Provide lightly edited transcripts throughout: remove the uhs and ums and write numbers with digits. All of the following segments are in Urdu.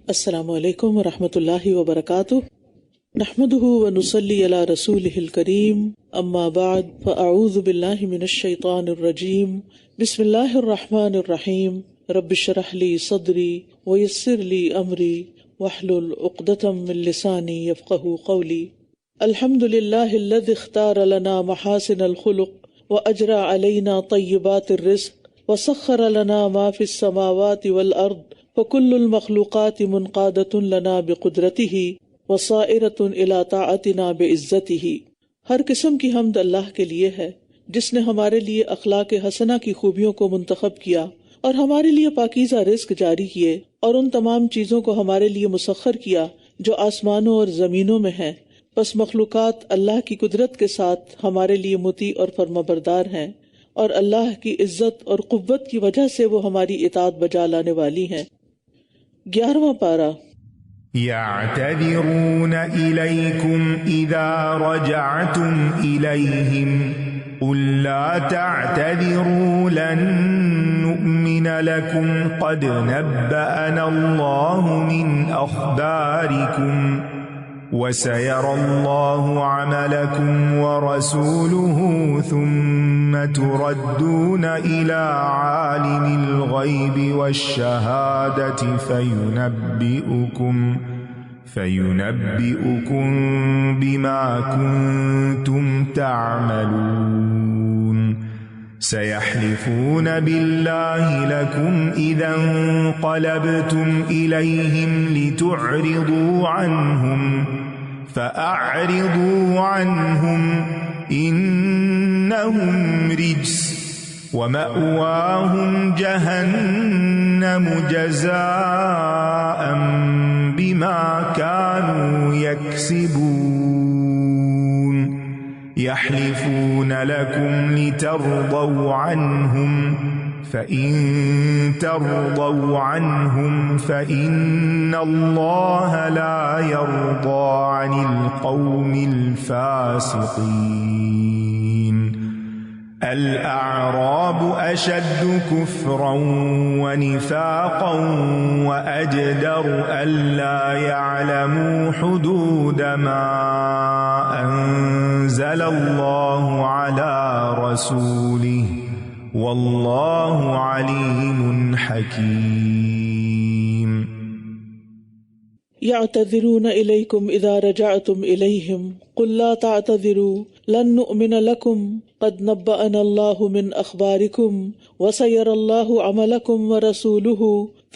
السلام علیکم ورحمۃ اللہ وبرکاتہ، نحمده ونصلی علی رسولہ الکریم، اما بعد فاعوذ باللہ من الشیطان الرجیم، بسم اللہ الرحمن الرحیم، رب اشرح لی صدری ویسر لی امری واحلل عقدۃ من لسانی یفقہوا قولی۔ الحمد للہ الذی اختار لنا محاسن الخلق واجرى علینا طیبات الرزق وسخر لنا ما فی السماوات والارض فکل المخلوقات منقادۃ لنا بقدرتہ وصائرۃ الی طاعتنا بعزتہ۔ ہر قسم کی حمد اللہ کے لیے ہے جس نے ہمارے لیے اخلاق حسنہ کی خوبیوں کو منتخب کیا اور ہمارے لیے پاکیزہ رزق جاری کیے، اور ان تمام چیزوں کو ہمارے لیے مسخر کیا جو آسمانوں اور زمینوں میں ہیں۔ پس مخلوقات اللہ کی قدرت کے ساتھ ہمارے لیے مطیع اور فرمانبردار ہیں، اور اللہ کی عزت اور قوت کی وجہ سے وہ ہماری اطاعت بجا لانے والی ہیں۔ 11واں پارہ۔ يعتذرون إليكم إذا رجعتم إليهم قل لا تعتذروا لن نؤمن لكم قد نبأنا الله من أخباركم وسيرى الله عملكم ورسوله ثم تردون إلى عالم الغيب والشهادة فينبئكم بما كنتم تعملون سيحلفون بالله لكم إذا انقلبتم إليهم لتعرضوا عنهم فأعرضوا عنهم إنهم رجس ومأواهم جهنم جزاء بما كانوا يكسبون يحلفون لكم لترضوا عنهم فإن ترضوا عنهم فإن الله لا يرضى عن القوم الفاسقين الأعراب أشد كفرا ونفاقا وأجدر ألا يعلموا حدود ما أنزل الله على رسوله والله عليم حكيم۔ يعتذرون إليكم إذا رجعتم إليهم قل لا تعتذروا لن نؤمن لكم قد نبأنا الله من أخباركم وسيرى الله عملكم ورسوله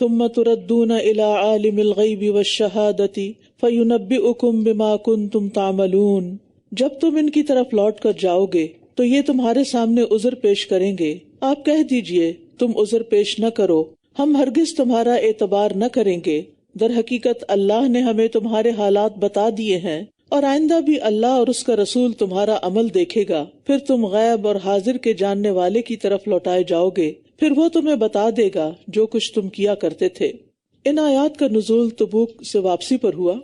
ثم تردون إلى عالم الغيب والشهادة فينبئكم بما كنتم تعملون۔ جب تم ان کی طرف لوٹ کر جاؤ گے تو یہ تمہارے سامنے عذر پیش کریں گے، آپ کہہ دیجئے تم عذر پیش نہ کرو، ہم ہرگز تمہارا اعتبار نہ کریں گے۔ در حقیقت اللہ نے ہمیں تمہارے حالات بتا دیے ہیں، اور آئندہ بھی اللہ اور اس کا رسول تمہارا عمل دیکھے گا، پھر تم غیب اور حاضر کے جاننے والے کی طرف لوٹائے جاؤ گے، پھر وہ تمہیں بتا دے گا جو کچھ تم کیا کرتے تھے۔ ان آیات کا نزول تبوک سے واپسی پر ہوا۔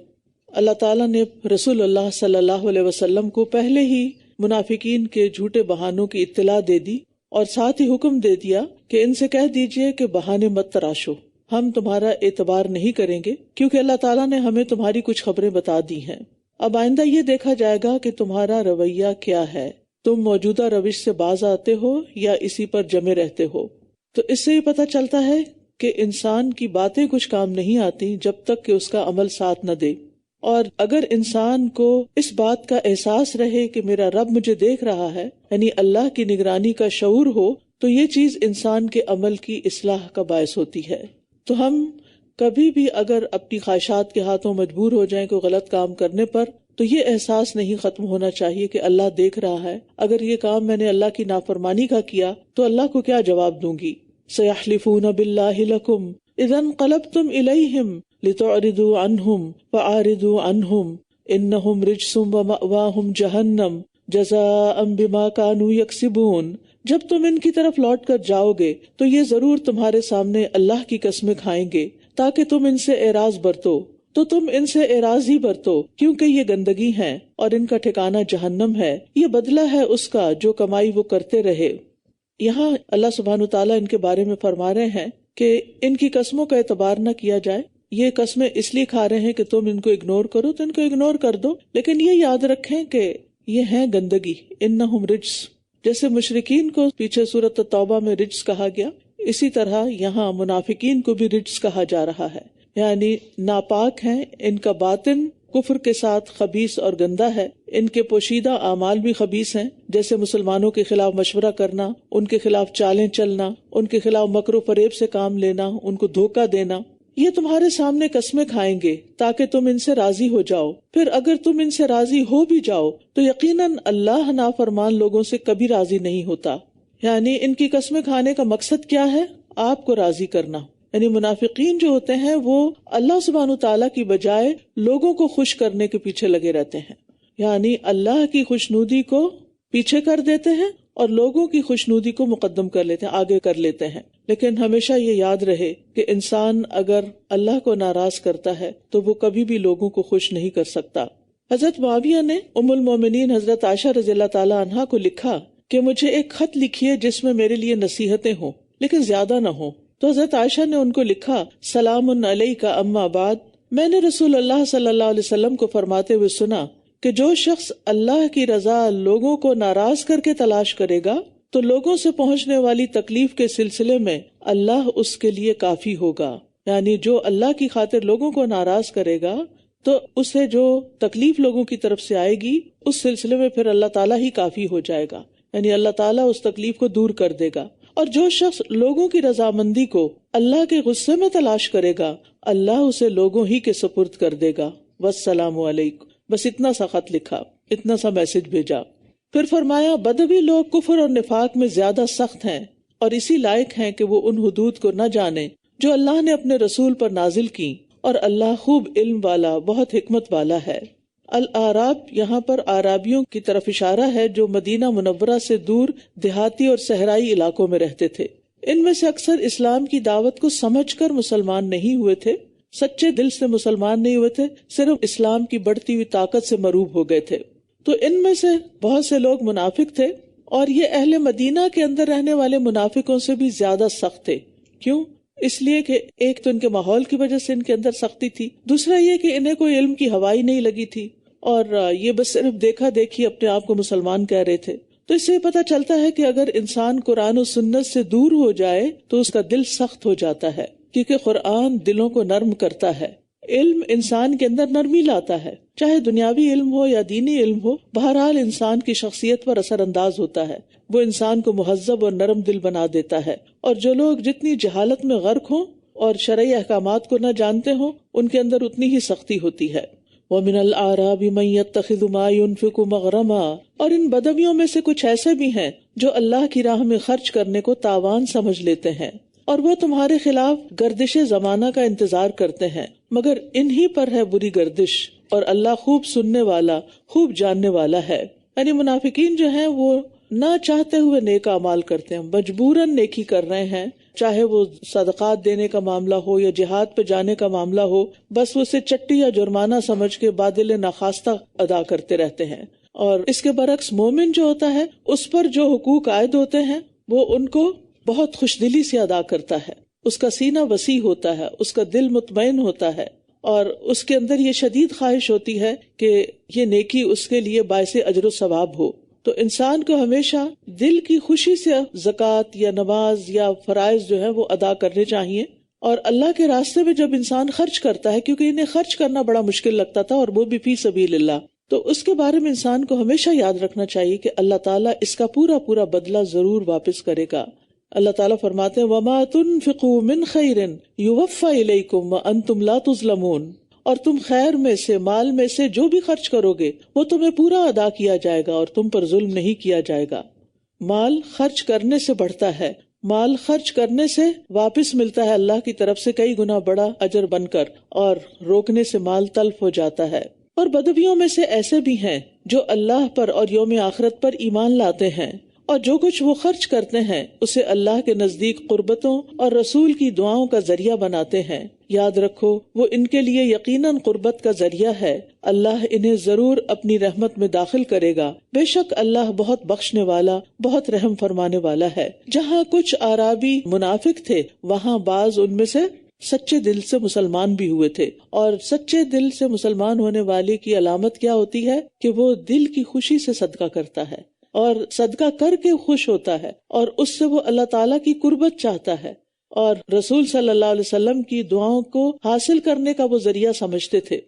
اللہ تعالیٰ نے رسول اللہ صلی اللہ علیہ وسلم کو پہلے ہی منافقین کے جھوٹے بہانوں کی اطلاع دے دی، اور ساتھ ہی حکم دے دیا کہ ان سے کہہ دیجئے کہ بہانے مت تراشو، ہم تمہارا اعتبار نہیں کریں گے کیونکہ اللہ تعالیٰ نے ہمیں تمہاری کچھ خبریں بتا دی ہیں۔ اب آئندہ یہ دیکھا جائے گا کہ تمہارا رویہ کیا ہے، تم موجودہ روش سے باز آتے ہو یا اسی پر جمے رہتے ہو۔ تو اس سے یہ پتہ چلتا ہے کہ انسان کی باتیں کچھ کام نہیں آتی جب تک کہ اس کا عمل ساتھ نہ دے، اور اگر انسان کو اس بات کا احساس رہے کہ میرا رب مجھے دیکھ رہا ہے، یعنی اللہ کی نگرانی کا شعور ہو، تو یہ چیز انسان کے عمل کی اصلاح کا باعث ہوتی ہے۔ تو ہم کبھی بھی اگر اپنی خواہشات کے ہاتھوں مجبور ہو جائیں کوئی غلط کام کرنے پر، تو یہ احساس نہیں ختم ہونا چاہیے کہ اللہ دیکھ رہا ہے، اگر یہ کام میں نے اللہ کی نافرمانی کا کیا تو اللہ کو کیا جواب دوں گی۔ سَيَحْلِفُونَ بِاللَّهِ لَكُمْ إِذَا انقلبتم إِلَيْهِمْ لِتُعْرِضُوا عَنْهُمْ فَأَعْرِضُوا عَنْهُمْ إِنَّهُمْ رِجْسٌ وَمَأْوَاهُمْ جَهَنَّمُ جَزَاءً بِمَا كَانُوا يَكْسِبُونَ۔ جب تم ان کی طرف لوٹ کر جاؤ گے تو یہ ضرور تمہارے سامنے اللہ کی قسمیں کھائیں گے تاکہ تم ان سے اعراض برتو، تو تم ان سے اعراض ہی برتو کیونکہ یہ گندگی ہیں اور ان کا ٹھکانہ جہنم ہے، یہ بدلہ ہے اس کا جو کمائی وہ کرتے رہے۔ یہاں اللہ سبحانہ تعالیٰ ان کے بارے میں فرما رہے ہیں کہ ان کی قسموں کا اعتبار نہ کیا جائے، یہ قسمیں اس لیے کھا رہے ہیں کہ تم ان کو اگنور کرو، تو ان کو اگنور کر دو، لیکن یہ یاد رکھیں کہ یہ ہے گندگی، انہم رجس، جیسے مشرکین کو پیچھے سورۃ التوبہ میں رجس کہا گیا، اسی طرح یہاں منافقین کو بھی رجس کہا جا رہا ہے، یعنی ناپاک ہیں، ان کا باطن کفر کے ساتھ خبیث اور گندا ہے، ان کے پوشیدہ اعمال بھی خبیث ہیں، جیسے مسلمانوں کے خلاف مشورہ کرنا، ان کے خلاف چالیں چلنا، ان کے خلاف مکر و فریب سے کام لینا، ان کو دھوکہ دینا۔ یہ تمہارے سامنے قسمیں کھائیں گے تاکہ تم ان سے راضی ہو جاؤ، پھر اگر تم ان سے راضی ہو بھی جاؤ تو یقیناً اللہ نافرمان لوگوں سے کبھی راضی نہیں ہوتا۔ یعنی ان کی قسمیں کھانے کا مقصد کیا ہے؟ آپ کو راضی کرنا۔ یعنی منافقین جو ہوتے ہیں وہ اللہ سبحانہ تعالیٰ کی بجائے لوگوں کو خوش کرنے کے پیچھے لگے رہتے ہیں، یعنی اللہ کی خوشنودی کو پیچھے کر دیتے ہیں اور لوگوں کی خوشنودی کو مقدم کر لیتے ہیں، آگے کر لیتے ہیں۔ لیکن ہمیشہ یہ یاد رہے کہ انسان اگر اللہ کو ناراض کرتا ہے تو وہ کبھی بھی لوگوں کو خوش نہیں کر سکتا۔ حضرت معاویہ نے ام المومنین حضرت عائشہ رضی اللہ تعالی عنہا کو لکھا کہ مجھے ایک خط لکھیے جس میں میرے لیے نصیحتیں ہوں لیکن زیادہ نہ ہوں، تو حضرت عائشہ نے ان کو لکھا، سلام علیک اما بعد، میں نے رسول اللہ صلی اللہ علیہ وسلم کو فرماتے ہوئے سنا کہ جو شخص اللہ کی رضا لوگوں کو ناراض کر کے تلاش کرے گا تو لوگوں سے پہنچنے والی تکلیف کے سلسلے میں اللہ اس کے لیے کافی ہوگا۔ یعنی جو اللہ کی خاطر لوگوں کو ناراض کرے گا تو اسے جو تکلیف لوگوں کی طرف سے آئے گی اس سلسلے میں پھر اللہ تعالیٰ ہی کافی ہو جائے گا، یعنی اللہ تعالیٰ اس تکلیف کو دور کر دے گا۔ اور جو شخص لوگوں کی رضامندی کو اللہ کے غصے میں تلاش کرے گا اللہ اسے لوگوں ہی کے سپرد کر دے گا۔ والسلام علیکم، بس اتنا سا خط لکھا، اتنا سا میسج بھیجا۔ پھر فرمایا، بدوی لوگ کفر اور نفاق میں زیادہ سخت ہیں اور اسی لائق ہیں کہ وہ ان حدود کو نہ جانیں جو اللہ نے اپنے رسول پر نازل کی، اور اللہ خوب علم والا، بہت حکمت والا ہے۔ الاعراب یہاں پر اعرابیوں کی طرف اشارہ ہے جو مدینہ منورہ سے دور دیہاتی اور صحرائی علاقوں میں رہتے تھے۔ ان میں سے اکثر اسلام کی دعوت کو سمجھ کر مسلمان نہیں ہوئے تھے، سچے دل سے مسلمان نہیں ہوئے تھے، صرف اسلام کی بڑھتی ہوئی طاقت سے مروب ہو گئے تھے۔ تو ان میں سے بہت سے لوگ منافق تھے، اور یہ اہل مدینہ کے اندر رہنے والے منافقوں سے بھی زیادہ سخت تھے۔ کیوں؟ اس لیے کہ ایک تو ان کے ماحول کی وجہ سے ان کے اندر سختی تھی، دوسرا یہ کہ انہیں کوئی علم کی ہوا ہی نہیں لگی تھی، اور یہ بس صرف دیکھا دیکھی اپنے آپ کو مسلمان کہہ رہے تھے۔ تو اس سے پتہ چلتا ہے کہ اگر انسان قرآن و سنت سے دور ہو جائے تو اس کا دل سخت ہو جاتا ہے، کیونکہ قرآن دلوں کو نرم کرتا ہے۔ علم انسان کے اندر نرمی لاتا ہے، چاہے دنیاوی علم ہو یا دینی علم ہو، بہرحال انسان کی شخصیت پر اثر انداز ہوتا ہے، وہ انسان کو مہذب اور نرم دل بنا دیتا ہے۔ اور جو لوگ جتنی جہالت میں غرق ہوں اور شرعی احکامات کو نہ جانتے ہوں ان کے اندر اتنی ہی سختی ہوتی ہے۔ وَمِنَ الْأَعْرَابِ مَن يَتَّخِذُ مَا يُنْفِقُ مَغْرَمًا، اور ان بدویوں میں سے کچھ ایسے بھی ہیں جو اللہ کی راہ میں خرچ کرنے کو تاوان سمجھ لیتے ہیں، اور وہ تمہارے خلاف گردش زمانہ کا انتظار کرتے ہیں، مگر انہی پر ہے بری گردش، اور اللہ خوب سننے والا، خوب جاننے والا ہے۔ یعنی منافقین جو ہیں وہ نہ چاہتے ہوئے نیک اعمال کرتے ہیں، مجبوراً نیکی کر رہے ہیں، چاہے وہ صدقات دینے کا معاملہ ہو یا جہاد پہ جانے کا معاملہ ہو، بس وہ اسے چٹی یا جرمانہ سمجھ کے بادل ناخواستہ ادا کرتے رہتے ہیں۔ اور اس کے برعکس مومن جو ہوتا ہے اس پر جو حقوق عائد ہوتے ہیں وہ ان کو بہت خوش دلی سے ادا کرتا ہے، اس کا سینہ وسیع ہوتا ہے، اس کا دل مطمئن ہوتا ہے، اور اس کے اندر یہ شدید خواہش ہوتی ہے کہ یہ نیکی اس کے لیے باعث اجر و ثواب ہو۔ تو انسان کو ہمیشہ دل کی خوشی سے زکوٰۃ یا نماز یا فرائض جو ہے وہ ادا کرنے چاہیے، اور اللہ کے راستے میں جب انسان خرچ کرتا ہے، کیونکہ انہیں خرچ کرنا بڑا مشکل لگتا تھا اور وہ بھی فی سبیل اللہ، تو اس کے بارے میں انسان کو ہمیشہ یاد رکھنا چاہیے کہ اللہ تعالیٰ اس کا پورا پورا بدلہ ضرور واپس کرے گا۔ اللہ تعالیٰ فرماتے ہیں وَمَا تُنْفِقُوا مِنْ خَيْرٍ يُوَفَّ إِلَيْكُمْ وَأَنْتُمْ لَا تُظْلَمُونَ، اور تم خیر میں سے، مال میں سے جو بھی خرچ کرو گے وہ تمہیں پورا ادا کیا جائے گا اور تم پر ظلم نہیں کیا جائے گا۔ مال خرچ کرنے سے بڑھتا ہے، مال خرچ کرنے سے واپس ملتا ہے اللہ کی طرف سے کئی گنا بڑا اجر بن کر، اور روکنے سے مال تلف ہو جاتا ہے۔ اور بدویوں میں سے ایسے بھی ہیں جو اللہ پر اور یوم آخرت پر ایمان لاتے ہیں، اور جو کچھ وہ خرچ کرتے ہیں اسے اللہ کے نزدیک قربتوں اور رسول کی دعاؤں کا ذریعہ بناتے ہیں۔ یاد رکھو وہ ان کے لیے یقیناً قربت کا ذریعہ ہے، اللہ انہیں ضرور اپنی رحمت میں داخل کرے گا، بے شک اللہ بہت بخشنے والا، بہت رحم فرمانے والا ہے۔ جہاں کچھ اعرابی منافق تھے وہاں بعض ان میں سے سچے دل سے مسلمان بھی ہوئے تھے. اور سچے دل سے مسلمان ہونے والے کی علامت کیا ہوتی ہے کہ وہ دل کی خوشی سے صدقہ کرتا ہے اور صدقہ کر کے خوش ہوتا ہے اور اس سے وہ اللہ تعالیٰ کی قربت چاہتا ہے اور رسول صلی اللہ علیہ وسلم کی دعاؤں کو حاصل کرنے کا وہ ذریعہ سمجھتے تھے.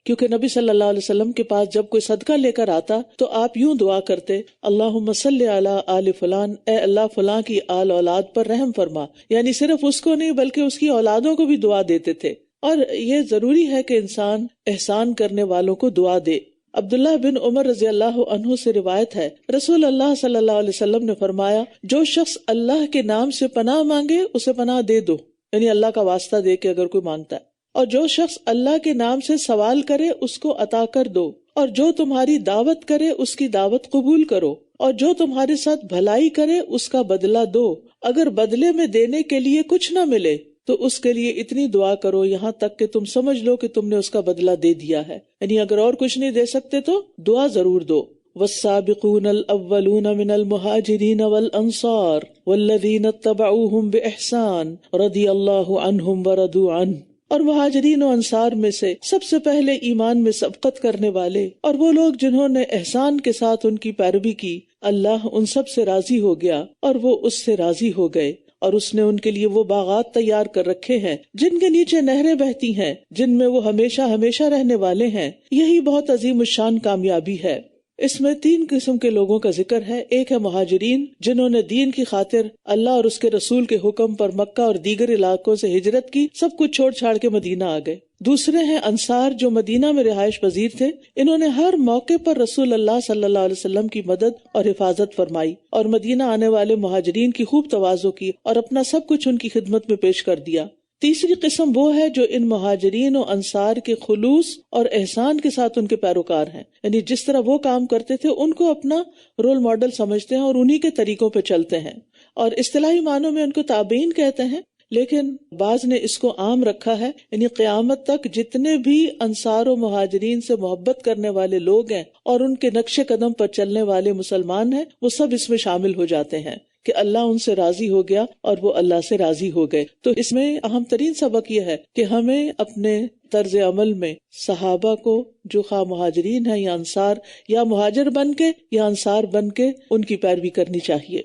کیونکہ نبی صلی اللہ علیہ وسلم کے پاس جب کوئی صدقہ لے کر آتا تو آپ یوں دعا کرتے، اللہم صلی علی آل فلان، اے اللہ فلاں کی آل اولاد پر رحم فرما. یعنی صرف اس کو نہیں بلکہ اس کی اولادوں کو بھی دعا دیتے تھے. اور یہ ضروری ہے کہ انسان احسان کرنے والوں کو دعا دے. عبداللہ بن عمر رضی اللہ عنہ سے روایت ہے، رسول اللہ صلی اللہ علیہ وسلم نے فرمایا، جو شخص اللہ کے نام سے پناہ مانگے اسے پناہ دے دو، یعنی اللہ کا واسطہ دے کے اگر کوئی مانگتا ہے، اور جو شخص اللہ کے نام سے سوال کرے اس کو عطا کر دو، اور جو تمہاری دعوت کرے اس کی دعوت قبول کرو، اور جو تمہارے ساتھ بھلائی کرے اس کا بدلہ دو. اگر بدلے میں دینے کے لیے کچھ نہ ملے تو اس کے لیے اتنی دعا کرو یہاں تک کہ تم سمجھ لو کہ تم نے اس کا بدلہ دے دیا ہے. یعنی اگر اور کچھ نہیں دے سکتے تو دعا ضرور دو. والسابقون الاولون من المہاجرین والانصار والذین اتبعوہم بإحسان رضی اللہ عنہم ورضوا عنہ. اور مہاجرین و انصار میں سے سب سے پہلے ایمان میں سبقت کرنے والے اور وہ لوگ جنہوں نے احسان کے ساتھ ان کی پیروی کی، اللہ ان سب سے راضی ہو گیا اور وہ اس سے راضی ہو گئے. اور اس نے ان کے لیے وہ باغات تیار کر رکھے ہیں جن کے نیچے نہریں بہتی ہیں، جن میں وہ ہمیشہ ہمیشہ رہنے والے ہیں. یہی بہت عظیم الشان کامیابی ہے. اس میں 3 قسم کے لوگوں کا ذکر ہے. ایک ہے مہاجرین جنہوں نے دین کی خاطر اللہ اور اس کے رسول کے حکم پر مکہ اور دیگر علاقوں سے ہجرت کی، سب کچھ چھوڑ چھاڑ کے مدینہ آ گئے. دوسرے ہیں انصار جو مدینہ میں رہائش پذیر تھے. انہوں نے ہر موقع پر رسول اللہ صلی اللہ علیہ وسلم کی مدد اور حفاظت فرمائی اور مدینہ آنے والے مہاجرین کی خوب تواضع کی اور اپنا سب کچھ ان کی خدمت میں پیش کر دیا. تیسری قسم وہ ہے جو ان مہاجرین و انصار کے خلوص اور احسان کے ساتھ ان کے پیروکار ہیں، یعنی جس طرح وہ کام کرتے تھے ان کو اپنا رول ماڈل سمجھتے ہیں اور انہی کے طریقوں پہ چلتے ہیں. اور اصطلاحی معنوں میں ان کو تابعین کہتے ہیں، لیکن بعض نے اس کو عام رکھا ہے. یعنی قیامت تک جتنے بھی انصار و مہاجرین سے محبت کرنے والے لوگ ہیں اور ان کے نقش قدم پر چلنے والے مسلمان ہیں، وہ سب اس میں شامل ہو جاتے ہیں کہ اللہ ان سے راضی ہو گیا اور وہ اللہ سے راضی ہو گئے. تو اس میں اہم ترین سبق یہ ہے کہ ہمیں اپنے طرز عمل میں صحابہ کو، جو خواہ مہاجرین ہیں یا انصار، یا مہاجر بن کے یا انصار بن کے، ان کی پیروی کرنی چاہیے.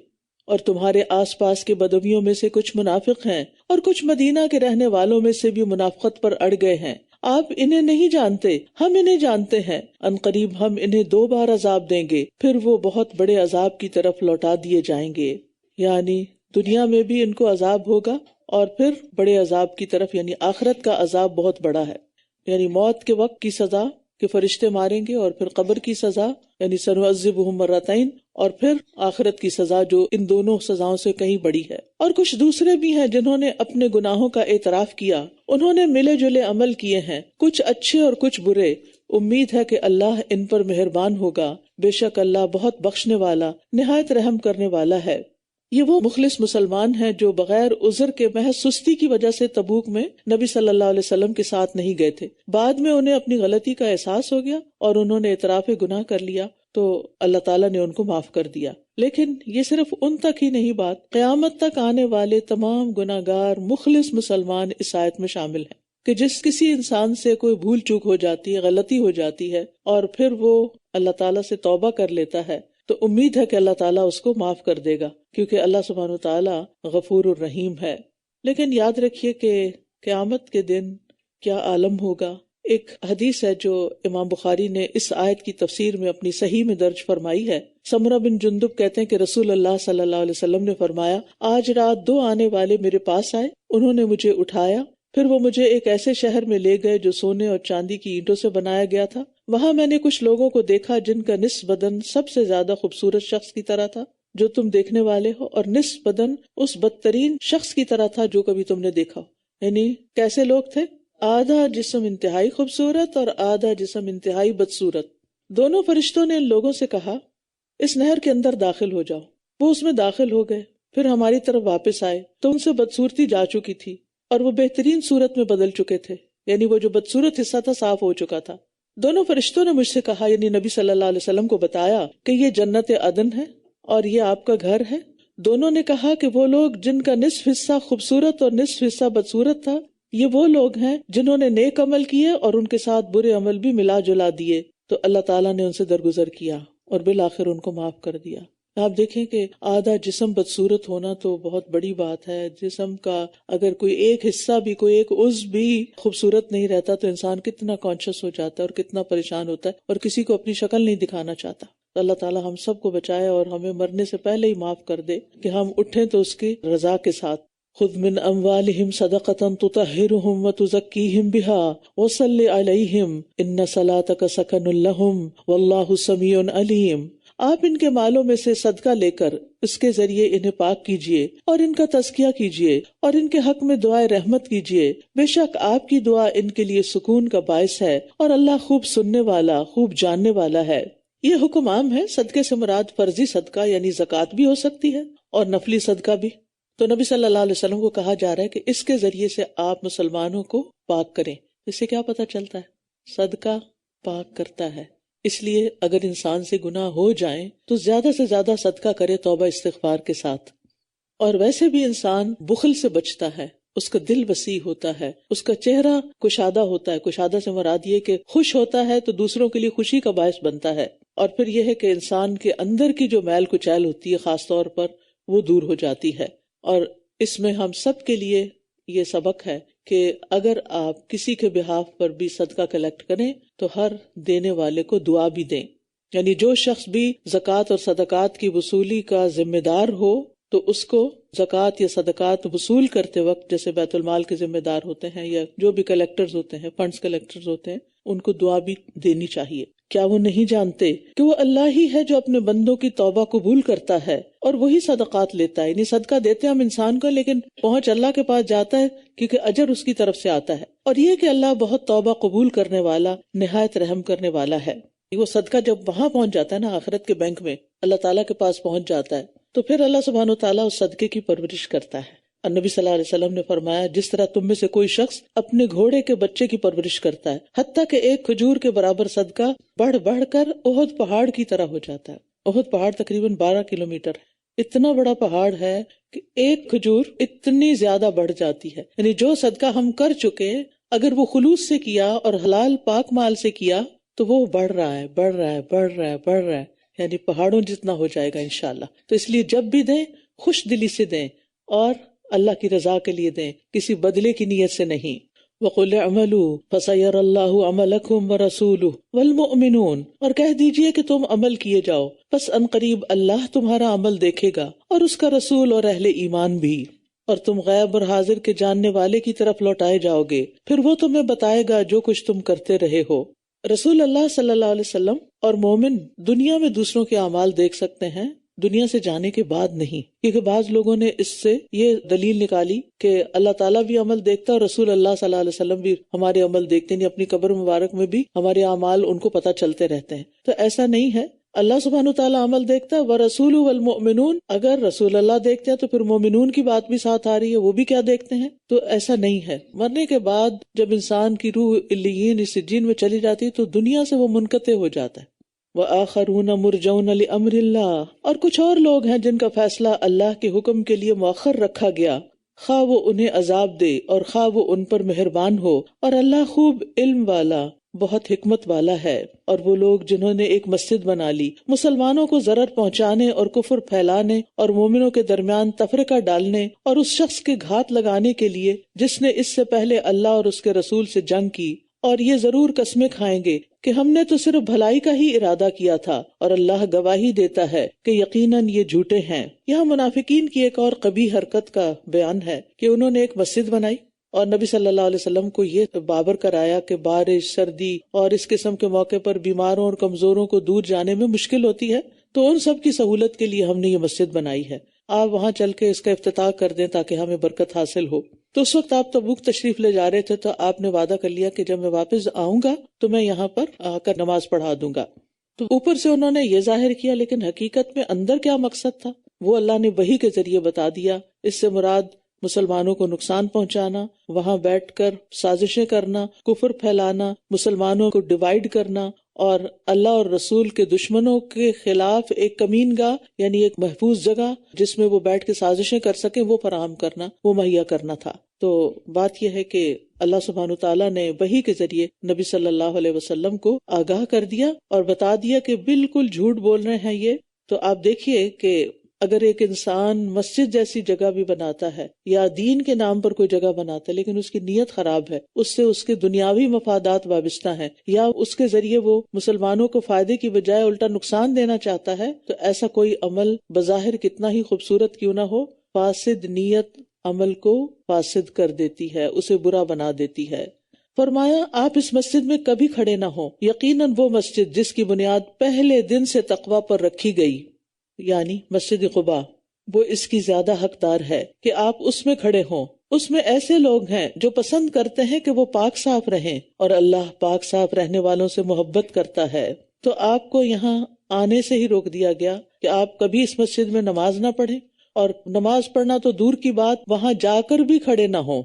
اور تمہارے آس پاس کے بدویوں میں سے کچھ منافق ہیں اور کچھ مدینہ کے رہنے والوں میں سے بھی منافقت پر اڑ گئے ہیں. آپ انہیں نہیں جانتے، ہم انہیں جانتے ہیں. ان قریب ہم انہیں 2 بار عذاب دیں گے، پھر وہ بہت بڑے عذاب کی طرف لوٹا دیے جائیں گے. یعنی دنیا میں بھی ان کو عذاب ہوگا اور پھر بڑے عذاب کی طرف، یعنی آخرت کا عذاب بہت بڑا ہے. یعنی موت کے وقت کی سزا کہ فرشتے ماریں گے، اور پھر قبر کی سزا یعنی سنعذبہم مرتین، اور پھر آخرت کی سزا جو ان دونوں سزاؤں سے کہیں بڑی ہے. اور کچھ دوسرے بھی ہیں جنہوں نے اپنے گناہوں کا اعتراف کیا، انہوں نے ملے جلے عمل کیے ہیں، کچھ اچھے اور کچھ برے. امید ہے کہ اللہ ان پر مہربان ہوگا، بے شک اللہ بہت بخشنے والا نہایت رحم کرنے والا ہے. یہ وہ مخلص مسلمان ہیں جو بغیر عذر کے محض سستی کی وجہ سے تبوک میں نبی صلی اللہ علیہ وسلم کے ساتھ نہیں گئے تھے. بعد میں انہیں اپنی غلطی کا احساس ہو گیا اور انہوں نے اعتراف گناہ کر لیا تو اللہ تعالیٰ نے ان کو معاف کر دیا. لیکن یہ صرف ان تک ہی نہیں بات، قیامت تک آنے والے تمام گناہ گار مخلص مسلمان اس آیت میں شامل ہیں کہ جس کسی انسان سے کوئی بھول چوک ہو جاتی ہے، غلطی ہو جاتی ہے، اور پھر وہ اللہ تعالیٰ سے توبہ کر لیتا ہے، تو امید ہے کہ اللہ تعالیٰ اس کو معاف کر دے گا، کیونکہ اللہ سبحانہ وتعالیٰ غفور الرحیم ہے. لیکن یاد رکھیے کہ قیامت کے دن کیا عالم ہوگا. ایک حدیث ہے جو امام بخاری نے اس آیت کی تفسیر میں اپنی صحیح میں درج فرمائی ہے. سمرہ بن جندب کہتے ہیں کہ رسول اللہ صلی اللہ علیہ وسلم نے فرمایا، آج رات 2 آنے والے میرے پاس آئے، انہوں نے مجھے اٹھایا، پھر وہ مجھے ایک ایسے شہر میں لے گئے جو سونے اور چاندی کی اینٹوں سے بنایا گیا تھا. وہاں میں نے کچھ لوگوں کو دیکھا جن کا نصف بدن سب سے زیادہ خوبصورت شخص کی طرح تھا جو تم دیکھنے والے ہو، اور نصف بدن اس بدترین شخص کی طرح تھا جو کبھی تم نے دیکھا. یعنی کیسے لوگ تھے؟ آدھا جسم انتہائی خوبصورت اور آدھا جسم انتہائی بدصورت. دونوں فرشتوں نے ان لوگوں سے کہا، اس نہر کے اندر داخل ہو جاؤ. وہ اس میں داخل ہو گئے، پھر ہماری طرف واپس آئے تو ان سے بدصورتی جا چکی تھی اور وہ بہترین صورت میں بدل چکے تھے، یعنی وہ جو بدصورت حصہ تھا صاف ہو چکا تھا. دونوں فرشتوں نے مجھ سے کہا، یعنی نبی صلی اللہ علیہ وسلم کو بتایا کہ یہ جنت عدن ہے اور یہ آپ کا گھر ہے. دونوں نے کہا کہ وہ لوگ جن کا نصف حصہ خوبصورت اور نصف حصہ بدصورت تھا، یہ وہ لوگ ہیں جنہوں نے نیک عمل کیے اور ان کے ساتھ برے عمل بھی ملا جلا دیے تو اللہ تعالیٰ نے ان سے درگزر کیا اور بالآخر ان کو معاف کر دیا۔ آپ دیکھیں کہ آدھا جسم بدصورت ہونا تو بہت بڑی بات ہے۔ جسم کا اگر کوئی ایک حصہ بھی، کوئی ایک عضو بھی خوبصورت نہیں رہتا تو انسان کتنا کانشیس ہو جاتا ہے اور کتنا پریشان ہوتا ہے اور کسی کو اپنی شکل نہیں دکھانا چاہتا۔ تو اللہ تعالیٰ ہم سب کو بچائے اور ہمیں مرنے سے پہلے ہی معاف کر دے کہ ہم اٹھیں تو اس کی رضا کے ساتھ۔ خذ من اموالہم صدقۃ تطہرہم وتزکیہم بہا وصلی علیہم ان صلاتک سکن لہم واللہ سمیع علیم۔ آپ ان کے مالوں میں سے صدقہ لے کر اس کے ذریعے انہیں پاک کیجیے اور ان کا تزکیہ کیجیے اور ان کے حق میں دعائے رحمت کیجیے، بے شک آپ کی دعا ان کے لیے سکون کا باعث ہے اور اللہ خوب سننے والا، خوب جاننے والا ہے۔ یہ حکم عام ہے، صدقے سے مراد فرضی صدقہ یعنی زکوٰۃ بھی ہو سکتی ہے اور نفلی صدقہ بھی۔ تو نبی صلی اللہ علیہ وسلم کو کہا جا رہا ہے کہ اس کے ذریعے سے آپ مسلمانوں کو پاک کریں۔ اس سے کیا پتہ چلتا ہے؟ صدقہ پاک کرتا ہے۔ اس لیے اگر انسان سے گناہ ہو جائیں تو زیادہ سے زیادہ صدقہ کرے توبہ استغفار کے ساتھ۔ اور ویسے بھی انسان بخل سے بچتا ہے، اس کا دل وسیع ہوتا ہے، اس کا چہرہ کشادہ ہوتا ہے۔ کشادہ سے مراد یہ کہ خوش ہوتا ہے تو دوسروں کے لیے خوشی کا باعث بنتا ہے۔ اور پھر یہ ہے کہ انسان کے اندر کی جو میل کچیل ہوتی ہے خاص طور پر وہ دور ہو جاتی ہے۔ اور اس میں ہم سب کے لیے یہ سبق ہے کہ اگر آپ کسی کے بہاف پر بھی صدقہ کلیکٹ کریں تو ہر دینے والے کو دعا بھی دیں، یعنی جو شخص بھی زکوٰۃ اور صدقات کی وصولی کا ذمہ دار ہو تو اس کو زکوٰۃ یا صدقات وصول کرتے وقت جیسے بیت المال کے ذمہ دار ہوتے ہیں یا جو بھی کلیکٹرز ہوتے ہیں، فنڈز کلیکٹرز ہوتے ہیں، ان کو دعا بھی دینی چاہیے۔ کیا وہ نہیں جانتے کہ وہ اللہ ہی ہے جو اپنے بندوں کی توبہ قبول کرتا ہے اور وہی صدقات لیتا ہے؟ یعنی صدقہ دیتے ہم انسان کو لیکن پہنچ اللہ کے پاس جاتا ہے کیونکہ اجر اس کی طرف سے آتا ہے۔ اور یہ کہ اللہ بہت توبہ قبول کرنے والا، نہایت رحم کرنے والا ہے۔ وہ صدقہ جب وہاں پہنچ جاتا ہے نا، آخرت کے بینک میں اللہ تعالیٰ کے پاس پہنچ جاتا ہے، تو پھر اللہ سبحانہ و تعالیٰ اس صدقے کی پرورش کرتا ہے۔ اور نبی صلی اللہ علیہ وسلم نے فرمایا جس طرح تم میں سے کوئی شخص اپنے گھوڑے کے بچے کی پرورش کرتا ہے حتیٰ کہ ایک کھجور کے برابر صدقہ بڑھ بڑھ کر احد پہاڑ کی طرح ہو جاتا ہے۔ احد پہاڑ تقریباً 12 کلومیٹر ہے، اتنا بڑا پہاڑ ہے کہ ایک کھجور اتنی زیادہ بڑھ جاتی ہے۔ یعنی جو صدقہ ہم کر چکے اگر وہ خلوص سے کیا اور حلال پاک مال سے کیا تو وہ بڑھ رہا ہے، بڑھ رہا ہے، بڑھ رہا ہے، بڑھ رہا ہے، یعنی پہاڑوں جتنا ہو جائے گا انشاءاللہ۔ تو اس لیے جب بھی دیں خوش دلی سے دیں اور اللہ کی رضا کے لیے دیں، کسی بدلے کی نیت سے نہیں۔ وَقُلْ اعْمَلُوا فَسَيَرَى اللَّهُ عَمَلَكُمْ وَرَسُولُهُ وَالْمُؤْمِنُونَ، اور کہہ دیجئے کہ تم عمل کیے جاؤ، پس ان قریب اللہ تمہارا عمل دیکھے گا اور اس کا رسول اور اہل ایمان بھی، اور تم غیب اور حاضر کے جاننے والے کی طرف لوٹائے جاؤ گے، پھر وہ تمہیں بتائے گا جو کچھ تم کرتے رہے ہو۔ رسول اللہ صلی اللہ علیہ وسلم اور مومن دنیا میں دوسروں کے اعمال دیکھ سکتے ہیں، دنیا سے جانے کے بعد نہیں، کیونکہ بعض لوگوں نے اس سے یہ دلیل نکالی کہ اللہ تعالیٰ بھی عمل دیکھتا ہے اور رسول اللہ صلی اللہ علیہ وسلم بھی ہمارے عمل دیکھتے ہیں، اپنی قبر مبارک میں بھی ہمارے اعمال ان کو پتہ چلتے رہتے ہیں۔ تو ایسا نہیں ہے، اللہ سبحانہ وتعالیٰ عمل دیکھتا ہے، وَرَسُولُهُ وَالْمُؤْمِنُونَ، اگر رسول اللہ دیکھتے ہیں تو پھر مومنون کی بات بھی ساتھ آ رہی ہے، وہ بھی کیا دیکھتے ہیں؟ تو ایسا نہیں ہے۔ مرنے کے بعد جب انسان کی روح علیین سجین میں چلی جاتی ہے تو دنیا سے وہ منقطع ہو جاتا ہے۔ وَآخَرُونَ مُرْجَوْنَ لِأَمْرِ اللَّهِ، اور کچھ اور لوگ ہیں جن کا فیصلہ اللہ کے حکم کے لیے مؤخر رکھا گیا، خواہ وہ انہیں عذاب دے اور خواہ وہ ان پر مہربان ہو، اور اللہ خوب علم والا، بہت حکمت والا ہے۔ اور وہ لوگ جنہوں نے ایک مسجد بنا لی مسلمانوں کو ضرر پہنچانے اور کفر پھیلانے اور مومنوں کے درمیان تفرقہ ڈالنے اور اس شخص کے گھات لگانے کے لیے جس نے اس سے پہلے اللہ اور اس کے رسول سے جنگ کی، اور یہ ضرور قسمیں کھائیں گے کہ ہم نے تو صرف بھلائی کا ہی ارادہ کیا تھا، اور اللہ گواہی دیتا ہے کہ یقیناً یہ جھوٹے ہیں۔ یہاں منافقین کی ایک اور قبیح حرکت کا بیان ہے کہ انہوں نے ایک مسجد بنائی اور نبی صلی اللہ علیہ وسلم کو یہ بابر کرایا کہ بارش، سردی اور اس قسم کے موقع پر بیماروں اور کمزوروں کو دور جانے میں مشکل ہوتی ہے، تو ان سب کی سہولت کے لیے ہم نے یہ مسجد بنائی ہے، آپ وہاں چل کے اس کا افتتاح کر دیں تاکہ ہمیں برکت حاصل ہو۔ تو اس وقت آپ تبوک تشریف لے جا رہے تھے تو آپ نے وعدہ کر لیا کہ جب میں واپس آؤں گا تو میں یہاں پر آ کر نماز پڑھا دوں گا۔ تو اوپر سے انہوں نے یہ ظاہر کیا، لیکن حقیقت میں اندر کیا مقصد تھا وہ اللہ نے وحی کے ذریعے بتا دیا۔ اس سے مراد مسلمانوں کو نقصان پہنچانا، وہاں بیٹھ کر سازشیں کرنا، کفر پھیلانا، مسلمانوں کو ڈیوائیڈ کرنا، اور اللہ اور رسول کے دشمنوں کے خلاف ایک کمین گاہ یعنی ایک محفوظ جگہ جس میں وہ بیٹھ کے سازشیں کر سکیں وہ فراہم کرنا، وہ مہیا کرنا تھا۔ تو بات یہ ہے کہ اللہ سبحانہ تعالیٰ نے وحی کے ذریعے نبی صلی اللہ علیہ وسلم کو آگاہ کر دیا اور بتا دیا کہ بالکل جھوٹ بول رہے ہیں یہ. تو آپ دیکھیے کہ اگر ایک انسان مسجد جیسی جگہ بھی بناتا ہے یا دین کے نام پر کوئی جگہ بناتا ہے لیکن اس کی نیت خراب ہے، اس سے اس کے دنیاوی مفادات وابستہ ہیں یا اس کے ذریعے وہ مسلمانوں کو فائدے کی بجائے الٹا نقصان دینا چاہتا ہے، تو ایسا کوئی عمل بظاہر کتنا ہی خوبصورت کیوں نہ ہو، فاسد نیت عمل کو فاسد کر دیتی ہے، اسے برا بنا دیتی ہے. فرمایا آپ اس مسجد میں کبھی کھڑے نہ ہوں، یقیناً وہ مسجد جس کی بنیاد پہلے دن سے تقوی پر رکھی گئی، یعنی مسجد قباء، وہ اس کی زیادہ حقدار ہے کہ آپ اس میں کھڑے ہوں. اس میں ایسے لوگ ہیں جو پسند کرتے ہیں کہ وہ پاک صاف رہیں، اور اللہ پاک صاف رہنے والوں سے محبت کرتا ہے. تو آپ کو یہاں آنے سے ہی روک دیا گیا کہ آپ کبھی اس مسجد میں نماز نہ پڑھیں، اور نماز پڑھنا تو دور کی بات، وہاں جا کر بھی کھڑے نہ ہوں.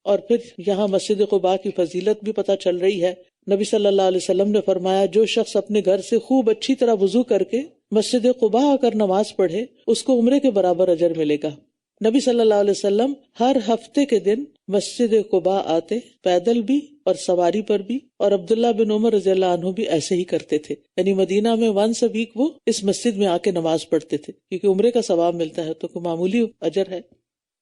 اور پھر یہاں مسجد قباء کی فضیلت بھی پتہ چل رہی ہے. نبی صلی اللہ علیہ وسلم نے فرمایا جو شخص اپنے گھر سے خوب اچھی طرح وضو کر کے مسجد قباء آ کر نماز پڑھے اس کو عمرے کے برابر اجر ملے گا. نبی صلی اللہ علیہ وسلم ہر ہفتے کے دن مسجد قباء آتے، پیدل بھی اور سواری پر بھی، اور عبداللہ بن عمر رضی اللہ عنہ بھی ایسے ہی کرتے تھے. یعنی مدینہ میں ونس اے ویک وہ اس مسجد میں آ کے نماز پڑھتے تھے کیونکہ عمرے کا ثواب ملتا ہے، تو کوئی معمولی اجر ہے.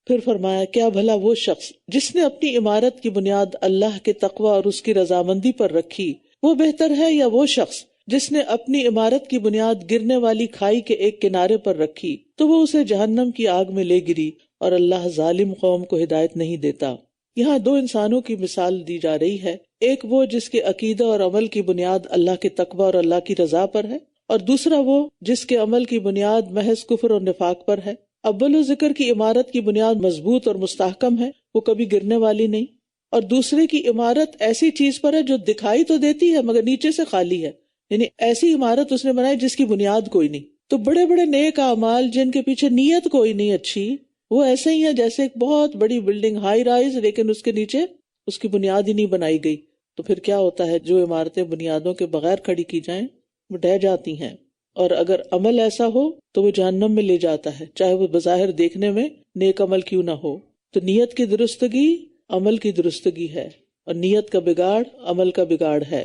پھر فرمایا کیا بھلا وہ شخص جس نے اپنی عمارت کی بنیاد اللہ کے تقوی اور اس کی رضامندی پر رکھی وہ بہتر ہے، یا وہ شخص جس نے اپنی عمارت کی بنیاد گرنے والی کھائی کے ایک کنارے پر رکھی تو وہ اسے جہنم کی آگ میں لے گری، اور اللہ ظالم قوم کو ہدایت نہیں دیتا. یہاں دو انسانوں کی مثال دی جا رہی ہے، ایک وہ جس کے عقیدہ اور عمل کی بنیاد اللہ کے تقوی اور اللہ کی رضا پر ہے، اور دوسرا وہ جس کے عمل کی بنیاد محض کفر اور نفاق پر ہے. اول ذکر کی عمارت کی بنیاد مضبوط اور مستحکم ہے، وہ کبھی گرنے والی نہیں، اور دوسرے کی عمارت ایسی چیز پر ہے جو دکھائی تو دیتی ہے مگر نیچے سے خالی ہے، یعنی ایسی عمارت اس نے بنائی جس کی بنیاد کوئی نہیں. تو بڑے بڑے نیک اعمال جن کے پیچھے نیت کوئی نہیں اچھی، وہ ایسے ہی ہیں جیسے ایک بہت بڑی بلڈنگ ہائی رائز لیکن اس کے نیچے اس کی بنیاد ہی نہیں بنائی گئی. تو پھر کیا ہوتا ہے، جو عمارتیں بنیادوں کے بغیر کھڑی کی جائیں وہ ڈھہ جاتی ہیں، اور اگر عمل ایسا ہو تو وہ جہنم میں لے جاتا ہے، چاہے وہ بظاہر دیکھنے میں نیک عمل کیوں نہ ہو. تو نیت کی درستگی عمل کی درستگی ہے، اور نیت کا بگاڑ عمل کا بگاڑ ہے.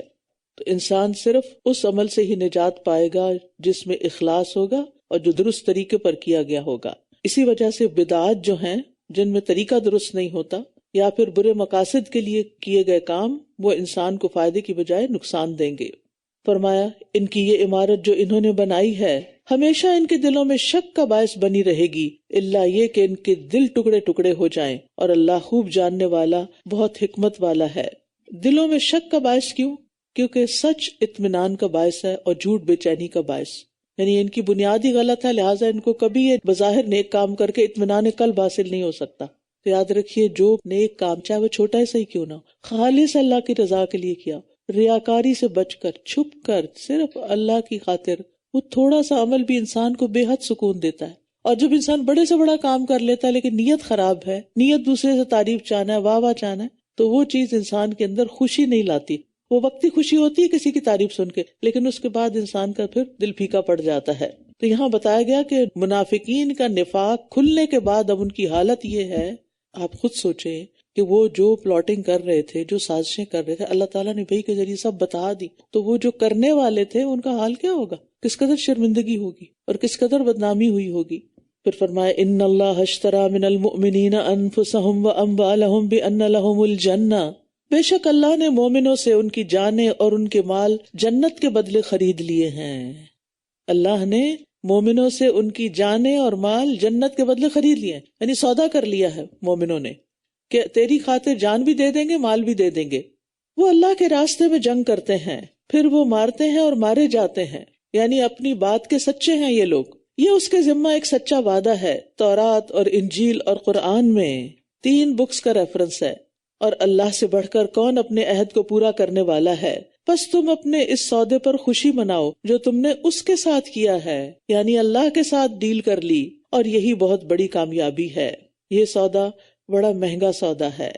تو انسان صرف اس عمل سے ہی نجات پائے گا جس میں اخلاص ہوگا اور جو درست طریقے پر کیا گیا ہوگا. اسی وجہ سے بدعات جو ہیں جن میں طریقہ درست نہیں ہوتا یا پھر برے مقاصد کے لیے کیے گئے کام، وہ انسان کو فائدے کی بجائے نقصان دیں گے. فرمایا ان کی یہ عمارت جو انہوں نے بنائی ہے ہمیشہ ان کے دلوں میں شک کا باعث بنی رہے گی، الا یہ کہ ان کے دل ٹکڑے ٹکڑے ہو جائیں، اور اللہ خوب جاننے والا بہت حکمت والا ہے. دلوں میں شک کا باعث کیوں؟ کیونکہ سچ اطمینان کا باعث ہے اور جھوٹ بے چینی کا باعث. یعنی ان کی بنیاد ہی غلط ہے، لہٰذا ان کو کبھی یہ بظاہر نیک کام کر کے اطمینان قلب حاصل نہیں ہو سکتا. تو یاد رکھیے جو نیک کام چاہے وہ چھوٹا ہی صحیح کیوں نہ ہو، خالص اللہ کی رضا کے لیے کیا، ریاکاری سے بچ کر چھپ کر صرف اللہ کی خاطر، وہ تھوڑا سا عمل بھی انسان کو بے حد سکون دیتا ہے. اور جب انسان بڑے سے بڑا کام کر لیتا ہے لیکن نیت خراب ہے، نیت دوسرے سے تعریف چاہنا ہے، واہ واہ چاہنا ہے، تو وہ چیز انسان کے اندر خوشی نہیں لاتی. وہ وقتی خوشی ہوتی ہے کسی کی تعریف سن کے، لیکن اس کے بعد انسان کا پھر دل پھیکا پڑ جاتا ہے. تو یہاں بتایا گیا کہ منافقین کا نفاق کھلنے کے بعد اب ان کی حالت یہ ہے. آپ خود سوچیں کہ وہ جو پلاٹنگ کر رہے تھے، جو سازشیں کر رہے تھے، اللہ تعالیٰ نے وحی کے ذریعے سب بتا دی، تو وہ جو کرنے والے تھے ان کا حال کیا ہوگا، کس قدر شرمندگی ہوگی اور کس قدر بدنامی ہوئی ہوگی. پھر فرمایا ان اللہ اشتری من المؤمنین انفسهم واموالهم بان لهم الجنہ، بے شک اللہ نے مومنوں سے ان کی جانیں اور ان کے مال جنت کے بدلے خرید لیے ہیں. اللہ نے مومنوں سے ان کی جانیں اور مال جنت کے بدلے خرید لیے ہیں، یعنی سودا کر لیا ہے مومنوں نے کہ تیری خاطر جان بھی دے دیں گے، مال بھی دے دیں گے. وہ اللہ کے راستے میں جنگ کرتے ہیں، پھر وہ مارتے ہیں اور مارے جاتے ہیں، یعنی اپنی بات کے سچے ہیں یہ لوگ. یہ اس کے ذمہ ایک سچا وعدہ ہے. تورات اور انجیل اور قرآن میں 3 بکس کا ریفرنس ہے، اور اللہ سے بڑھ کر کون اپنے عہد کو پورا کرنے والا ہے. بس تم اپنے اس سودے پر خوشی مناؤ جو تم نے اس کے ساتھ کیا ہے، یعنی اللہ کے ساتھ ڈیل کر لی، اور یہی بہت بڑی کامیابی ہے. یہ سودا بڑا مہنگا سودا ہے،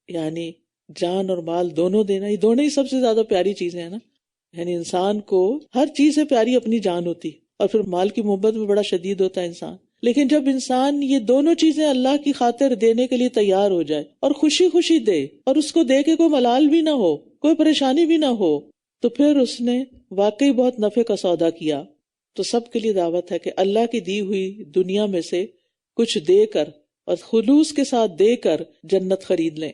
یعنی جان اور مال دونوں دینا، یہ دونوں ہی سب سے زیادہ پیاری چیزیں ہیں نا. یعنی انسان کو ہر چیز سے پیاری اپنی جان ہوتی، اور پھر مال کی محبت میں بڑا شدید ہوتا ہے انسان. لیکن جب انسان یہ دونوں چیزیں اللہ کی خاطر دینے کے لیے تیار ہو جائے اور خوشی خوشی دے، اور اس کو دے کے کوئی ملال بھی نہ ہو، کوئی پریشانی بھی نہ ہو، تو پھر اس نے واقعی بہت نفع کا سودا کیا۔ تو سب کے لیے دعوت ہے کہ اللہ کی دی ہوئی دنیا میں سے کچھ دے کر اور خلوص کے ساتھ دے کر جنت خرید لیں۔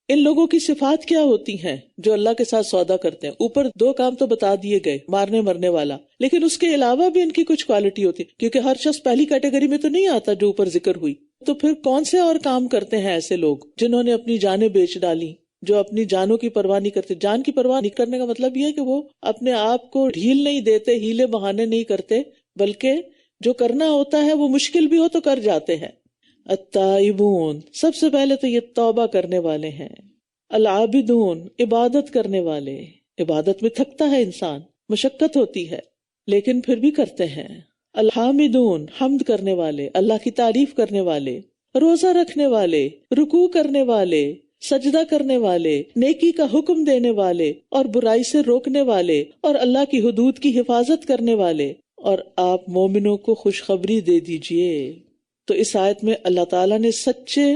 ان لوگوں کی صفات کیا ہوتی ہیں جو اللہ کے ساتھ سودا کرتے ہیں؟ اوپر 2 کام تو بتا دیے گئے، مارنے مرنے والا، لیکن اس کے علاوہ بھی ان کی کچھ کوالٹی ہوتی ہے، کیونکہ ہر شخص پہلی کیٹیگری میں تو نہیں آتا جو اوپر ذکر ہوئی۔ تو پھر کون سے اور کام کرتے ہیں ایسے لوگ جنہوں نے اپنی جانیں بیچ ڈالی، جو اپنی جانوں کی پرواہ نہیں کرتے؟ جان کی پرواہ نہیں کرنے کا مطلب یہ ہے کہ وہ اپنے آپ کو ڈھیل نہیں دیتے، ہیلے بہانے نہیں کرتے، بلکہ جو کرنا ہوتا ہے وہ مشکل بھی ہو تو کر جاتے ہیں۔ التائبون، سب سے پہلے تو یہ توبہ کرنے والے ہیں۔ العابدون، عبادت کرنے والے، عبادت میں تھکتا ہے انسان، مشقت ہوتی ہے لیکن پھر بھی کرتے ہیں۔ الحامدون، حمد کرنے والے، اللہ کی تعریف کرنے والے، روزہ رکھنے والے، رکوع کرنے والے، سجدہ کرنے والے، نیکی کا حکم دینے والے اور برائی سے روکنے والے اور اللہ کی حدود کی حفاظت کرنے والے، اور آپ مومنوں کو خوشخبری دے دیجئے۔ تو اس آیت میں اللہ تعالیٰ نے سچے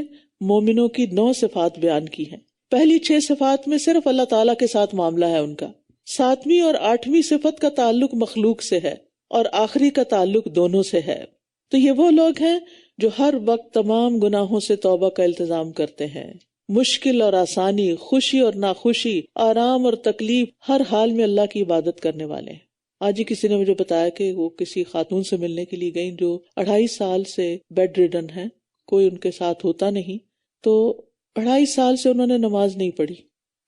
مومنوں کی 9 صفات بیان کی ہیں۔ پہلی 6 صفات میں صرف اللہ تعالیٰ کے ساتھ معاملہ ہے ان کا، 7ویں اور 8ویں صفت کا تعلق مخلوق سے ہے اور آخری کا تعلق دونوں سے ہے۔ تو یہ وہ لوگ ہیں جو ہر وقت تمام گناہوں سے توبہ کا التزام کرتے ہیں، مشکل اور آسانی، خوشی اور ناخوشی، آرام اور تکلیف، ہر حال میں اللہ کی عبادت کرنے والے ہیں۔ آج ہی کسی نے مجھے بتایا کہ وہ کسی خاتون سے ملنے کے لیے گئیں جو 2.5 سال سے بیڈ ریڈن ہیں، کوئی ان کے ساتھ ہوتا نہیں، تو 2.5 سال سے انہوں نے نماز نہیں پڑھی،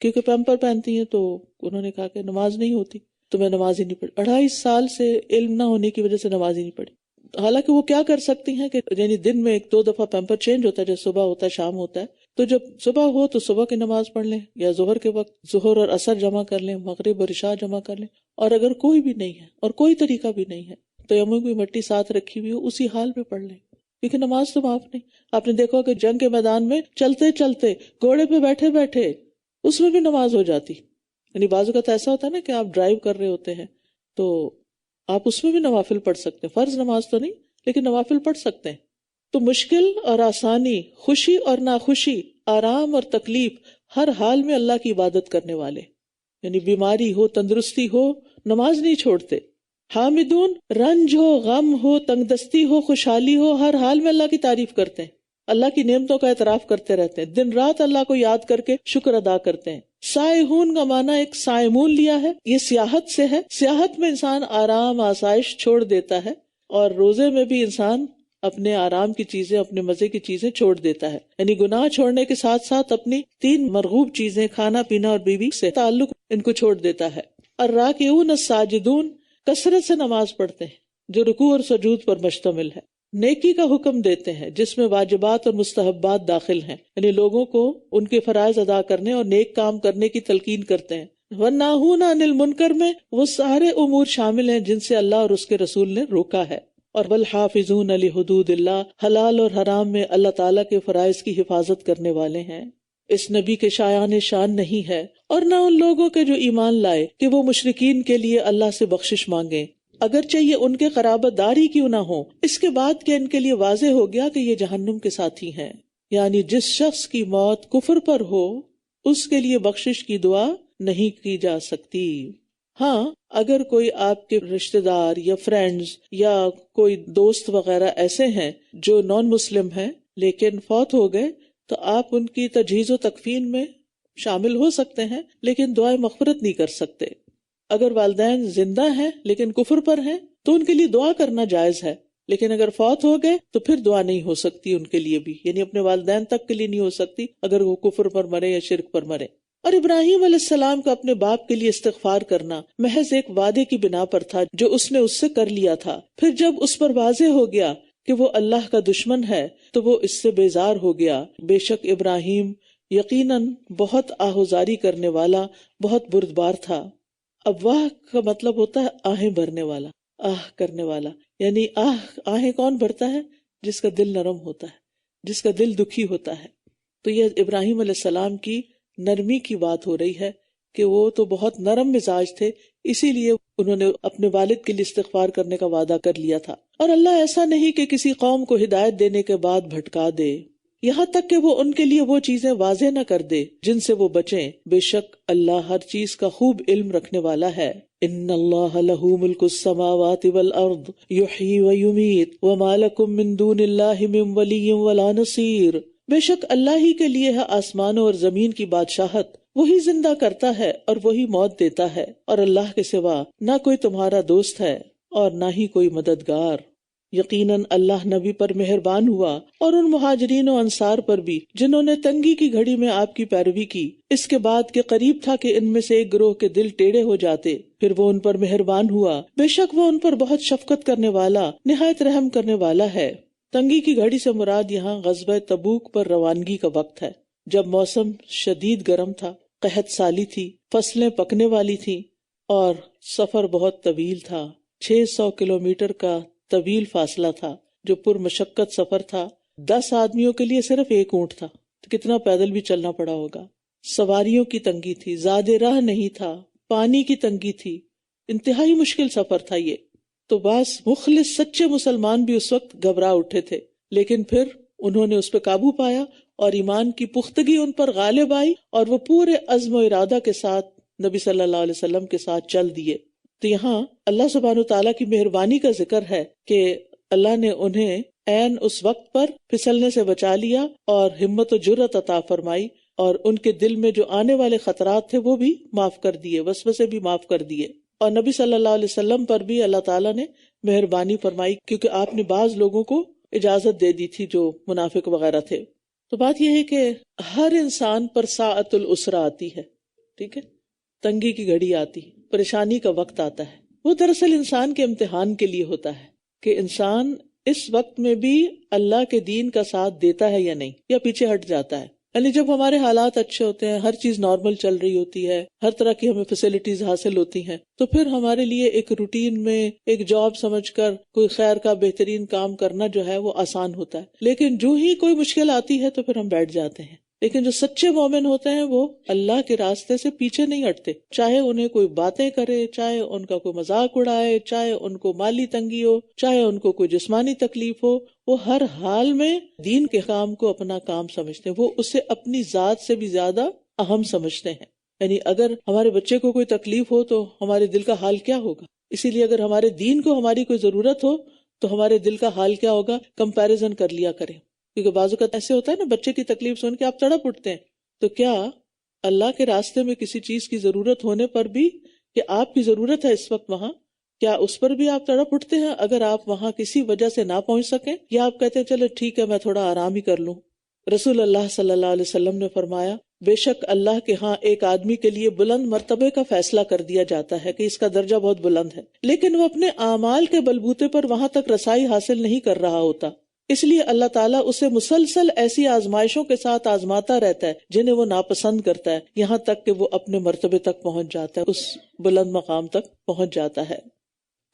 کیونکہ پیمپر پہنتی ہیں، تو انہوں نے کہا کہ نماز نہیں ہوتی تو میں نماز ہی نہیں پڑھی۔ 2.5 سال سے علم نہ ہونے کی وجہ سے نماز ہی نہیں پڑھی۔ حالانکہ وہ کیا کر سکتی ہیں کہ یعنی دن میں 1-2 دفعہ پیمپر چینج ہوتا ہے، جیسے صبح ہوتا ہے شام ہوتا ہے، تو جب صبح ہو تو صبح کی نماز پڑھ لیں، یا ظہر کے وقت ظہر اور عصر جمع کر لیں، مغرب اور عشاء جمع کر لیں، اور اگر کوئی بھی نہیں ہے اور کوئی طریقہ بھی نہیں ہے تو یموں کی مٹی ساتھ رکھی ہوئی ہو اسی حال میں پڑھ لیں، کیونکہ نماز تو معاف نہیں۔ آپ نے دیکھا کہ جنگ کے میدان میں چلتے چلتے، گھوڑے پہ بیٹھے بیٹھے، اس میں بھی نماز ہو جاتی۔ یعنی بعض اوقات ایسا ہوتا ہے نا کہ آپ ڈرائیو کر رہے ہوتے ہیں تو آپ اس میں بھی نوافل پڑھ سکتے ہیں، فرض نماز تو نہیں لیکن نوافل پڑھ سکتے ہیں۔ تو مشکل اور آسانی، خوشی اور ناخوشی، آرام اور تکلیف، ہر حال میں اللہ کی عبادت کرنے والے، یعنی بیماری ہو، تندرستی ہو، نماز نہیں چھوڑتے۔ حامدون، رنج ہو، غم ہو، تنگ دستی ہو، خوشحالی ہو، ہر حال میں اللہ کی تعریف کرتے ہیں، اللہ کی نعمتوں کا اعتراف کرتے رہتے ہیں، دن رات اللہ کو یاد کر کے شکر ادا کرتے ہیں۔ سائحون کا معنی ایک سائمون لیا ہے، یہ سیاحت سے ہے۔ سیاحت میں انسان آرام، آسائش چھوڑ دیتا ہے، اور روزے میں بھی انسان اپنے آرام کی چیزیں، اپنے مزے کی چیزیں چھوڑ دیتا ہے، یعنی گناہ چھوڑنے کے ساتھ ساتھ اپنی 3 مرغوب چیزیں، کھانا پینا اور بیوی سے تعلق، ان کو چھوڑ دیتا ہے۔ الراکعون الساجدون، کثرت سے نماز پڑھتے ہیں جو رکوع اور سجود پر مشتمل ہے۔ نیکی کا حکم دیتے ہیں جس میں واجبات اور مستحبات داخل ہیں، یعنی لوگوں کو ان کے فرائض ادا کرنے اور نیک کام کرنے کی تلقین کرتے ہیں۔ وَالنَّاهُونَ عَنِ الْمُنْكَرِ میں وہ سارے امور شامل ہیں جن سے اللہ اور اس کے رسول نے روکا ہے۔ اور وَالْحَافِظُونَ لِحُدُودِ اللَّهِ، حلال اور حرام میں اللہ تعالیٰ کے فرائض کی حفاظت کرنے والے ہیں۔ اس نبی کے شایان شان نہیں ہے اور نہ ان لوگوں کے جو ایمان لائے کہ وہ مشرکین کے لیے اللہ سے بخشش مانگیں، اگرچہ یہ ان کے قرابت داری کیوں نہ ہو، اس کے بعد کہ ان کے لیے واضح ہو گیا کہ یہ جہنم کے ساتھی ہیں۔ یعنی جس شخص کی موت کفر پر ہو اس کے لیے بخشش کی دعا نہیں کی جا سکتی۔ ہاں، اگر کوئی آپ کے رشتہ دار یا فرینڈز یا کوئی دوست وغیرہ ایسے ہیں جو نان مسلم ہیں لیکن فوت ہو گئے تو آپ ان کی تجہیز و تکفین میں شامل ہو سکتے ہیں لیکن دعائے مغفرت نہیں کر سکتے۔ اگر والدین زندہ ہیں لیکن کفر پر ہیں تو ان کے لیے دعا کرنا جائز ہے، لیکن اگر فوت ہو گئے تو پھر دعا نہیں ہو سکتی ان کے لیے بھی، یعنی اپنے والدین تک کے لیے نہیں ہو سکتی اگر وہ کفر پر مرے یا شرک پر مرے۔ اور ابراہیم علیہ السلام کا اپنے باپ کے لیے استغفار کرنا محض ایک وعدے کی بنا پر تھا جو اس نے اس سے کر لیا تھا۔ پھر جب اس پر واضح ہو گیا کہ وہ اللہ کا دشمن ہے تو وہ اس سے بیزار ہو گیا۔ بے شک ابراہیم یقیناً بہت آہوزاری کرنے والا، بہت بردبار تھا۔ اواہ کا مطلب ہوتا ہے آہیں بھرنے والا، آہ کرنے والا، یعنی آہیں کون بھرتا ہے؟ جس کا دل نرم ہوتا ہے، جس کا دل دکھی ہوتا ہے۔ تو یہ ابراہیم علیہ السلام کی نرمی کی بات ہو رہی ہے کہ وہ تو بہت نرم مزاج تھے، اسی لیے انہوں نے اپنے والد کے لیے استغفار کرنے کا وعدہ کر لیا تھا. اور اللہ ایسا نہیں کہ کسی قوم کو ہدایت دینے کے بعد بھٹکا دے، یہاں تک کہ وہ ان کے لیے وہ چیزیں واضح نہ کر دے جن سے وہ بچیں. بے شک اللہ ہر چیز کا خوب علم رکھنے والا ہے. ان اللہ لہ ملک السماوات والارض یحیی ویمیت وما لکم من دون اللہ من ولی ولا نصیر. بے شک اللہ ہی کے لیے ہے آسمانوں اور زمین کی بادشاہت، وہی زندہ کرتا ہے اور وہی موت دیتا ہے، اور اللہ کے سوا نہ کوئی تمہارا دوست ہے اور نہ ہی کوئی مددگار. یقیناً اللہ نبی پر مہربان ہوا اور ان مہاجرین و انصار پر بھی جنہوں نے تنگی کی گھڑی میں آپ کی پیروی کی، اس کے بعد کہ قریب تھا کہ ان میں سے ایک گروہ کے دل ٹیڑھے ہو جاتے، پھر وہ ان پر مہربان ہوا. بے شک وہ ان پر بہت شفقت کرنے والا، نہایت رحم کرنے والا ہے. تنگی کی گھڑی سے مراد یہاں غزوہ تبوک پر روانگی کا وقت ہے، جب موسم شدید گرم تھا، قحط سالی تھی، فصلیں پکنے والی تھیں اور سفر بہت طویل تھا. 600 کلومیٹر کا طویل فاصلہ تھا جو پر مشقت سفر تھا. 10 آدمیوں کے لیے صرف ایک اونٹ تھا تو کتنا پیدل بھی چلنا پڑا ہوگا. سواریوں کی تنگی تھی، زیادہ راہ نہیں تھا، پانی کی تنگی تھی، انتہائی مشکل سفر تھا یہ. تو بعض مخلص سچے مسلمان بھی اس وقت گھبرا اٹھے تھے، لیکن پھر انہوں نے اس پہ قابو پایا اور ایمان کی پختگی ان پر غالب آئی اور وہ پورے عزم و ارادہ کے ساتھ نبی صلی اللہ علیہ وسلم کے ساتھ چل دیے. تو یہاں اللہ سبحانہ وتعالیٰ کی مہربانی کا ذکر ہے کہ اللہ نے انہیں عین اس وقت پر پھسلنے سے بچا لیا اور ہمت و جرأت عطا فرمائی، اور ان کے دل میں جو آنے والے خطرات تھے وہ بھی معاف کر دیے، وسوسے بھی معاف کر دیے. اور نبی صلی اللہ علیہ وسلم پر بھی اللہ تعالیٰ نے مہربانی فرمائی، کیونکہ آپ نے بعض لوگوں کو اجازت دے دی تھی جو منافق وغیرہ تھے. تو بات یہ ہے کہ ہر انسان پر ساعت العسرہ آتی ہے، ٹھیک ہے، تنگی کی گھڑی آتی، پریشانی کا وقت آتا ہے. وہ دراصل انسان کے امتحان کے لیے ہوتا ہے کہ انسان اس وقت میں بھی اللہ کے دین کا ساتھ دیتا ہے یا نہیں، یا پیچھے ہٹ جاتا ہے. یعنی جب ہمارے حالات اچھے ہوتے ہیں، ہر چیز نارمل چل رہی ہوتی ہے، ہر طرح کی ہمیں فیسلٹیز حاصل ہوتی ہیں، تو پھر ہمارے لیے ایک روٹین میں ایک جاب سمجھ کر کوئی خیر کا بہترین کام کرنا جو ہے وہ آسان ہوتا ہے. لیکن جو ہی کوئی مشکل آتی ہے تو پھر ہم بیٹھ جاتے ہیں. لیکن جو سچے مومن ہوتے ہیں وہ اللہ کے راستے سے پیچھے نہیں ہٹتے، چاہے انہیں کوئی باتیں کرے، چاہے ان کا کوئی مذاق اڑائے، چاہے ان کو مالی تنگی ہو، چاہے ان کو کوئی جسمانی تکلیف ہو، وہ ہر حال میں دین کے کام کو اپنا کام سمجھتے ہیں، وہ اسے اپنی ذات سے بھی زیادہ اہم سمجھتے ہیں. یعنی اگر ہمارے بچے کو کوئی تکلیف ہو تو ہمارے دل کا حال کیا ہوگا؟ اسی لیے اگر ہمارے دین کو ہماری کوئی ضرورت ہو تو ہمارے دل کا حال کیا ہوگا؟ کمپیریزن کر لیا کریں، کیونکہ بعض اوقات ایسے ہوتا ہے نا، بچے کی تکلیف سن کے آپ تڑپ اٹھتے ہیں. تو کیا اللہ کے راستے میں کسی چیز کی ضرورت ہونے پر بھی کہ آپ کی ضرورت ہے اس وقت وہاں، کیا اس پر بھی آپ تڑپ اٹھتے ہیں اگر آپ وہاں کسی وجہ سے نہ پہنچ سکیں، یا آپ کہتے ہیں چلو ٹھیک ہے میں تھوڑا آرام ہی کر لوں؟ رسول اللہ صلی اللہ علیہ وسلم نے فرمایا، بے شک اللہ کے ہاں ایک آدمی کے لیے بلند مرتبے کا فیصلہ کر دیا جاتا ہے کہ اس کا درجہ بہت بلند ہے، لیکن وہ اپنے اعمال کے بلبوتے پر وہاں تک رسائی حاصل نہیں کر رہا ہوتا. اس لیے اللہ تعالیٰ اسے مسلسل ایسی آزمائشوں کے ساتھ آزماتا رہتا ہے جنہیں وہ ناپسند کرتا ہے، یہاں تک کہ وہ اپنے مرتبے تک پہنچ جاتا ہے، اس بلند مقام تک پہنچ جاتا ہے.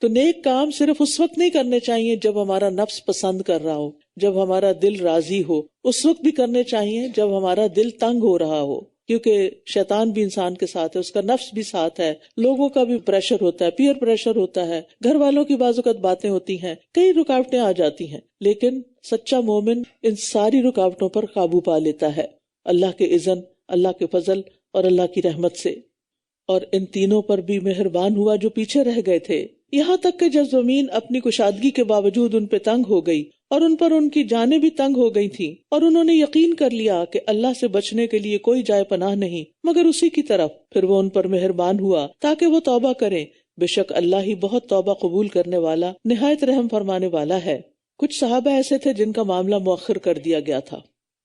تو نیک کام صرف اس وقت نہیں کرنے چاہیے جب ہمارا نفس پسند کر رہا ہو، جب ہمارا دل راضی ہو، اس وقت بھی کرنے چاہیے جب ہمارا دل تنگ ہو رہا ہو، کیونکہ شیطان بھی انسان کے ساتھ ہے، اس کا نفس بھی ساتھ ہے، لوگوں کا بھی پریشر ہوتا ہے، پیئر پریشر ہوتا ہے، گھر والوں کی بعض اوقات باتیں ہوتی ہیں، کئی رکاوٹیں آ جاتی ہیں، لیکن سچا مومن ان ساری رکاوٹوں پر قابو پا لیتا ہے اللہ کے اذن، اللہ کے فضل اور اللہ کی رحمت سے. اور ان تینوں پر بھی مہربان ہوا جو پیچھے رہ گئے تھے، یہاں تک کہ جب زمین اپنی کشادگی کے باوجود ان پہ تنگ ہو گئی اور ان پر ان کی جانیں بھی تنگ ہو گئی تھیں، اور انہوں نے یقین کر لیا کہ اللہ سے بچنے کے لیے کوئی جائے پناہ نہیں مگر اسی کی طرف، پھر وہ ان پر مہربان ہوا تاکہ وہ توبہ کریں. بے شک اللہ ہی بہت توبہ قبول کرنے والا، نہایت رحم فرمانے والا ہے. کچھ صحابہ ایسے تھے جن کا معاملہ مؤخر کر دیا گیا تھا،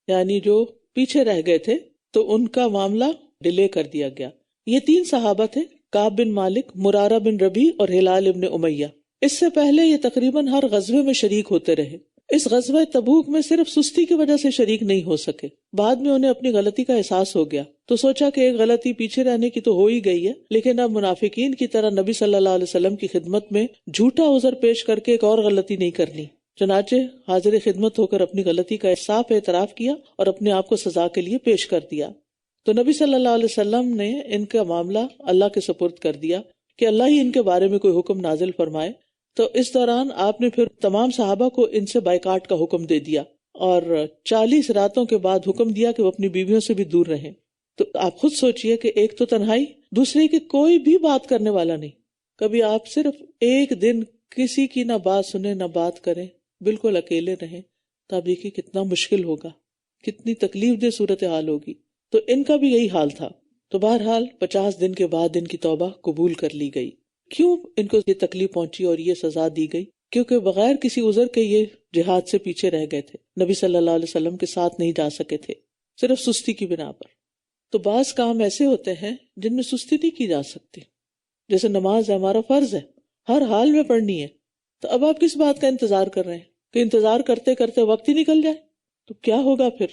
یعنی جو پیچھے رہ گئے تھے تو ان کا معاملہ ڈیلے کر دیا گیا. یہ 3 صحابہ تھے، کعب بن مالک، مرارہ بن ربیع اور ہلال ابن امیہ. اس سے پہلے یہ تقریباً ہر غزوے میں شریک ہوتے رہے. اس غزوہ تبوک میں صرف سستی کی وجہ سے شریک نہیں ہو سکے، بعد میں انہیں اپنی غلطی کا احساس ہو گیا تو سوچا کہ ایک غلطی پیچھے رہنے کی تو ہو ہی گئی ہے، لیکن اب منافقین کی طرح نبی صلی اللہ علیہ وسلم کی خدمت میں جھوٹا عذر پیش کر کے ایک اور غلطی نہیں کرنی. چنانچہ حاضر خدمت ہو کر اپنی غلطی کا صاف اعتراف کیا اور اپنے آپ کو سزا کے لیے پیش کر دیا. تو نبی صلی اللہ علیہ وسلم نے ان کا معاملہ اللہ کے سپرد کر دیا کہ اللہ ہی ان کے بارے میں کوئی حکم نازل فرمائے. تو اس دوران آپ نے پھر تمام صحابہ کو ان سے بائیکاٹ کا حکم دے دیا اور 40 راتوں کے بعد حکم دیا کہ وہ اپنی بیویوں سے بھی دور رہیں. تو آپ خود سوچئے کہ ایک تو تنہائی، دوسرے کہ کوئی بھی بات کرنے والا نہیں. کبھی آپ صرف ایک دن کسی کی نہ بات سنیں نہ بات کریں، بالکل اکیلے رہیں، تو آپ دیکھیے کتنا مشکل ہوگا، کتنی تکلیف دہ صورتحال ہوگی. تو ان کا بھی یہی حال تھا. تو بہرحال 50 دن کے بعد ان کی توبہ قبول کر لی گئی. کیوں ان کو یہ تکلیف پہنچی اور یہ سزا دی گئی؟ کیونکہ بغیر کسی عذر کے یہ جہاد سے پیچھے رہ گئے تھے، نبی صلی اللہ علیہ وسلم کے ساتھ نہیں جا سکے تھے، صرف سستی کی بنا پر. تو بعض کام ایسے ہوتے ہیں جن میں سستی نہیں کی جا سکتی. جیسے نماز ہے، ہمارا فرض ہے، ہر حال میں پڑھنی ہے. تو اب آپ کس بات کا انتظار کر رہے ہیں کہ انتظار کرتے کرتے وقت ہی نکل جائے؟ تو کیا ہوگا پھر؟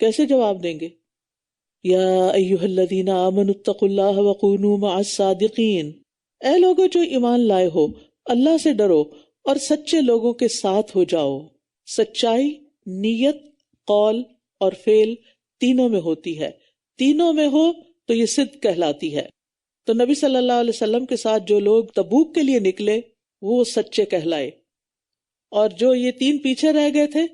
کیسے جواب دیں گے؟ یا ایھا الذین آمنوا اتقوا اللہ وکونوا مع الصادقین، اے لوگو جو ایمان لائے ہو، اللہ سے ڈرو اور سچے لوگوں کے ساتھ ہو جاؤ. سچائی نیت، قول اور فعل تینوں میں ہوتی ہے. تینوں میں ہو تو یہ صدق کہلاتی ہے. تو نبی صلی اللہ علیہ وسلم کے ساتھ جو لوگ تبوک کے لیے نکلے وہ سچے کہلائے، اور جو یہ 3 پیچھے رہ گئے تھے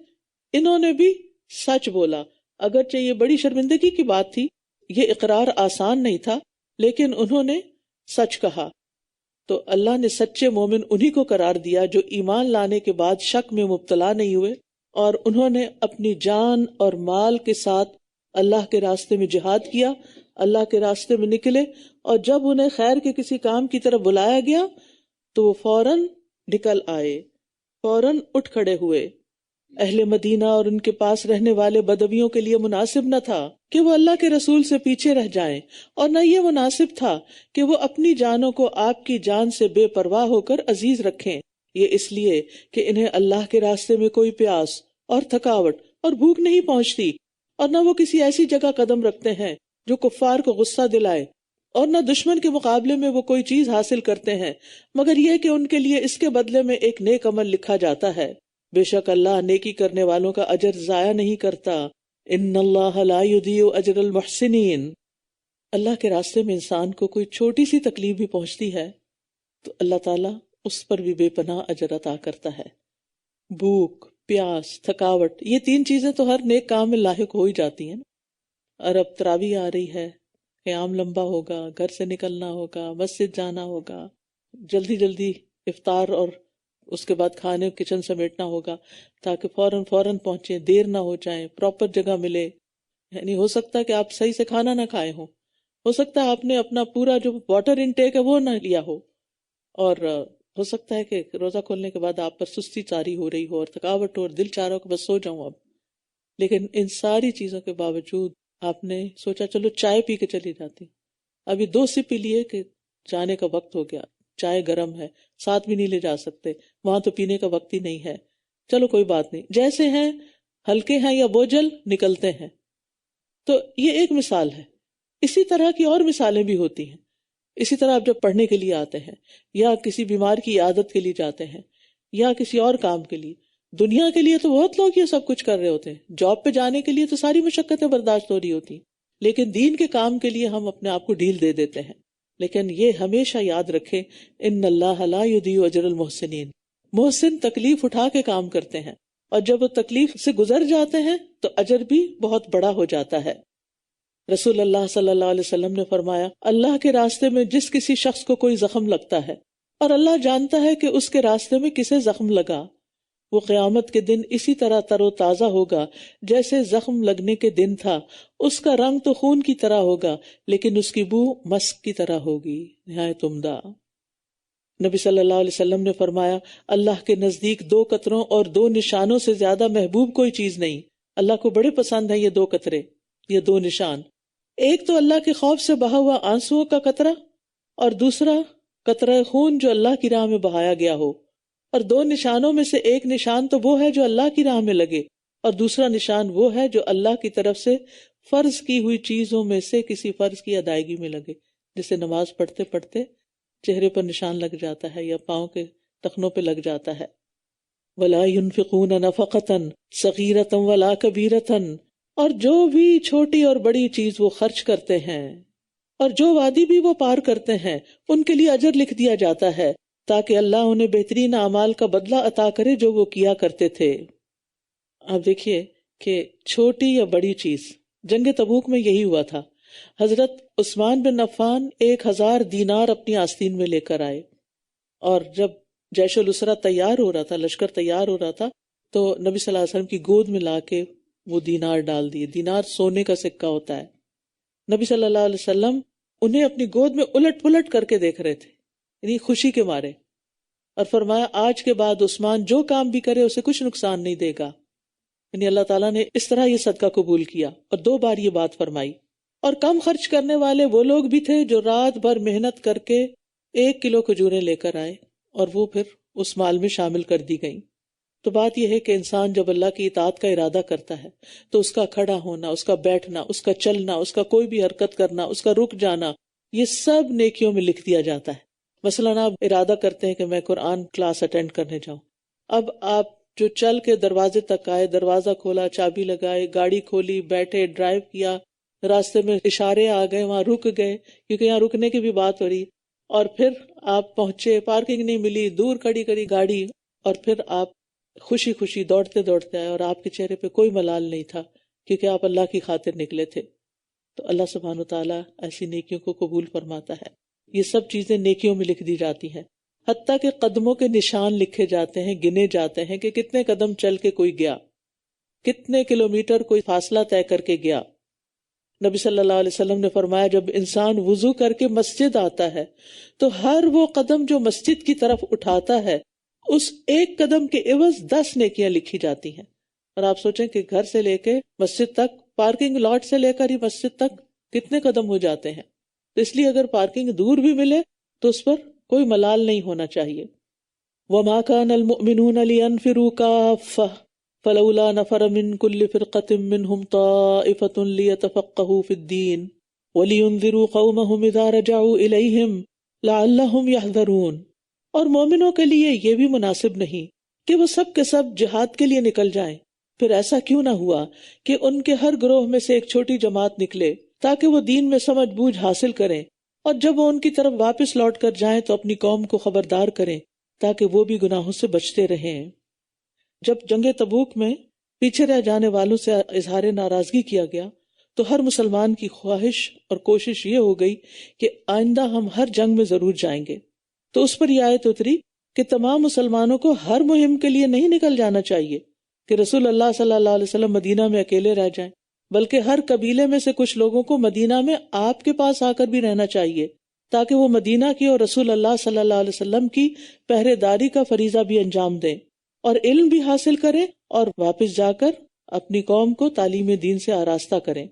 انہوں نے بھی سچ بولا. اگرچہ یہ بڑی شرمندگی کی بات تھی، یہ اقرار آسان نہیں تھا، لیکن انہوں نے سچ کہا. تو اللہ نے سچے مومن انہی کو قرار دیا جو ایمان لانے کے بعد شک میں مبتلا نہیں ہوئے اور انہوں نے اپنی جان اور مال کے ساتھ اللہ کے راستے میں جہاد کیا، اللہ کے راستے میں نکلے، اور جب انہیں خیر کے کسی کام کی طرف بلایا گیا تو وہ فوراً نکل آئے، فوراً اٹھ کھڑے ہوئے. اہل مدینہ اور ان کے پاس رہنے والے بدویوں کے لیے مناسب نہ تھا کہ وہ اللہ کے رسول سے پیچھے رہ جائیں، اور نہ یہ مناسب تھا کہ وہ اپنی جانوں کو آپ کی جان سے بے پرواہ ہو کر عزیز رکھیں. یہ اس لیے کہ انہیں اللہ کے راستے میں کوئی پیاس اور تھکاوٹ اور بھوک نہیں پہنچتی، اور نہ وہ کسی ایسی جگہ قدم رکھتے ہیں جو کفار کو غصہ دلائے، اور نہ دشمن کے مقابلے میں وہ کوئی چیز حاصل کرتے ہیں مگر یہ کہ ان کے لیے اس کے بدلے میں ایک نیک عمل لکھا جاتا ہے. بے شک اللہ نیکی کرنے والوں کا اجر ضائع نہیں کرتا. ان اللہ لا یضیع اجر المحسنین. اللہ کے راستے میں انسان کو کوئی چھوٹی سی تکلیف بھی پہنچتی ہے تو اللہ تعالیٰ اس پر بھی بے پناہ اجر عطا کرتا ہے. بھوک، پیاس، تھکاوٹ، یہ 3 چیزیں تو ہر نیک کام میں لاحق ہو ہی جاتی ہیں. اور اب تراویح آ رہی ہے، قیام لمبا ہوگا، گھر سے نکلنا ہوگا، مسجد جانا ہوگا، جلدی جلدی افطار اور اس کے بعد کھانے کچن سمیٹنا ہوگا تاکہ فوراً پہنچیں، دیر نہ ہو جائیں، پراپر جگہ ملے. یعنی ہو سکتا ہے کہ آپ صحیح سے کھانا نہ کھائے ہوں، ہو سکتا ہے آپ نے اپنا پورا جو واٹر انٹیک ہے وہ نہ لیا ہو، اور ہو سکتا ہے کہ روزہ کھولنے کے بعد آپ پر سستی طاری ہو رہی ہو اور تھکاوٹ ہو اور دل چاہ رہا ہو کہ بس سو جاؤں اب. لیکن ان ساری چیزوں کے باوجود آپ نے سوچا چلو چائے پی کے چلی جاتی، ابھی 2 سپ پی لیے کہ جانے کا وقت ہو گیا، چائے گرم ہے، ساتھ بھی نہیں لے جا سکتے، وہاں تو پینے کا وقت ہی نہیں ہے، چلو کوئی بات نہیں، جیسے ہیں ہلکے ہیں یا بوجھل نکلتے ہیں. تو یہ ایک مثال ہے. اسی طرح کی اور مثالیں بھی ہوتی ہیں. اسی طرح آپ جب پڑھنے کے لیے آتے ہیں یا کسی بیمار کی عیادت کے لیے جاتے ہیں یا کسی اور کام کے لیے، دنیا کے لیے تو بہت لوگ یہ سب کچھ کر رہے ہوتے ہیں، جاب پہ جانے کے لیے تو ساری مشقتیں برداشت ہو رہی ہوتی ہیں، لیکن دین کے کام کے لیے ہم اپنے آپ کو ڈھیل دے دیتے ہیں. لیکن یہ ہمیشہ یاد رکھیں، ان اللہ لا یضیع اجر المحسنین. محسن تکلیف اٹھا کے کام کرتے ہیں، اور جب وہ تکلیف سے گزر جاتے ہیں تو اجر بھی بہت بڑا ہو جاتا ہے. رسول اللہ صلی اللہ علیہ وسلم نے فرمایا، اللہ کے راستے میں جس کسی شخص کو کوئی زخم لگتا ہے اور اللہ جانتا ہے کہ اس کے راستے میں کسے زخم لگا، وہ قیامت کے دن اسی طرح تر و تازہ ہوگا جیسے زخم لگنے کے دن تھا. اس کا رنگ تو خون کی طرح ہوگا لیکن اس کی بو مسک کی طرح ہوگی، نہایت عمدہ. نبی صلی اللہ علیہ وسلم نے فرمایا، اللہ کے نزدیک 2 قطروں اور 2 نشانوں سے زیادہ محبوب کوئی چیز نہیں. اللہ کو بڑے پسند ہے یہ 2 قطرے، یہ 2 نشان. ایک تو اللہ کے خوف سے بہا ہوا آنسوؤں کا قطرہ، اور دوسرا قطرہ خون جو اللہ کی راہ میں بہایا گیا ہو. اور 2 نشانوں میں سے ایک نشان تو وہ ہے جو اللہ کی راہ میں لگے، اور دوسرا نشان وہ ہے جو اللہ کی طرف سے فرض کی ہوئی چیزوں میں سے کسی فرض کی ادائیگی میں لگے. جسے نماز پڑھتے پڑھتے چہرے پر نشان لگ جاتا ہے یا پاؤں کے ٹخنوں پہ لگ جاتا ہے. وَلَا يُنْفِقُونَ نَفَقَةً صَغِيرَةً وَلَا كَبِيرَةً، اور جو بھی چھوٹی اور بڑی چیز وہ خرچ کرتے ہیں اور جو وادی بھی وہ پار کرتے ہیں ان کے لیے اجر لکھ دیا جاتا ہے تاکہ اللہ انہیں بہترین اعمال کا بدلہ عطا کرے جو وہ کیا کرتے تھے۔ آپ دیکھیے کہ چھوٹی یا بڑی چیز، جنگ تبوک میں یہی ہوا تھا۔ حضرت عثمان بن عفان 1000 دینار اپنی آستین میں لے کر آئے، اور جب جیش الاسرہ تیار ہو رہا تھا، لشکر تیار ہو رہا تھا، تو نبی صلی اللہ علیہ وسلم کی گود میں لا کے وہ دینار ڈال دیے۔ دینار سونے کا سکہ ہوتا ہے۔ نبی صلی اللہ علیہ وسلم انہیں اپنی گود میں الٹ پلٹ کر کے دیکھ رہے تھے، یعنی خوشی کے مارے، اور فرمایا آج کے بعد عثمان جو کام بھی کرے اسے کچھ نقصان نہیں دے گا۔ یعنی اللہ تعالیٰ نے اس طرح یہ صدقہ قبول کیا، اور 2 بار یہ بات فرمائی۔ اور کم خرچ کرنے والے وہ لوگ بھی تھے جو رات بھر محنت کر کے 1 کلو کھجوریں لے کر آئے، اور وہ پھر اس مال میں شامل کر دی گئیں۔ تو بات یہ ہے کہ انسان جب اللہ کی اطاعت کا ارادہ کرتا ہے تو اس کا کھڑا ہونا، اس کا بیٹھنا، اس کا چلنا، اس کا کوئی بھی حرکت کرنا، اس کا رک جانا، یہ سب نیکیوں میں لکھ دیا جاتا ہے۔ مثلاً آپ ارادہ کرتے ہیں کہ میں قرآن کلاس اٹینڈ کرنے جاؤں، اب آپ جو چل کے دروازے تک آئے، دروازہ کھولا، چابی لگائے، گاڑی کھولی، بیٹھے، ڈرائیو کیا، راستے میں اشارے آ گئے، وہاں رک گئے کیونکہ یہاں رکنے کی بھی بات ہو رہی، اور پھر آپ پہنچے، پارکنگ نہیں ملی، دور کھڑی کری گاڑی، اور پھر آپ خوشی خوشی دوڑتے دوڑتے آئے، اور آپ کے چہرے پہ کوئی ملال نہیں تھا کیونکہ آپ اللہ کی خاطر نکلے تھے۔ تو اللہ سبحانہ وتعالیٰ ایسی نیکیوں کو قبول فرماتا ہے۔ یہ سب چیزیں نیکیوں میں لکھ دی جاتی ہیں، حتیٰ کہ قدموں کے نشان لکھے جاتے ہیں، گنے جاتے ہیں کہ کتنے قدم چل کے کوئی گیا، کتنے کلومیٹر کوئی فاصلہ طے کر کے گیا۔ نبی صلی اللہ علیہ وسلم نے فرمایا جب انسان وضو کر کے مسجد آتا ہے تو ہر وہ قدم جو مسجد کی طرف اٹھاتا ہے اس 1 قدم کے عوض 10 نیکیاں لکھی جاتی ہیں۔ اور آپ سوچیں کہ گھر سے لے کے مسجد تک، پارکنگ لاٹ سے لے کر ہی مسجد تک کتنے قدم ہو جاتے ہیں۔ تو اس لیے اگر پارکنگ دور بھی ملے تو اس پر کوئی ملال نہیں ہونا چاہیے۔ وَمَا كَانَ الْمُؤْمِنُونَ لِيَنْفِرُوا كَافَّةً فَلَوْلَا نَفَرَ مِنْ كُلِّ فِرْقَةٍ مِّنْهُمْ طَائِفَةٌ لِيَتَفَقَّهُوا فِي الدِّينِ وَلِيُنذِرُوا قَوْمَهُمْ إِذَا رَجَعُوا إِلَيْهِمْ لَعَلَّهُمْ يَحْذَرُونَ۔ اور مومنوں کے لیے یہ بھی مناسب نہیں کہ وہ سب کے سب جہاد کے لیے نکل جائیں، پھر ایسا کیوں نہ ہوا کہ ان کے ہر گروہ میں سے ایک چھوٹی جماعت نکلے تاکہ وہ دین میں سمجھ بوجھ حاصل کریں، اور جب وہ ان کی طرف واپس لوٹ کر جائیں تو اپنی قوم کو خبردار کریں تاکہ وہ بھی گناہوں سے بچتے رہیں۔ جب جنگ تبوک میں پیچھے رہ جانے والوں سے اظہار ناراضگی کیا گیا تو ہر مسلمان کی خواہش اور کوشش یہ ہو گئی کہ آئندہ ہم ہر جنگ میں ضرور جائیں گے۔ تو اس پر یہ آیت اتری کہ تمام مسلمانوں کو ہر مہم کے لیے نہیں نکل جانا چاہیے کہ رسول اللہ صلی اللہ علیہ وسلم مدینہ میں اکیلے رہ جائیں، بلکہ ہر قبیلے میں سے کچھ لوگوں کو مدینہ میں آپ کے پاس آ کر بھی رہنا چاہیے تاکہ وہ مدینہ کی اور رسول اللہ صلی اللہ علیہ وسلم کی پہرے داری کا فریضہ بھی انجام دیں اور علم بھی حاصل کریں، اور واپس جا کر اپنی قوم کو تعلیم دین سے آراستہ کریں۔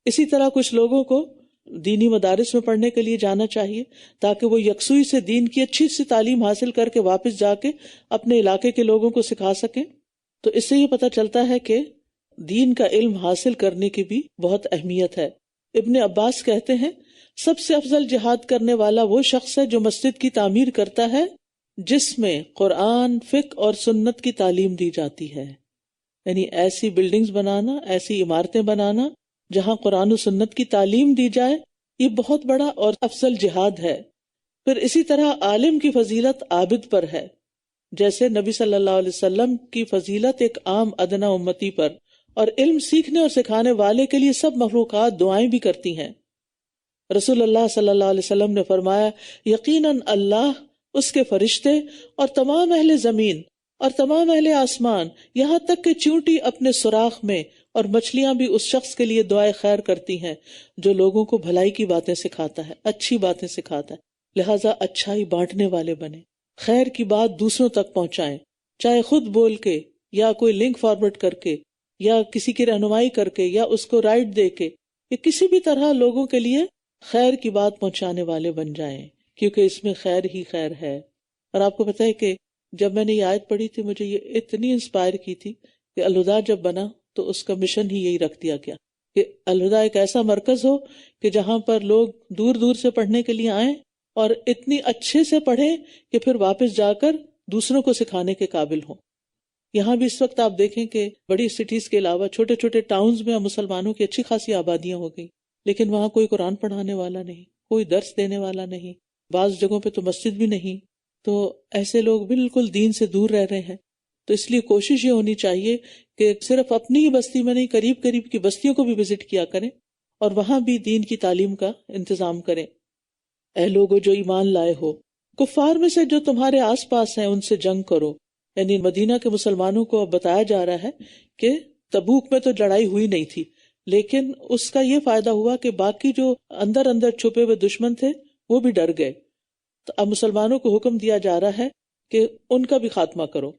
اسی طرح کچھ لوگوں کو دینی مدارس میں پڑھنے کے لیے جانا چاہیے تاکہ وہ یکسوئی سے دین کی اچھی سی تعلیم حاصل کر کے واپس جا کے اپنے علاقے کے لوگوں کو سکھا سکیں۔ تو اس سے یہ پتہ چلتا ہے کہ دین کا علم حاصل کرنے کی بھی بہت اہمیت ہے۔ ابن عباس کہتے ہیں سب سے افضل جہاد کرنے والا وہ شخص ہے جو مسجد کی تعمیر کرتا ہے جس میں قرآن، فقہ اور سنت کی تعلیم دی جاتی ہے، یعنی ایسی بلڈنگز بنانا، ایسی عمارتیں بنانا جہاں قرآن و سنت کی تعلیم دی جائے، یہ بہت بڑا اور افضل جہاد ہے۔ پھر اسی طرح عالم کی فضیلت عابد پر ہے، جیسے نبی صلی اللہ علیہ وسلم کی فضیلت ایک عام ادنا امتی پر، اور علم سیکھنے اور سکھانے والے کے لیے سب مخلوقات دعائیں بھی کرتی ہیں۔ رسول اللہ صلی اللہ علیہ وسلم نے فرمایا یقیناً اللہ، اس کے فرشتے اور تمام اہل زمین اور تمام اہل آسمان، یہاں تک کہ چیونٹی اپنے سوراخ میں اور مچھلیاں بھی اس شخص کے لیے دعائے خیر کرتی ہیں جو لوگوں کو بھلائی کی باتیں سکھاتا ہے، اچھی باتیں سکھاتا ہے۔ لہٰذا اچھائی بانٹنے والے بنیں، خیر کی بات دوسروں تک پہنچائیں، چاہے خود بول کے یا کوئی لنک فارورڈ کر کے یا کسی کی رہنمائی کر کے یا اس کو رائٹ دے کے، یا کسی بھی طرح لوگوں کے لیے خیر کی بات پہنچانے والے بن جائیں، کیونکہ اس میں خیر ہی خیر ہے۔ اور آپ کو پتہ ہے کہ جب میں نے یہ آیت پڑھی تھی مجھے یہ اتنی انسپائر کی تھی کہ الہدیٰ جب بنا تو اس کا مشن ہی یہی رکھ دیا گیا کہ الہدیٰ ایک ایسا مرکز ہو کہ جہاں پر لوگ دور دور سے پڑھنے کے لیے آئیں اور اتنی اچھے سے پڑھیں کہ پھر واپس جا کر دوسروں کو سکھانے کے قابل ہوں۔ یہاں بھی اس وقت آپ دیکھیں کہ بڑی سٹیز کے علاوہ چھوٹے چھوٹے ٹاؤنز میں مسلمانوں کی اچھی خاصی آبادیاں ہو گئی، لیکن وہاں کوئی قرآن پڑھانے والا نہیں، کوئی درس دینے والا نہیں، بعض جگہوں پہ تو مسجد بھی نہیں. تو ایسے لوگ بالکل دین سے دور رہ رہے ہیں. تو اس لیے کوشش یہ ہونی چاہیے کہ صرف اپنی ہی بستی میں نہیں، قریب قریب کی بستیوں کو بھی وزٹ کیا کریں اور وہاں بھی دین کی تعلیم کا انتظام کریں. اے لوگو جو ایمان لائے ہو، کفار میں سے جو تمہارے آس پاس ہیں ان سے جنگ کرو. یعنی مدینہ کے مسلمانوں کو اب بتایا جا رہا ہے کہ تبوک میں تو لڑائی ہوئی نہیں تھی، لیکن اس کا یہ فائدہ ہوا کہ باقی جو اندر اندر چھپے ہوئے دشمن تھے وہ بھی ڈر گئے. تو اب مسلمانوں کو حکم دیا جا رہا ہے کہ ان کا بھی خاتمہ کرو،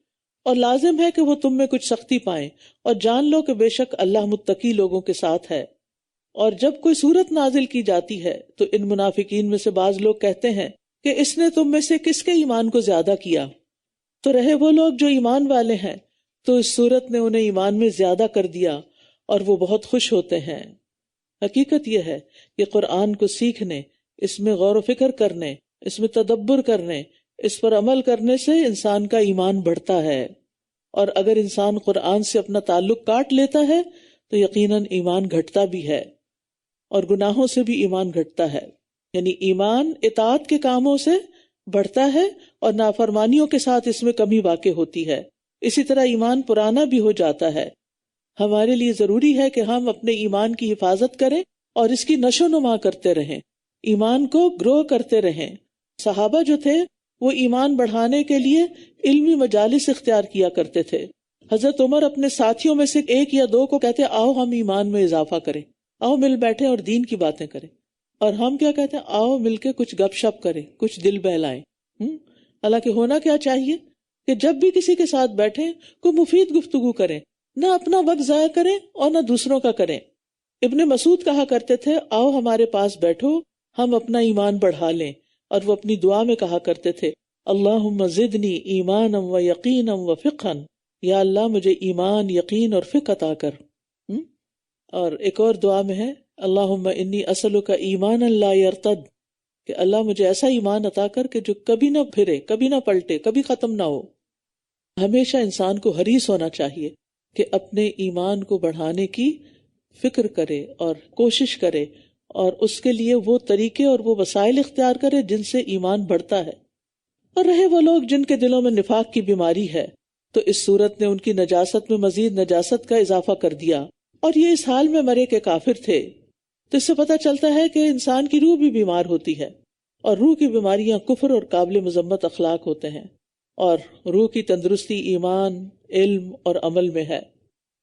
اور لازم ہے کہ وہ تم میں کچھ سختی پائیں، اور جان لو کہ بے شک اللہ متقی لوگوں کے ساتھ ہے. اور جب کوئی صورت نازل کی جاتی ہے تو ان منافقین میں سے بعض لوگ کہتے ہیں کہ اس نے تم میں سے کس کے ایمان کو زیادہ کیا؟ تو رہے وہ لوگ جو ایمان والے ہیں تو اس صورت نے انہیں ایمان میں زیادہ کر دیا اور وہ بہت خوش ہوتے ہیں. حقیقت یہ ہے کہ قرآن کو سیکھنے، اس میں غور و فکر کرنے، اس میں تدبر کرنے، اس پر عمل کرنے سے انسان کا ایمان بڑھتا ہے. اور اگر انسان قرآن سے اپنا تعلق کاٹ لیتا ہے تو یقیناً ایمان گھٹتا بھی ہے، اور گناہوں سے بھی ایمان گھٹتا ہے. یعنی ایمان اطاعت کے کاموں سے بڑھتا ہے اور نافرمانیوں کے ساتھ اس میں کمی واقع ہوتی ہے. اسی طرح ایمان پرانا بھی ہو جاتا ہے. ہمارے لیے ضروری ہے کہ ہم اپنے ایمان کی حفاظت کریں اور اس کی نشو نما کرتے رہیں، ایمان کو گرو کرتے رہیں. صحابہ جو تھے وہ ایمان بڑھانے کے لیے علمی مجالس اختیار کیا کرتے تھے. حضرت عمر اپنے ساتھیوں میں سے ایک یا دو کو کہتے آؤ ہم ایمان میں اضافہ کریں، آؤ مل بیٹھیں اور دین کی باتیں کریں. اور ہم کیا کہتے ہیں؟ آؤ مل کے کچھ گپ شپ کریں، کچھ دل بہلائیں. حالانکہ ہونا کیا چاہیے کہ جب بھی کسی کے ساتھ بیٹھیں کوئی مفید گفتگو کریں، نہ اپنا وقت ضائع کریں اور نہ دوسروں کا کریں. ابن مسعود کہا کرتے تھے آؤ ہمارے پاس بیٹھو، ہم اپنا ایمان بڑھا لیں. اور وہ اپنی دعا میں کہا کرتے تھے اللہم زدنی ایمانا و یقینا و فقہا، یا اللہ مجھے ایمان، یقین اور فقہ عطا کر. اور ایک اور دعا میں ہے اللہم انی اسألک ایمانا لا یرتد، کہ اللہ مجھے ایسا ایمان عطا کر کہ جو کبھی نہ پھرے، کبھی نہ پلٹے، کبھی ختم نہ ہو. ہمیشہ انسان کو حریص ہونا چاہیے کہ اپنے ایمان کو بڑھانے کی فکر کرے اور کوشش کرے، اور اس کے لیے وہ طریقے اور وہ وسائل اختیار کرے جن سے ایمان بڑھتا ہے. اور رہے وہ لوگ جن کے دلوں میں نفاق کی بیماری ہے تو اس صورت نے ان کی نجاست میں مزید نجاست کا اضافہ کر دیا، اور یہ اس حال میں مرے کہ کافر تھے. تو اس سے پتہ چلتا ہے کہ انسان کی روح بھی بیمار ہوتی ہے، اور روح کی بیماریاں کفر اور قابل مذمت اخلاق ہوتے ہیں، اور روح کی تندرستی ایمان، علم اور عمل میں ہے.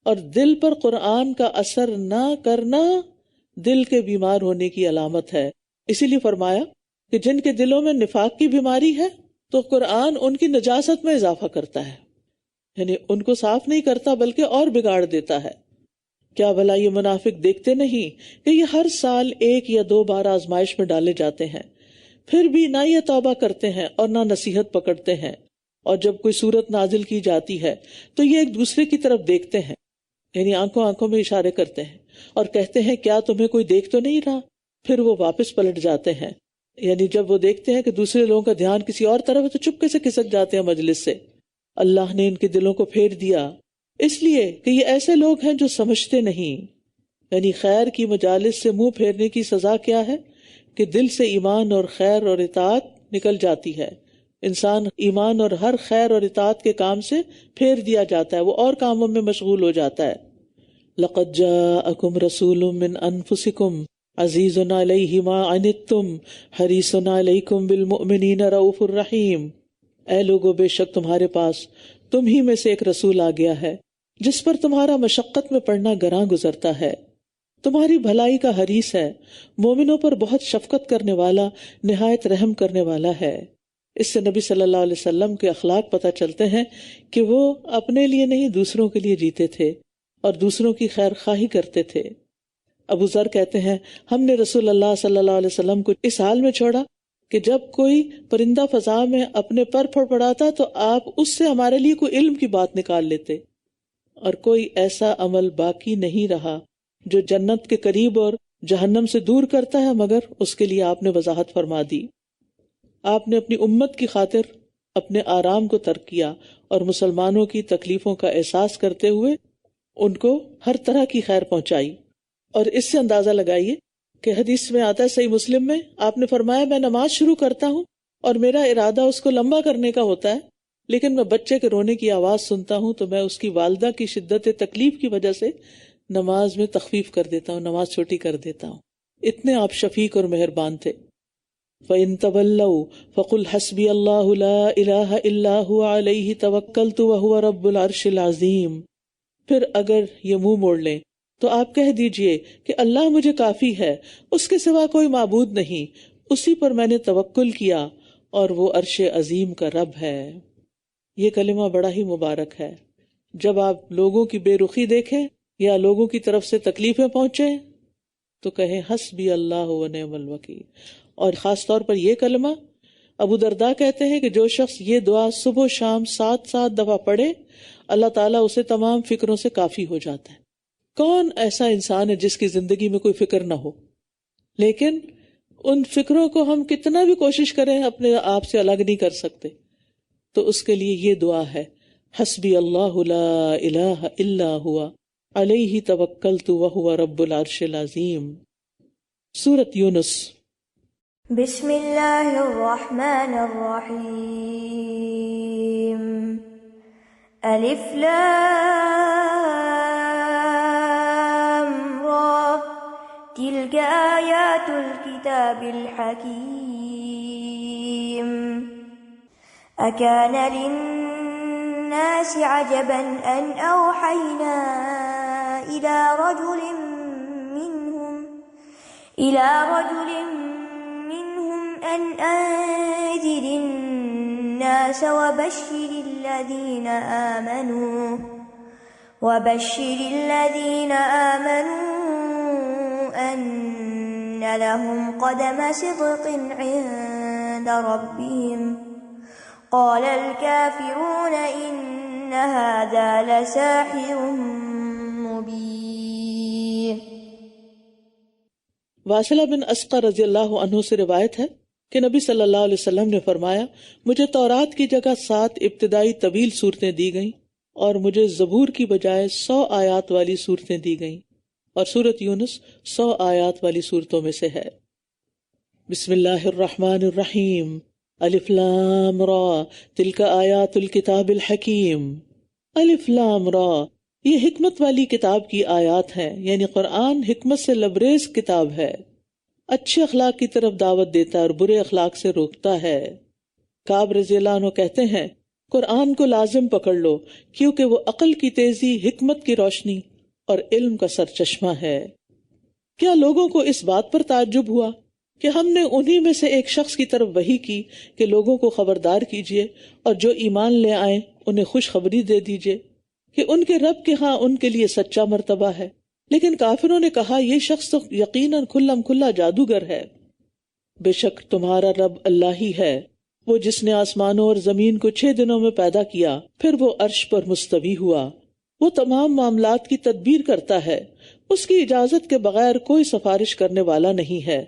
اور دل پر قرآن کا اثر نہ کرنا دل کے بیمار ہونے کی علامت ہے. اسی لیے فرمایا کہ جن کے دلوں میں نفاق کی بیماری ہے تو قرآن ان کی نجاست میں اضافہ کرتا ہے، یعنی ان کو صاف نہیں کرتا بلکہ اور بگاڑ دیتا ہے. کیا بھلا یہ منافق دیکھتے نہیں کہ یہ ہر سال 1 یا 2 بار آزمائش میں ڈالے جاتے ہیں، پھر بھی نہ یہ توبہ کرتے ہیں اور نہ نصیحت پکڑتے ہیں. اور جب کوئی صورت نازل کی جاتی ہے تو یہ ایک دوسرے کی طرف دیکھتے ہیں، یعنی آنکھوں میں اشارے کرتے ہیں اور کہتے ہیں کیا تمہیں کوئی دیکھ تو نہیں رہا؟ پھر وہ واپس پلٹ جاتے ہیں. یعنی جب وہ دیکھتے ہیں کہ دوسرے لوگوں کا دھیان کسی اور طرف ہے تو چپکے سے کھسک جاتے ہیں مجلس سے. اللہ نے ان کے دلوں کو پھیر دیا اس لیے کہ یہ ایسے لوگ ہیں جو سمجھتے نہیں. یعنی خیر کی مجالس سے منہ پھیرنے کی سزا کیا ہے کہ دل سے ایمان اور خیر اور اطاعت نکل جاتی ہے. انسان ایمان اور ہر خیر اور اطاعت کے کام سے پھیر دیا جاتا ہے، وہ اور کاموں میں مشغول ہو جاتا ہے. لَقَدْ جَاءَكُمْ رَسُولٌ مِّنْ أَنفُسِكُمْ عَزِيزٌ عَلَيْهِ مَا عَنِتُّمْ حَرِيصٌ عَلَيْكُمْ بِالْمُؤْمِنِينَ رَءُوفٌ رَحِيمٌ. اے لوگو بے شک تمہارے پاس تم ہی میں سے ایک رسول آ گیا ہے جس پر تمہارا مشقت میں پڑنا گراں گزرتا ہے، تمہاری بھلائی کا حریص ہے، مومنوں پر بہت شفقت کرنے والا، نہایت رحم کرنے والا ہے. اس سے نبی صلی اللہ علیہ وسلم کے اخلاق پتہ چلتے ہیں کہ وہ اپنے لیے نہیں دوسروں کے لیے جیتے تھے اور دوسروں کی خیر خواہی کرتے تھے. ابو ذر کہتے ہیں ہم نے رسول اللہ صلی اللہ علیہ وسلم کو اس حال میں چھوڑا کہ جب کوئی پرندہ فضا میں اپنے پر پھڑپڑاتا تو آپ اس سے ہمارے لیے کوئی علم کی بات نکال لیتے، اور کوئی ایسا عمل باقی نہیں رہا جو جنت کے قریب اور جہنم سے دور کرتا ہے مگر اس کے لیے آپ نے وضاحت فرما دی. آپ نے اپنی امت کی خاطر اپنے آرام کو ترک کیا اور مسلمانوں کی تکلیفوں کا احساس کرتے ہوئے ان کو ہر طرح کی خیر پہنچائی. اور اس سے اندازہ لگائیے کہ حدیث میں آتا ہے صحیح مسلم میں آپ نے فرمایا میں نماز شروع کرتا ہوں اور میرا ارادہ اس کو لمبا کرنے کا ہوتا ہے، لیکن میں بچے کے رونے کی آواز سنتا ہوں تو میں اس کی والدہ کی شدت تکلیف کی وجہ سے نماز میں تخفیف کر دیتا ہوں، نماز چھوٹی کر دیتا ہوں. اتنے آپ شفیق اور مہربان تھے. فَإِن تَوَلَّوْا فَقُلْ حَسْبِيَ اللَّهُ لَا إِلَٰهَ إِلَّا هُوَ عَلَيْهِ تَوَكَّلْتُ وَهُوَ رَبُّ الْعَرْشِ الْعَظِيمِ. پھر اگر یہ منہ موڑ لیں تو آپ کہہ دیجئے کہ اللہ مجھے کافی ہے، اس کے سوا کوئی معبود نہیں، اسی پر میں نے توکل کیا اور وہ عرش عظیم کا رب ہے. یہ کلمہ بڑا ہی مبارک ہے. جب آپ لوگوں کی بے رخی دیکھیں یا لوگوں کی طرف سے تکلیفیں پہنچے تو کہیں حسبی اللہ و نعم الوکیل. اور خاص طور پر یہ کلمہ ابو درداء کہتے ہیں کہ جو شخص یہ دعا صبح و شام 7 دفعہ پڑھے اللہ تعالیٰ اسے تمام فکروں سے کافی ہو جاتا ہے. کون ایسا انسان ہے جس کی زندگی میں کوئی فکر نہ ہو؟ لیکن ان فکروں کو ہم کتنا بھی کوشش کریں اپنے آپ سے الگ نہیں کر سکتے. تو اس کے لیے یہ دعا ہے حسبی اللہ لا الہ الا ہوا علیہ توکلت وہو رب العرش العظیم. سورۃ یونس. بسم اللہ الرحمن الرحیم. الف لام را تلک آیات الکتاب الحکیم. اکان للناس عجبا ان اوحینا إلى رجل منهم أن أنذر الناس وبشر الذين آمنوا أن لهم قدم صدق عند ربهم قال الكافرون إن هذا لساحر مبين. واصلہ بن اسقر رضی اللہ عنہ سے روایت ہے کہ نبی صلی اللہ علیہ وسلم نے فرمایا مجھے تورات کی جگہ 7 ابتدائی طویل صورتیں دی گئیں اور مجھے زبور کی بجائے 100 آیات والی صورتیں دی گئیں، اور سورۃ یونس 100 آیات والی صورتوں میں سے ہے. بسم اللہ الرحمن الرحیم. الف لام را تلک آیات الکتاب الحکیم. الف لام را یہ حکمت والی کتاب کی آیات ہیں، یعنی قرآن حکمت سے لبریز کتاب ہے، اچھے اخلاق کی طرف دعوت دیتا ہے اور برے اخلاق سے روکتا ہے. کعب رضی اللہ عنہ کہتے ہیں قرآن کو لازم پکڑ لو کیونکہ وہ عقل کی تیزی، حکمت کی روشنی اور علم کا سرچشمہ ہے. کیا لوگوں کو اس بات پر تعجب ہوا کہ ہم نے انہی میں سے ایک شخص کی طرف وحی کی کہ لوگوں کو خبردار کیجیے اور جو ایمان لے آئیں انہیں خوشخبری دے دیجیے کہ ان کے رب کے ہاں ان کے لیے سچا مرتبہ ہے. لیکن کافروں نے کہا یہ شخص تو یقیناً کھلم کھلا جادوگر ہے. بے شک تمہارا رب اللہ ہی ہے، وہ جس نے آسمانوں اور زمین کو 6 دنوں میں پیدا کیا، پھر وہ عرش پر مستوی ہوا. وہ تمام معاملات کی تدبیر کرتا ہے، اس کی اجازت کے بغیر کوئی سفارش کرنے والا نہیں ہے.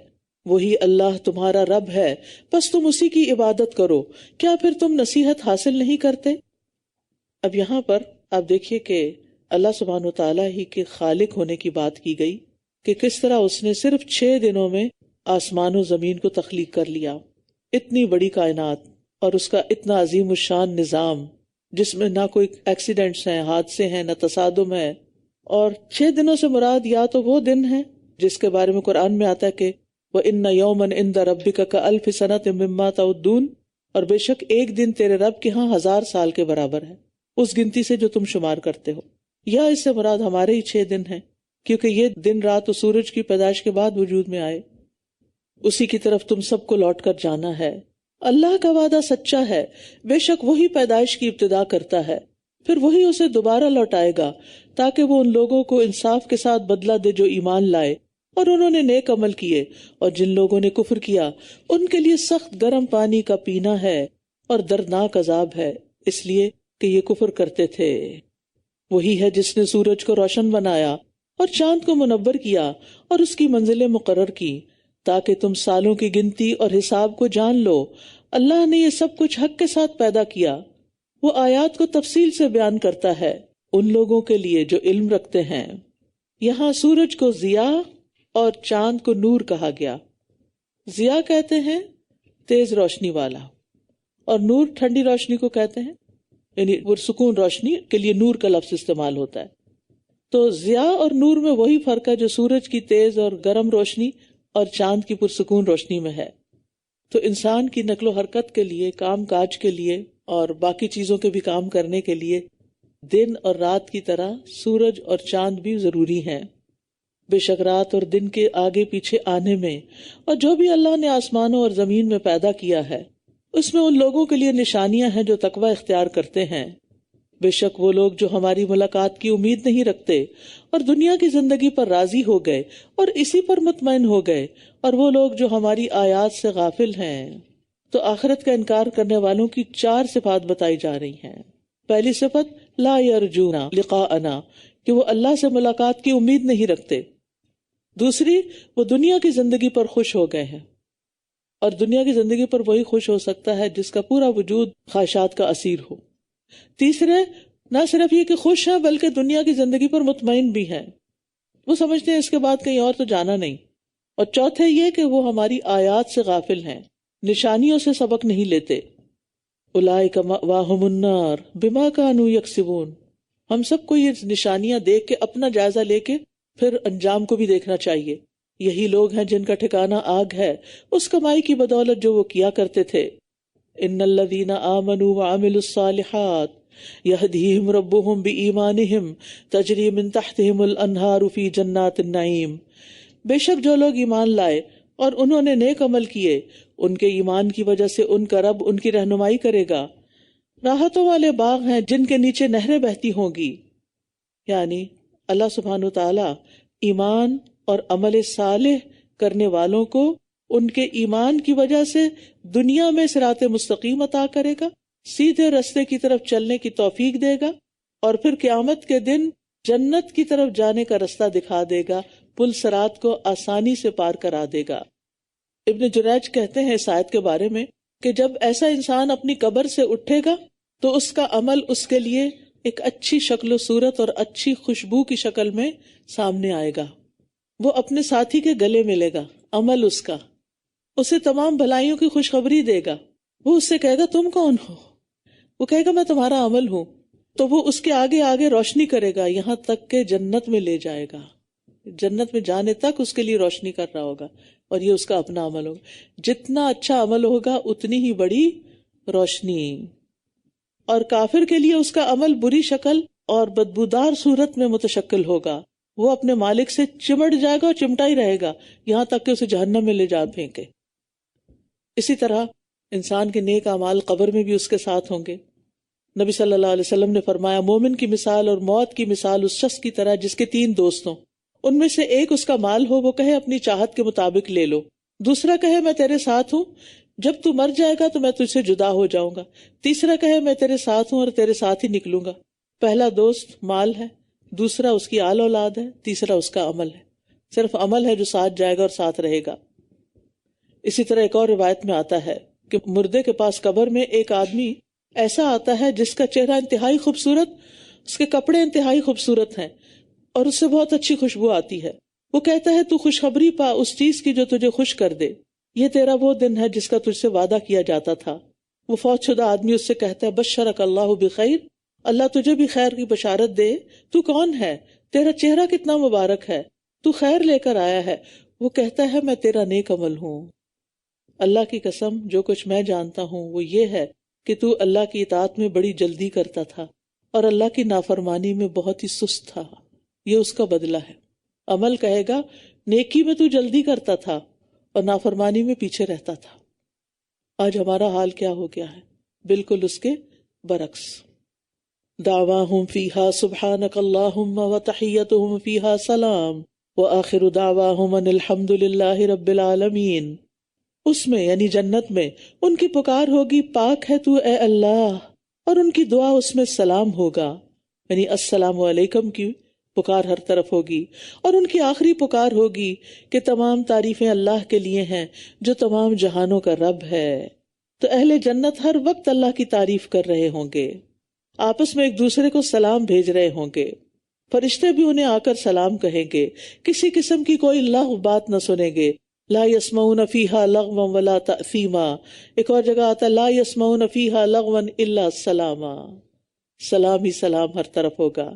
وہی اللہ تمہارا رب ہے، بس تم اسی کی عبادت کرو. کیا پھر تم نصیحت حاصل نہیں کرتے؟ اب یہاں پر آپ دیکھیے کہ اللہ سبحانہ وتعالیٰ ہی کے خالق ہونے کی بات کی گئی کہ کس طرح اس نے صرف 6 دنوں میں آسمان و زمین کو تخلیق کر لیا. اتنی بڑی کائنات اور اس کا اتنا عظیم الشان نظام جس میں نہ کوئی ایکسیڈنٹس ہیں، حادثے ہیں، نہ تصادم ہے. اور 6 دنوں سے مراد یا تو وہ دن ہے جس کے بارے میں قرآن میں آتا ہے کہ وَإِنَّ يَوْمًا عِندَ رَبِّكَ كَأَلْفِ سَنَةٍ مِّمَّا تَعُدُّونَ، اور بے شک ایک دن تیرے رب کے ہاں 1000 سال کے برابر ہے اس گنتی سے جو تم شمار کرتے ہو. یا اس سے مراد ہمارے ہی 6 دن ہیں کیونکہ یہ دن رات و سورج کی پیدائش کے بعد وجود میں آئے. اسی کی طرف تم سب کو لوٹ کر جانا ہے. اللہ کا وعدہ سچا ہے، بے شک وہی پیدائش کی ابتدا کرتا ہے، پھر وہی اسے دوبارہ لوٹائے گا تاکہ وہ ان لوگوں کو انصاف کے ساتھ بدلہ دے جو ایمان لائے اور انہوں نے نیک عمل کیے. اور جن لوگوں نے کفر کیا ان کے لیے سخت گرم پانی کا پینا ہے اور دردناک عذاب ہے، اس لیے کہ یہ کفر کرتے تھے. وہی ہے جس نے سورج کو روشن بنایا اور چاند کو منور کیا اور اس کی منزلیں مقرر کی تاکہ تم سالوں کی گنتی اور حساب کو جان لو، اللہ نے یہ سب کچھ حق کے ساتھ پیدا کیا. وہ آیات کو تفصیل سے بیان کرتا ہے ان لوگوں کے لیے جو علم رکھتے ہیں. یہاں سورج کو ضیاء اور چاند کو نور کہا گیا. ضیاء کہتے ہیں تیز روشنی والا، اور نور ٹھنڈی روشنی کو کہتے ہیں، یعنی پرسکون روشنی کے لیے نور کا لفظ استعمال ہوتا ہے. تو ضیاء اور نور میں وہی فرق ہے جو سورج کی تیز اور گرم روشنی اور چاند کی پرسکون روشنی میں ہے. تو انسان کی نقل و حرکت کے لیے، کام کاج کے لیے اور باقی چیزوں کے بھی کام کرنے کے لیے دن اور رات کی طرح سورج اور چاند بھی ضروری ہیں. بے شک رات اور دن کے آگے پیچھے آنے میں اور جو بھی اللہ نے آسمانوں اور زمین میں پیدا کیا ہے اس میں ان لوگوں کے لیے نشانیاں ہیں جو تقوی اختیار کرتے ہیں. بے شک وہ لوگ جو ہماری ملاقات کی امید نہیں رکھتے اور دنیا کی زندگی پر راضی ہو گئے اور اسی پر مطمئن ہو گئے، اور وہ لوگ جو ہماری آیات سے غافل ہیں. تو آخرت کا انکار کرنے والوں کی 4 صفات بتائی جا رہی ہیں. پہلی صفت لا یرجون لقاءنا، کہ وہ اللہ سے ملاقات کی امید نہیں رکھتے. دوسری، وہ دنیا کی زندگی پر خوش ہو گئے ہیں، اور دنیا کی زندگی پر وہی خوش ہو سکتا ہے جس کا پورا وجود خواہشات کا اسیر ہو. تیسرے، نہ صرف یہ کہ خوش ہیں بلکہ دنیا کی زندگی پر مطمئن بھی ہیں، وہ سمجھتے ہیں اس کے بعد کہیں اور تو جانا نہیں. اور چوتھے یہ کہ وہ ہماری آیات سے غافل ہیں، نشانیوں سے سبق نہیں لیتے. اولئک مأواہم النار بما کانوا یکسبون. ہم سب کو یہ نشانیاں دیکھ کے اپنا جائزہ لے کے پھر انجام کو بھی دیکھنا چاہیے. یہی لوگ ہیں جن کا ٹھکانہ آگ ہے اس کمائی کی بدولت جو وہ کیا کرتے تھے. ان الذین آمنوا وعملوا الصالحات یہدیہم ربہم بایمانہم تجری من تحتہم الانہار فی جنات النعیم. بے شک جو لوگ ایمان لائے اور انہوں نے نیک عمل کیے، ان کے ایمان کی وجہ سے ان کا رب ان کی رہنمائی کرے گا. راحتوں والے باغ ہیں جن کے نیچے نہریں بہتی ہوں گی. یعنی اللہ سبحانہ وتعالی ایمان اور عمل صالح کرنے والوں کو ان کے ایمان کی وجہ سے دنیا میں صراط مستقیم عطا کرے گا، سیدھے رستے کی طرف چلنے کی توفیق دے گا، اور پھر قیامت کے دن جنت کی طرف جانے کا رستہ دکھا دے گا، پل صراط کو آسانی سے پار کرا دے گا. ابن جریج کہتے ہیں اس آیت کے بارے میں کہ جب ایسا انسان اپنی قبر سے اٹھے گا تو اس کا عمل اس کے لیے ایک اچھی شکل و صورت اور اچھی خوشبو کی شکل میں سامنے آئے گا. وہ اپنے ساتھی کے گلے ملے گا، عمل اس کا اسے تمام بھلائیوں کی خوشخبری دے گا. وہ اس سے کہے گا تم کون ہو؟ وہ کہے گا میں تمہارا عمل ہوں. تو وہ اس کے آگے آگے روشنی کرے گا یہاں تک کہ جنت میں لے جائے گا. جنت میں جانے تک اس کے لیے روشنی کر رہا ہوگا، اور یہ اس کا اپنا عمل ہوگا. جتنا اچھا عمل ہوگا اتنی ہی بڑی روشنی. اور کافر کے لیے اس کا عمل بری شکل اور بدبودار صورت میں متشکل ہوگا. وہ اپنے مالک سے چمٹ جائے گا اور چمٹا ہی رہے گا یہاں تک کہ اسے جہنم میں لے جا پھینکے. اسی طرح انسان کے نیک اعمال قبر میں بھی اس کے ساتھ ہوں گے. نبی صلی اللہ علیہ وسلم نے فرمایا مومن کی مثال اور موت کی مثال اس شخص کی طرح جس کے 3 دوست ہوں. ان میں سے ایک اس کا مال ہو، وہ کہے اپنی چاہت کے مطابق لے لو. دوسرا کہے میں تیرے ساتھ ہوں، جب تو مر جائے گا تو میں تجھ سے جدا ہو جاؤں گا. تیسرا کہے میں تیرے ساتھ ہوں اور تیرے ساتھ ہی نکلوں گا. پہلا دوست مال ہے، دوسرا اس کی آل اولاد ہے، تیسرا اس کا عمل ہے. صرف عمل ہے جو ساتھ جائے گا اور ساتھ رہے گا. اسی طرح ایک اور روایت میں آتا ہے کہ مردے کے پاس قبر میں ایک آدمی ایسا آتا ہے جس کا چہرہ انتہائی خوبصورت، اس کے کپڑے انتہائی خوبصورت ہیں اور اس سے بہت اچھی خوشبو آتی ہے. وہ کہتا ہے تو خوشخبری پا اس چیز کی جو تجھے خوش کر دے، یہ تیرا وہ دن ہے جس کا تجھ سے وعدہ کیا جاتا تھا. وہ فوت شدہ آدمی اس سے کہتا ہے بشرک اللہ بخیر، اللہ تجھے بھی خیر کی بشارت دے. تو کون ہے؟ تیرا چہرہ کتنا مبارک ہے، تو خیر لے کر آیا ہے. وہ کہتا ہے میں تیرا نیک عمل ہوں. اللہ کی قسم جو کچھ میں جانتا ہوں وہ یہ ہے کہ تو اللہ کی اطاعت میں بڑی جلدی کرتا تھا اور اللہ کی نافرمانی میں بہت ہی سست تھا. یہ اس کا بدلہ ہے. عمل کہے گا نیکی میں تو جلدی کرتا تھا اور نافرمانی میں پیچھے رہتا تھا. آج ہمارا حال کیا ہو گیا ہے؟ بالکل اس کے برعکس. دعواہم فیہا سبحانک اللہم وتحیتہم فیہا سلام وآخر دعواہم ان الحمد للہ رب العالمین. اس میں یعنی جنت میں ان کی پکار ہوگی پاک ہے تو اے اللہ، اور ان کی دعا اس میں سلام ہوگا یعنی السلام علیکم کی پکار ہر طرف ہوگی. اور ان کی آخری پکار ہوگی کہ تمام تعریفیں اللہ کے لیے ہیں جو تمام جہانوں کا رب ہے. تو اہل جنت ہر وقت اللہ کی تعریف کر رہے ہوں گے، آپس میں ایک دوسرے کو سلام بھیج رہے ہوں گے، فرشتے بھی انہیں آ کر سلام کہیں گے، کسی قسم کی کوئی لغو بات نہ سنیں گے۔ لا يسمعون فیہا لغوا ولا تأثیما، ایک اور جگہ آتا لا يسمعون فیہا لغوا الا سلاما، سلام ہی سلام ہر طرف ہوگا۔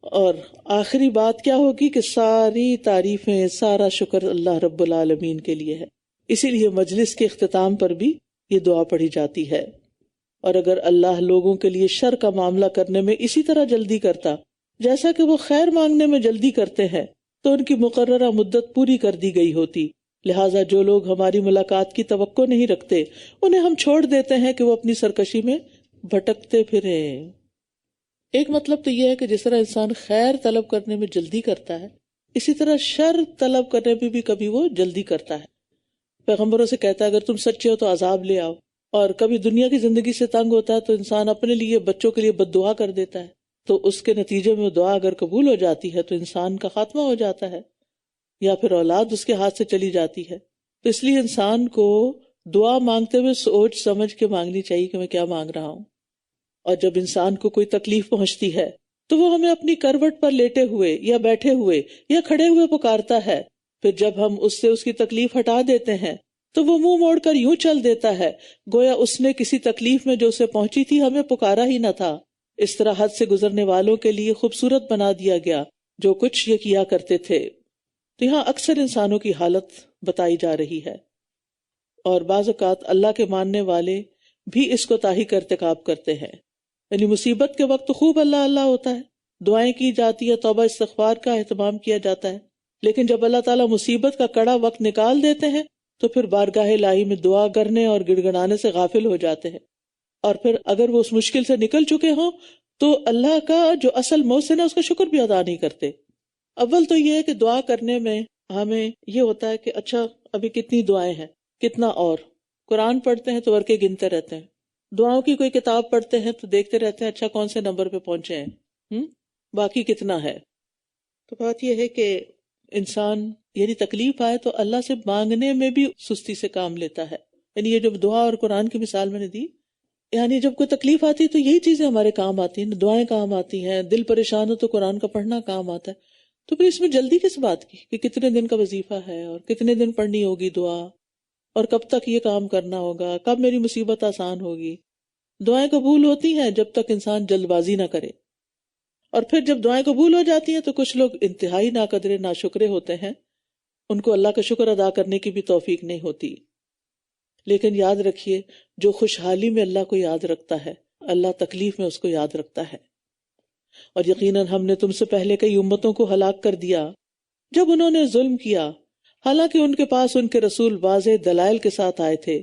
اور آخری بات کیا ہوگی کہ ساری تعریفیں، سارا شکر اللہ رب العالمین کے لیے ہے۔ اسی لیے مجلس کے اختتام پر بھی یہ دعا پڑھی جاتی ہے۔ اور اگر اللہ لوگوں کے لیے شر کا معاملہ کرنے میں اسی طرح جلدی کرتا جیسا کہ وہ خیر مانگنے میں جلدی کرتے ہیں تو ان کی مقررہ مدت پوری کر دی گئی ہوتی۔ لہٰذا جو لوگ ہماری ملاقات کی توقع نہیں رکھتے انہیں ہم چھوڑ دیتے ہیں کہ وہ اپنی سرکشی میں بھٹکتے پھریں۔ ایک مطلب تو یہ ہے کہ جس طرح انسان خیر طلب کرنے میں جلدی کرتا ہے، اسی طرح شر طلب کرنے میں بھی کبھی وہ جلدی کرتا ہے۔ پیغمبروں سے کہتا ہے اگر تم سچے ہو تو عذاب لے آؤ، اور کبھی دنیا کی زندگی سے تنگ ہوتا ہے تو انسان اپنے لیے، بچوں کے لیے بد دعا کر دیتا ہے، تو اس کے نتیجے میں دعا اگر قبول ہو جاتی ہے تو انسان کا خاتمہ ہو جاتا ہے، یا پھر اولاد اس کے ہاتھ سے چلی جاتی ہے۔ تو اس لیے انسان کو دعا مانگتے ہوئے سوچ سمجھ کے مانگنی چاہیے کہ میں کیا مانگ رہا ہوں۔ اور جب انسان کو کوئی تکلیف پہنچتی ہے تو وہ ہمیں اپنی کروٹ پر لیٹے ہوئے یا بیٹھے ہوئے یا کھڑے ہوئے پکارتا ہے، پھر جب ہم اس سے اس کی تکلیف ہٹا دیتے ہیں تو وہ منہ موڑ کر یوں چل دیتا ہے گویا اس نے کسی تکلیف میں جو اسے پہنچی تھی ہمیں پکارا ہی نہ تھا۔ اس طرح حد سے گزرنے والوں کے لیے خوبصورت بنا دیا گیا جو کچھ یہ کیا کرتے تھے۔ تو یہاں اکثر انسانوں کی حالت بتائی جا رہی ہے، اور بعض اوقات اللہ کے ماننے والے بھی اس کوتاہی کا ارتکاب کرتے ہیں۔ یعنی مصیبت کے وقت خوب اللہ اللہ ہوتا ہے، دعائیں کی جاتی ہے، توبہ استغفار کا اہتمام کیا جاتا ہے، لیکن جب اللہ تعالیٰ مصیبت کا کڑا وقت نکال دیتے ہیں تو پھر بارگاہ الہی میں دعا کرنے اور گڑ گڑانے سے غافل ہو جاتے ہیں، اور پھر اگر وہ اس مشکل سے نکل چکے ہوں تو اللہ کا جو اصل محسن ہے اس کا شکر بھی ادا نہیں کرتے۔ اول تو یہ ہے کہ دعا کرنے میں ہمیں یہ ہوتا ہے کہ اچھا ابھی کتنی دعائیں ہیں، کتنا، اور قرآن پڑھتے ہیں تو ورقے گنتے رہتے ہیں، دعاؤں کی کوئی کتاب پڑھتے ہیں تو دیکھتے رہتے ہیں اچھا کون سے نمبر پہ پہنچے ہیں، باقی کتنا ہے۔ تو بات یہ ہے کہ انسان یعنی تکلیف آئے تو اللہ سے مانگنے میں بھی سستی سے کام لیتا ہے۔ یعنی یہ جب دعا اور قرآن کی مثال میں نے دی، یعنی جب کوئی تکلیف آتی ہے تو یہی چیزیں ہمارے کام آتی ہیں، دعائیں کام آتی ہیں، دل پریشان ہو تو قرآن کا پڑھنا کام آتا ہے۔ تو پھر اس میں جلدی کس بات کی کہ کتنے دن کا وظیفہ ہے اور کتنے دن پڑھنی ہوگی دعا، اور کب تک یہ کام کرنا ہوگا، کب میری مصیبت آسان ہوگی۔ دعائیں قبول ہوتی ہیں جب تک انسان جلد بازی نہ کرے، اور پھر جب دعائیں قبول ہو جاتی ہیں تو کچھ لوگ انتہائی ناقدرے ناشکرے ہوتے ہیں، ان کو اللہ کا شکر ادا کرنے کی بھی توفیق نہیں ہوتی۔ لیکن یاد رکھیے جو خوشحالی میں اللہ کو یاد رکھتا ہے اللہ تکلیف میں اس کو یاد رکھتا ہے۔ اور یقیناً ہم نے تم سے پہلے کئی امتوں کو ہلاک کر دیا جب انہوں نے ظلم کیا، حالانکہ ان کے پاس ان کے رسول واضح دلائل کے ساتھ آئے تھے،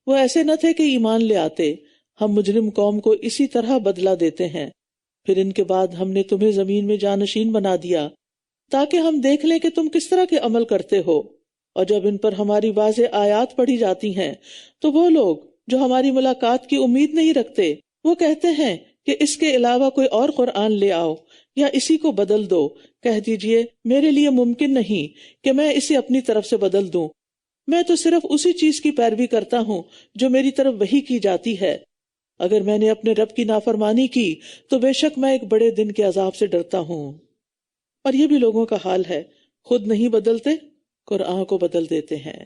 وہ ایسے نہ تھے کہ ایمان لے آتے۔ ہم مجرم قوم کو اسی طرح بدلہ دیتے ہیں، پھر ان کے بعد ہم نے تمہیں زمین میں جانشین بنا دیا تاکہ ہم دیکھ لیں کہ تم کس طرح کے عمل کرتے ہو۔ اور جب ان پر ہماری واضح آیات پڑھی جاتی ہیں تو وہ لوگ جو ہماری ملاقات کی امید نہیں رکھتے وہ کہتے ہیں کہ اس کے علاوہ کوئی اور قرآن لے آؤ یا اسی کو بدل دو۔ کہہ دیجئے میرے لیے ممکن نہیں کہ میں اسے اپنی طرف سے بدل دوں، میں تو صرف اسی چیز کی پیروی کرتا ہوں جو میری طرف وحی کی جاتی ہے۔ اگر میں نے اپنے رب کی نافرمانی کی تو بے شک میں ایک بڑے دن کے عذاب سے ڈرتا ہوں۔ اور یہ بھی لوگوں کا حال ہے، خود نہیں بدلتے قرآن کو بدل دیتے ہیں۔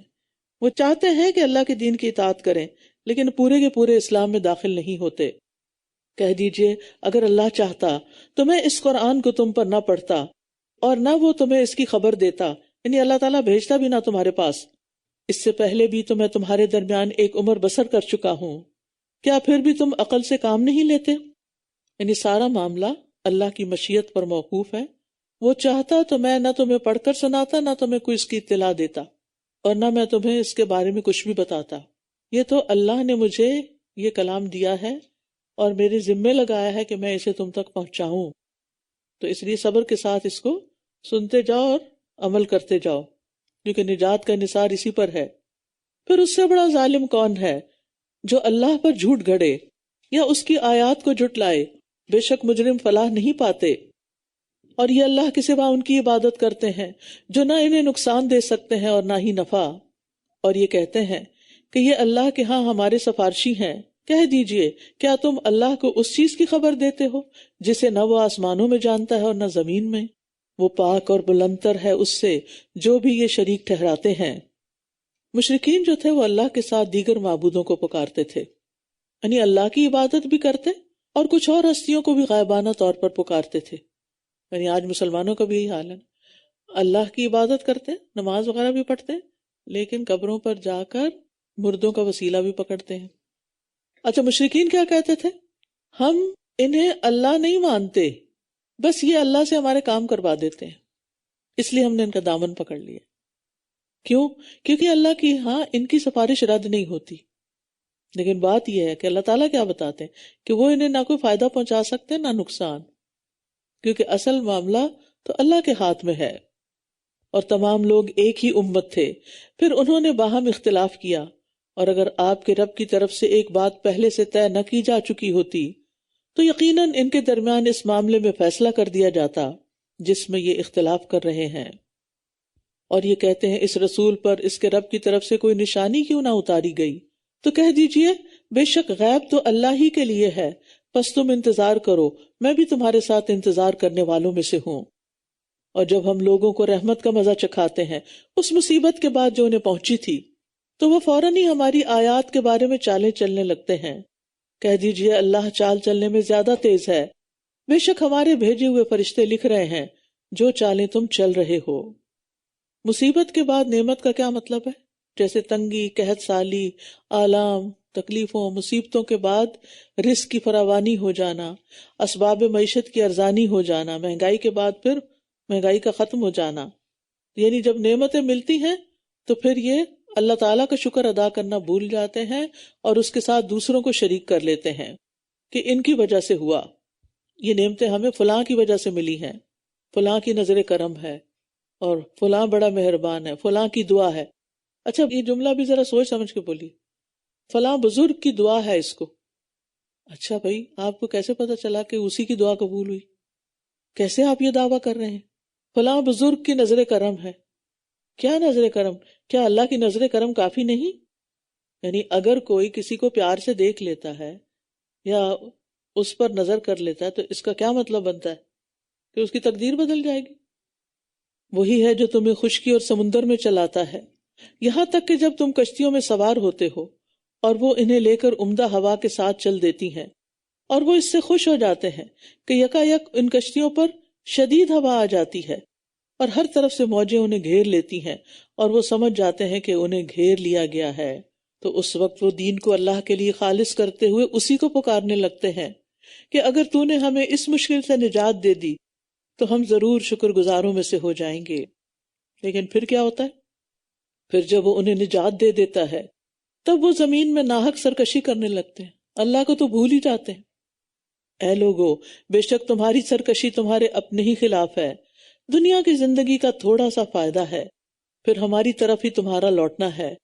وہ چاہتے ہیں کہ اللہ کے دین کی اطاعت کریں لیکن پورے کے پورے اسلام میں داخل نہیں ہوتے۔ کہہ دیجئے اگر اللہ چاہتا تو میں اس قرآن کو تم پر نہ پڑھتا اور نہ وہ تمہیں اس کی خبر دیتا، یعنی اللہ تعالیٰ بھیجتا بھی نہ تمہارے پاس۔ اس سے پہلے بھی تو میں تمہارے درمیان ایک عمر بسر کر چکا ہوں، کیا پھر بھی تم عقل سے کام نہیں لیتے؟ یعنی سارا معاملہ اللہ کی مشیت پر موقوف ہے۔ وہ چاہتا تو میں نہ تمہیں پڑھ کر سناتا، نہ تمہیں کوئی اس کی اطلاع دیتا، اور نہ میں تمہیں اس کے بارے میں کچھ بھی بتاتا۔ یہ تو اللہ نے مجھے یہ کلام دیا ہے اور میرے ذمے لگایا ہے کہ میں اسے تم تک پہنچاؤں، تو اس لیے صبر کے ساتھ اس کو سنتے جاؤ اور عمل کرتے جاؤ، کیونکہ نجات کا انحصار اسی پر ہے۔ پھر اس سے بڑا ظالم کون ہے جو اللہ پر جھوٹ گھڑے یا اس کی آیات کو جھٹلائے؟ بے شک مجرم فلاح نہیں پاتے۔ اور یہ اللہ کے سوا ان کی عبادت کرتے ہیں جو نہ انہیں نقصان دے سکتے ہیں اور نہ ہی نفع، اور یہ کہتے ہیں کہ یہ اللہ کے ہاں ہمارے سفارشی ہیں، کہہ دیجئے کیا تم اللہ کو اس چیز کی خبر دیتے ہو جسے نہ وہ آسمانوں میں جانتا ہے اور نہ زمین میں؟ وہ پاک اور بلندتر ہے اس سے جو بھی یہ شریک ٹھہراتے ہیں۔ مشرکین جو تھے وہ اللہ کے ساتھ دیگر معبودوں کو پکارتے تھے، یعنی اللہ کی عبادت بھی کرتے اور کچھ اور ہستیوں کو بھی غائبانہ طور پر پکارتے تھے۔ یعنی آج مسلمانوں کا بھی یہی حال ہے، اللہ کی عبادت کرتے، نماز وغیرہ بھی پڑھتے، لیکن قبروں پر جا کر مردوں کا وسیلہ بھی پکڑتے ہیں۔ اچھا، مشرکین کیا کہتے تھے؟ ہم انہیں اللہ نہیں مانتے، بس یہ اللہ سے ہمارے کام کروا دیتے ہیں، اس لیے ہم نے ان کا دامن پکڑ لیا۔ کیوں؟ کیونکہ اللہ کی ہاں ان کی سفارش رد نہیں ہوتی۔ لیکن بات یہ ہے کہ اللہ تعالیٰ کیا بتاتے ہیں کہ وہ انہیں نہ کوئی فائدہ پہنچا سکتے نہ نقصان، کیونکہ اصل معاملہ تو اللہ کے ہاتھ میں ہے۔ اور تمام لوگ ایک ہی امت تھے، پھر انہوں نے باہم اختلاف کیا، اور اگر آپ کے رب کی طرف سے ایک بات پہلے سے طے نہ کی جا چکی ہوتی تو یقیناً ان کے درمیان اس معاملے میں فیصلہ کر دیا جاتا جس میں یہ اختلاف کر رہے ہیں۔ اور یہ کہتے ہیں اس رسول پر اس کے رب کی طرف سے کوئی نشانی کیوں نہ اتاری گئی؟ تو کہہ دیجئے بے شک غیب تو اللہ ہی کے لیے ہے، پس تم انتظار کرو، میں بھی تمہارے ساتھ انتظار کرنے والوں میں سے ہوں۔ اور جب ہم لوگوں کو رحمت کا مزہ چکھاتے ہیں اس مصیبت کے بعد جو انہیں پہنچی تھی، تو وہ فوراً ہی ہماری آیات کے بارے میں چالیں چلنے لگتے ہیں۔ کہہ دیجئے اللہ چال چلنے میں زیادہ تیز ہے، بے شک ہمارے بھیجے ہوئے فرشتے لکھ رہے ہیں جو چالیں تم چل رہے ہو۔ مصیبت کے بعد نعمت کا کیا مطلب ہے؟ جیسے تنگی، قحط سالی، آلام، تکلیفوں، مصیبتوں کے بعد رزق کی فراوانی ہو جانا، اسباب معیشت کی ارزانی ہو جانا، مہنگائی کے بعد پھر مہنگائی کا ختم ہو جانا۔ یعنی جب نعمتیں ملتی ہیں تو پھر یہ اللہ تعالیٰ کا شکر ادا کرنا بھول جاتے ہیں اور اس کے ساتھ دوسروں کو شریک کر لیتے ہیں کہ ان کی وجہ سے ہوا، یہ نعمتیں ہمیں فلاں کی وجہ سے ملی ہیں، فلاں کی نظر کرم ہے اور فلاں بڑا مہربان ہے، فلاں کی دعا ہے۔ اچھا، یہ جملہ بھی ذرا سوچ سمجھ کے بولی، فلاں بزرگ کی دعا ہے اس کو۔ اچھا بھائی، آپ کو کیسے پتا چلا کہ اسی کی دعا قبول ہوئی؟ کیسے آپ یہ دعویٰ کر رہے ہیں؟ فلاں بزرگ کی نظر کرم ہے۔ کیا نظر کرم؟ کیا اللہ کی نظر کرم کافی نہیں؟ یعنی اگر کوئی کسی کو پیار سے دیکھ لیتا ہے یا اس پر نظر کر لیتا ہے تو اس کا کیا مطلب بنتا ہے کہ اس کی تقدیر بدل جائے گی؟ وہی ہے جو تمہیں خشکی اور سمندر میں چلاتا ہے، یہاں تک کہ جب تم کشتیوں میں سوار ہوتے ہو اور وہ انہیں لے کر عمدہ ہوا کے ساتھ چل دیتی ہیں، اور وہ اس سے خوش ہو جاتے ہیں کہ یکایک ان کشتیوں پر شدید ہوا آ جاتی ہے اور ہر طرف سے موجیں انہیں گھیر لیتی ہیں، اور وہ سمجھ جاتے ہیں کہ انہیں گھیر لیا گیا ہے، تو اس وقت وہ دین کو اللہ کے لیے خالص کرتے ہوئے اسی کو پکارنے لگتے ہیں کہ اگر تو نے ہمیں اس مشکل سے نجات دے دی تو ہم ضرور شکر گزاروں میں سے ہو جائیں گے۔ لیکن پھر کیا ہوتا ہے؟ پھر جب وہ انہیں نجات دے دیتا ہے تب وہ زمین میں ناحق سرکشی کرنے لگتے ہیں، اللہ کو تو بھول ہی جاتے ہیں۔ اے لوگو، بے شک تمہاری سرکشی تمہارے اپنے ہی خلاف ہے، دنیا کی زندگی کا تھوڑا سا فائدہ ہے، پھر ہماری طرف ہی تمہارا لوٹنا ہے،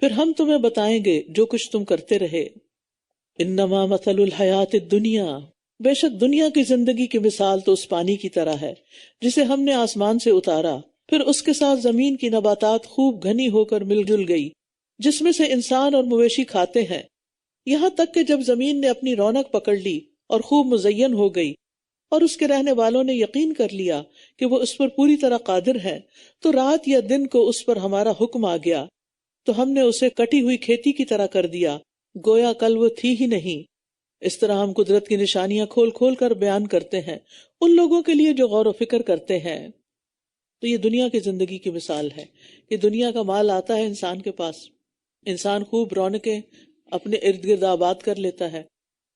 پھر ہم تمہیں بتائیں گے جو کچھ تم کرتے رہے۔ انما مثل الحیات الدنیا، بے شک دنیا کی زندگی کی مثال تو اس پانی کی طرح ہے جسے ہم نے آسمان سے اتارا، پھر اس کے ساتھ زمین کی نباتات خوب گھنی ہو کر مل جل گئی، جس میں سے انسان اور مویشی کھاتے ہیں، یہاں تک کہ جب زمین نے اپنی رونق پکڑ لی اور خوب مزین ہو گئی اور اس کے رہنے والوں نے یقین کر لیا کہ وہ اس پر پوری طرح قادر ہے، تو رات یا دن کو اس پر ہمارا حکم آ گیا تو ہم نے اسے کٹی ہوئی کھیتی کی طرح کر دیا، گویا کل وہ تھی ہی نہیں۔ اس طرح ہم قدرت کی نشانیاں کھول کھول کر بیان کرتے ہیں ان لوگوں کے لیے جو غور و فکر کرتے ہیں۔ تو یہ دنیا کی زندگی کی مثال ہے کہ دنیا کا مال آتا ہے انسان کے پاس، انسان خوب رونقیں اپنے ارد گرد آباد کر لیتا ہے،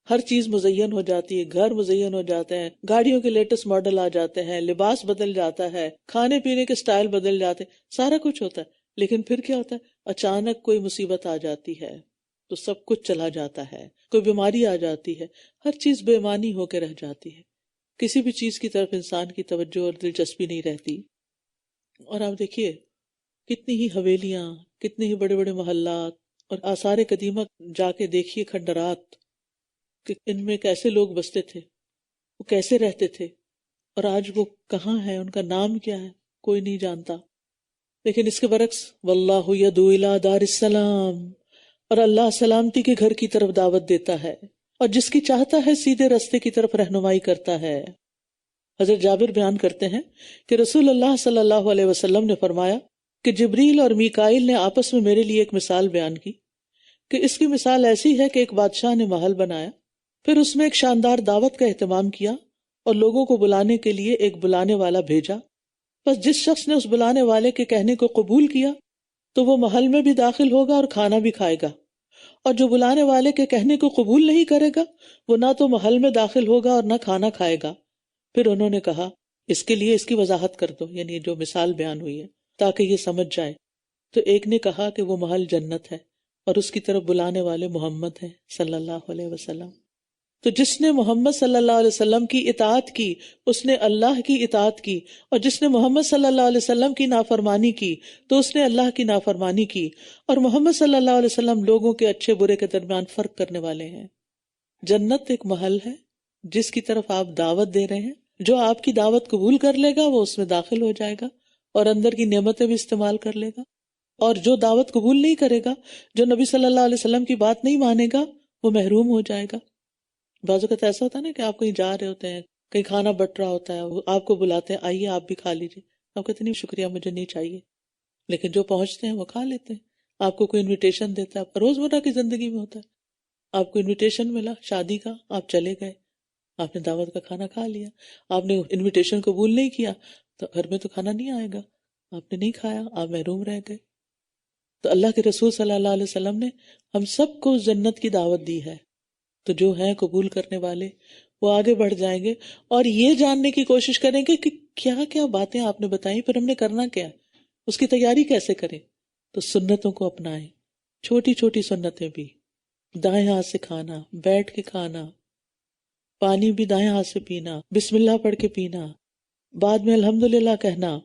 ہر چیز مزین ہو جاتی ہے، گھر مزین ہو جاتے ہیں، گاڑیوں کے لیٹسٹ ماڈل آ جاتے ہیں، لباس بدل جاتا ہے، کھانے پینے کے سٹائل بدل جاتے ہیں، سارا کچھ ہوتا ہے۔ لیکن پھر کیا ہوتا ہے؟ اچانک کوئی مصیبت آ جاتی ہے تو سب کچھ چلا جاتا ہے، کوئی بیماری آ جاتی ہے، ہر چیز بے معنی ہو کے رہ جاتی ہے، کسی بھی چیز کی طرف انسان کی توجہ اور دلچسپی نہیں رہتی۔ اور آپ دیکھیے کتنی ہی حویلیاں، کتنے ہی بڑے بڑے محلات اور آثار قدیمہ جا کے دیکھیے، کھنڈرات، کہ ان میں کیسے لوگ بستے تھے، وہ کیسے رہتے تھے، اور آج وہ کہاں ہیں، ان کا نام کیا ہے، کوئی نہیں جانتا۔ لیکن اس کے برعکس واللہ یدعو الی دار السلام، اور اللہ سلامتی کے گھر کی طرف دعوت دیتا ہے اور جس کی چاہتا ہے سیدھے راستے کی طرف رہنمائی کرتا ہے۔ حضرت جابر بیان کرتے ہیں کہ رسول اللہ صلی اللہ علیہ وسلم نے فرمایا کہ جبریل اور میکائیل نے آپس میں میرے لیے ایک مثال بیان کی کہ اس کی مثال ایسی ہے کہ ایک بادشاہ نے محل بنایا، پھر اس میں ایک شاندار دعوت کا اہتمام کیا اور لوگوں کو بلانے کے لیے ایک بلانے والا بھیجا۔ بس جس شخص نے اس بلانے والے کے کہنے کو قبول کیا تو وہ محل میں بھی داخل ہوگا اور کھانا بھی کھائے گا، اور جو بلانے والے کے کہنے کو قبول نہیں کرے گا وہ نہ تو محل میں داخل ہوگا اور نہ کھانا کھائے گا۔ پھر انہوں نے کہا اس کے لیے اس کی وضاحت کر دو، یعنی جو مثال بیان ہوئی ہے تاکہ یہ سمجھ جائے۔ تو ایک نے کہا کہ وہ محل جنت ہے اور اس کی طرف بلانے والے محمد ہیں صلی اللہ علیہ وسلم۔ تو جس نے محمد صلی اللہ علیہ وسلم کی اطاعت کی اس نے اللہ کی اطاعت کی، اور جس نے محمد صلی اللہ علیہ وسلم کی نافرمانی کی تو اس نے اللہ کی نافرمانی کی۔ اور محمد صلی اللہ علیہ وسلم لوگوں کے اچھے برے کے درمیان فرق کرنے والے ہیں۔ جنت ایک محل ہے جس کی طرف آپ دعوت دے رہے ہیں، جو آپ کی دعوت قبول کر لے گا وہ اس میں داخل ہو جائے گا اور اندر کی نعمتیں بھی استعمال کر لے گا، اور جو دعوت قبول نہیں کرے گا، جو نبی صلی اللہ علیہ وسلم کی بات نہیں مانے گا، وہ محروم ہو جائے گا۔ بعض اوقات ایسا ہوتا ہے نا کہ آپ کہیں جا رہے ہوتے ہیں، کہیں کھانا بٹ رہا ہوتا ہے، وہ آپ کو بلاتے ہیں آئیے آپ بھی کھا لیجیے، آپ کہتے نہیں شکریہ مجھے نہیں چاہیے، لیکن جو پہنچتے ہیں وہ کھا لیتے ہیں۔ آپ کو کوئی انویٹیشن دیتا ہے، آپ روزمرہ کی زندگی میں ہوتا ہے، آپ کو انویٹیشن ملا شادی کا، آپ چلے گئے، آپ نے دعوت کا کھانا کھا لیا۔ آپ نے انویٹیشن قبول نہیں کیا تو گھر میں تو کھانا نہیں آئے گا، آپ نے نہیں کھایا، آپ محروم رہ گئے۔ تو اللہ کے رسول صلی اللہ علیہ وسلم نے ہم سب کو جنت کی دعوت دی ہے، تو جو ہیں قبول کرنے والے وہ آگے بڑھ جائیں گے اور یہ جاننے کی کوشش کریں گے کہ کیا کیا باتیں آپ نے بتائیں، پھر ہم نے کرنا کیا ہے، اس کی تیاری کیسے کریں۔ تو سنتوں کو اپنائیں، چھوٹی چھوٹی سنتیں بھی، دائیں ہاتھ سے کھانا، بیٹھ کے کھانا، پانی بھی دائیں ہاتھ سے پینا، بسم اللہ پڑھ کے پینا، بعد میں الحمدللہ کہنا،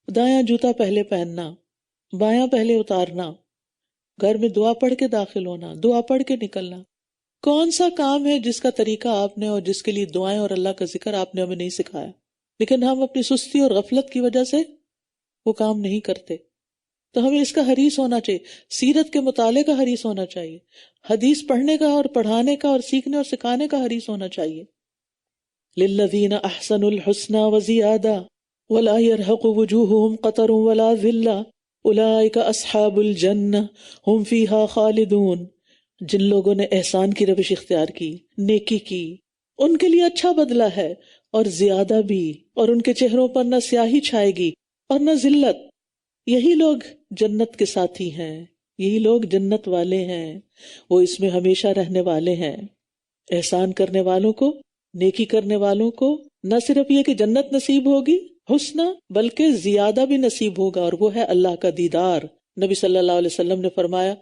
دایاں جوتا پہلے پہننا، بایاں پہلے اتارنا، گھر میں دعا پڑھ کے داخل ہونا، دعا پڑھ کے نکلنا۔ کون سا کام ہے جس کا طریقہ آپ نے اور جس کے لیے دعائیں اور اللہ کا ذکر آپ نے ہمیں نہیں سکھایا، لیکن ہم اپنی سستی اور غفلت کی وجہ سے وہ کام نہیں کرتے۔ تو ہمیں اس کا حریص ہونا چاہیے، سیرت کے مطالعے کا حریص ہونا چاہیے، حدیث پڑھنے کا اور پڑھانے کا اور سیکھنے اور سکھانے کا حریص ہونا چاہیے۔ للذین احسنوا الحسنى وزیادہ ولا يرهق وجوههم قطر ولا ذلہ اولئک اصحاب الجنہ ہم فیہا خالدون۔ جن لوگوں نے احسان کی روش اختیار کی، نیکی کی، ان کے لیے اچھا بدلہ ہے اور زیادہ بھی، اور ان کے چہروں پر نہ سیاہی چھائے گی اور نہ ذلت۔ یہی لوگ جنت کے ساتھی ہیں، یہی لوگ جنت والے ہیں، وہ اس میں ہمیشہ رہنے والے ہیں۔ احسان کرنے والوں کو، نیکی کرنے والوں کو نہ صرف یہ کہ جنت نصیب ہوگی حسنہ، بلکہ زیادہ بھی نصیب ہوگا، اور وہ ہے اللہ کا دیدار۔ نبی صلی اللہ علیہ وسلم نے فرمایا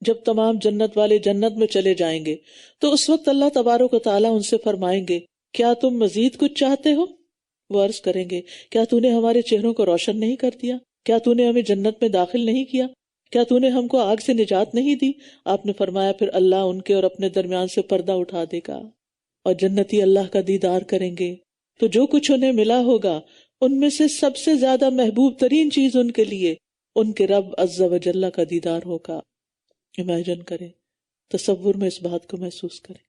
جب تمام جنت والے جنت میں چلے جائیں گے تو اس وقت اللہ تبارک و تعالیٰ ان سے فرمائیں گے کیا تم مزید کچھ چاہتے ہو؟ وہ عرض کریں گے کیا تو نے ہمارے چہروں کو روشن نہیں کر دیا؟ کیا تو نے ہمیں جنت میں داخل نہیں کیا؟ کیا تو نے ہم کو آگ سے نجات نہیں دی؟ آپ نے فرمایا پھر اللہ ان کے اور اپنے درمیان سے پردہ اٹھا دے گا اور جنتی اللہ کا دیدار کریں گے، تو جو کچھ انہیں ملا ہوگا ان میں سے سب سے زیادہ محبوب ترین چیز ان کے لیے ان کے رب عز و جل کا دیدار ہوگا۔ امیجن کریں، تصور میں اس بات کو محسوس کریں۔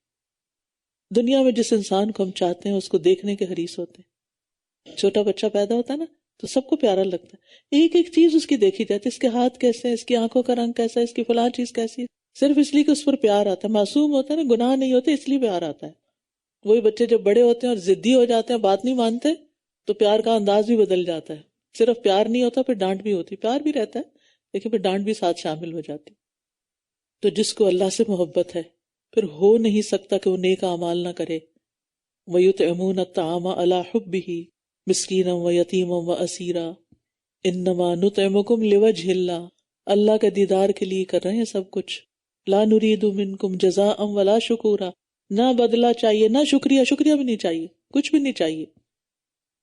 دنیا میں جس انسان کو ہم چاہتے ہیں اس کو دیکھنے کے حریص ہوتے ہیں۔ چھوٹا بچہ پیدا ہوتا ہے نا تو سب کو پیارا لگتا ہے، ایک ایک چیز اس کی دیکھی جاتی ہے، اس کے ہاتھ کیسے ہیں، اس کی آنکھوں کا رنگ کیسا ہے، اس کی فلاں چیز کیسی ہے، صرف اس لیے کہ اس پر پیار آتا ہے۔ معصوم ہوتا ہے نا، گناہ نہیں ہوتے، اس لیے پیار آتا ہے۔ وہی بچے جب بڑے ہوتے ہیں اور ضدی ہو جاتے ہیں، بات نہیں مانتے، تو پیار کا انداز بھی بدل جاتا ہے، صرف پیار نہیں ہوتا، پھر ڈانٹ بھی ہوتی، پیار بھی رہتا ہے لیکن پھر ڈانٹ بھی ساتھ شامل ہو جاتی۔ تو جس کو اللہ سے محبت ہے پھر ہو نہیں سکتا کہ وہ نیک اعمال نہ کرے۔ وَيُطْعِمُونَ الطَّعَامَ عَلَى حُبِّهِ مِسْكِينًا وَيَتِيمًا وَأَسِيرًا إِنَّمَا نُطْعِمُكُمْ لِوَجْهِ اللَّهِ، اللہ کا دیدار کے لیے کر رہے ہیں سب کچھ۔ لَا نُرِيدُ مِنْكُمْ جَزَاءً وَلَا شُكُورًا، نہ بدلہ چاہیے نہ شکریہ، شکریہ بھی نہیں چاہیے، کچھ بھی نہیں چاہیے۔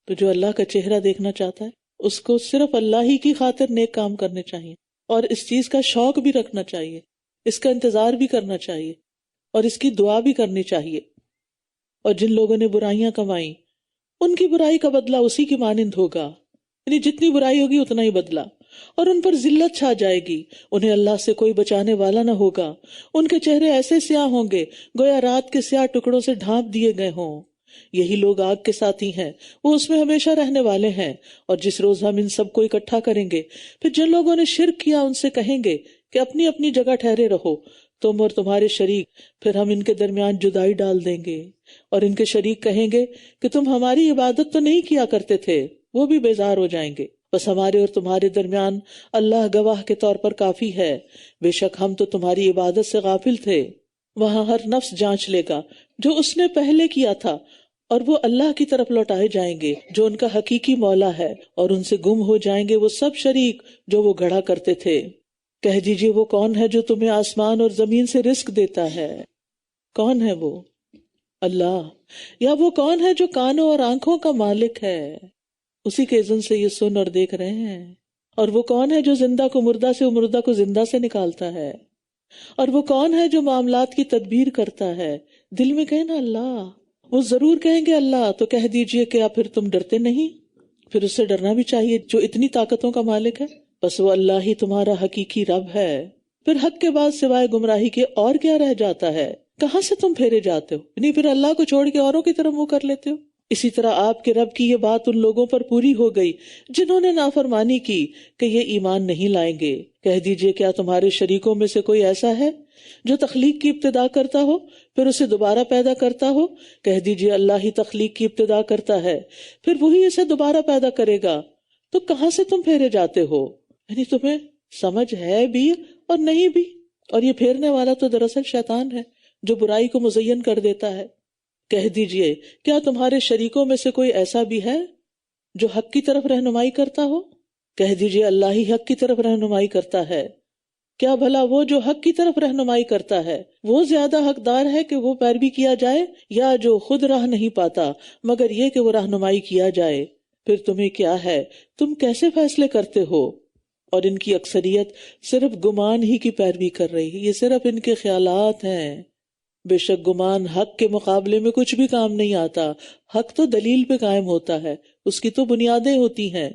تو جو اللہ کا چہرہ دیکھنا چاہتا ہے اس کو صرف اللہ ہی کی خاطر نیک کام کرنے چاہیے، اور اس چیز کا شوق بھی رکھنا چاہیے، اس کا انتظار بھی کرنا چاہیے، اور اس کی دعا بھی کرنی چاہیے۔ اور جن لوگوں نے برائیاں کمائیں ان کی برائی کا بدلہ اسی کی مانند ہوگا، یعنی جتنی برائی ہوگی اتنا ہی بدلہ۔ اور ان پر ذلت چھا جائے گی، انہیں اللہ سے کوئی بچانے والا نہ ہوگا، ان کے چہرے ایسے سیاہ ہوں گے گویا رات کے سیاہ ٹکڑوں سے ڈھانپ دیے گئے ہوں۔ یہی لوگ آگ کے ساتھی ہیں، وہ اس میں ہمیشہ رہنے والے ہیں، اور جس روز ہم ان سب کو اکٹھا کریں گے، پھر جن لوگوں نے شرک کیا ان سے کہیں گے کہ اپنی اپنی جگہ ٹھہرے رہو، تم اور تمہارے شریک، پھر ہم ان کے درمیان جدائی ڈال دیں گے، اور ان کے شریک کہیں گے کہ تم ہماری عبادت تو نہیں کیا کرتے تھے، وہ بھی بیزار ہو جائیں گے، بس ہمارے اور تمہارے درمیان اللہ گواہ کے طور پر کافی ہے، بے شک ہم تو تمہاری عبادت سے غافل تھے۔ وہاں ہر نفس جانچ لے گا جو اس نے پہلے کیا تھا، اور وہ اللہ کی طرف لوٹائے جائیں گے جو ان کا حقیقی مولا ہے، اور ان سے گم ہو جائیں گے وہ سب شریک جو وہ گھڑا کرتے تھے۔ کہہ دیجئے وہ کون ہے جو تمہیں آسمان اور زمین سے رزق دیتا ہے؟ کون ہے وہ؟ اللہ۔ یا وہ کون ہے جو کانوں اور آنکھوں کا مالک ہے؟ اسی کے اذن سے یہ سن اور دیکھ رہے ہیں۔ اور وہ کون ہے جو زندہ کو مردہ سے اور مردہ کو زندہ سے نکالتا ہے؟ اور وہ کون ہے جو معاملات کی تدبیر کرتا ہے؟ دل میں کہیں نا اللہ، وہ ضرور کہیں گے اللہ، تو کہہ دیجئے کیا پھر تم ڈرتے نہیں؟ پھر اس سے ڈرنا بھی چاہیے جو اتنی طاقتوں کا مالک ہے۔ بس وہ اللہ ہی تمہارا حقیقی رب ہے۔ پھر حق کے بعد سوائے گمراہی کے اور کیا رہ جاتا ہے؟ کہاں سے تم پھیرے جاتے ہو؟ یعنی پھر اللہ کو چھوڑ کے اوروں کی طرف منہ کر لیتے ہو۔ اسی طرح آپ کے رب کی یہ بات ان لوگوں پر پوری ہو گئی جنہوں نے نافرمانی کی کہ یہ ایمان نہیں لائیں گے۔ کہہ دیجئے کیا تمہارے شریکوں میں سے کوئی ایسا ہے جو تخلیق کی ابتدا کرتا ہو پھر اسے دوبارہ پیدا کرتا ہو؟ کہہ دیجئے اللہ ہی تخلیق کی ابتدا کرتا ہے، پھر وہی اسے دوبارہ پیدا کرے گا، تو کہاں سے تم پھیرے جاتے ہو؟ یعنی تمہیں سمجھ ہے بھی اور نہیں بھی، اور یہ پھیرنے والا تو دراصل شیطان ہے جو برائی کو مزین کر دیتا ہے۔ کہہ دیجئے کیا تمہارے شریکوں میں سے کوئی ایسا بھی ہے جو حق کی طرف رہنمائی کرتا ہو؟ کہہ دیجئے اللہ ہی حق کی طرف رہنمائی کرتا ہے۔ کیا بھلا وہ جو حق کی طرف رہنمائی کرتا ہے وہ زیادہ حقدار ہے کہ وہ پیروی کیا جائے، یا جو خود راہ نہیں پاتا مگر یہ کہ وہ رہنمائی کیا جائے؟ پھر تمہیں کیا ہے، تم کیسے فیصلے کرتے ہو؟ اور ان کی اکثریت صرف گمان ہی کی پیروی کر رہی ہے، یہ صرف ان کے خیالات ہیں۔ بے شک گمان حق کے مقابلے میں کچھ بھی کام نہیں آتا، حق تو دلیل پہ قائم ہوتا ہے، اس کی تو بنیادیں ہوتی ہیں۔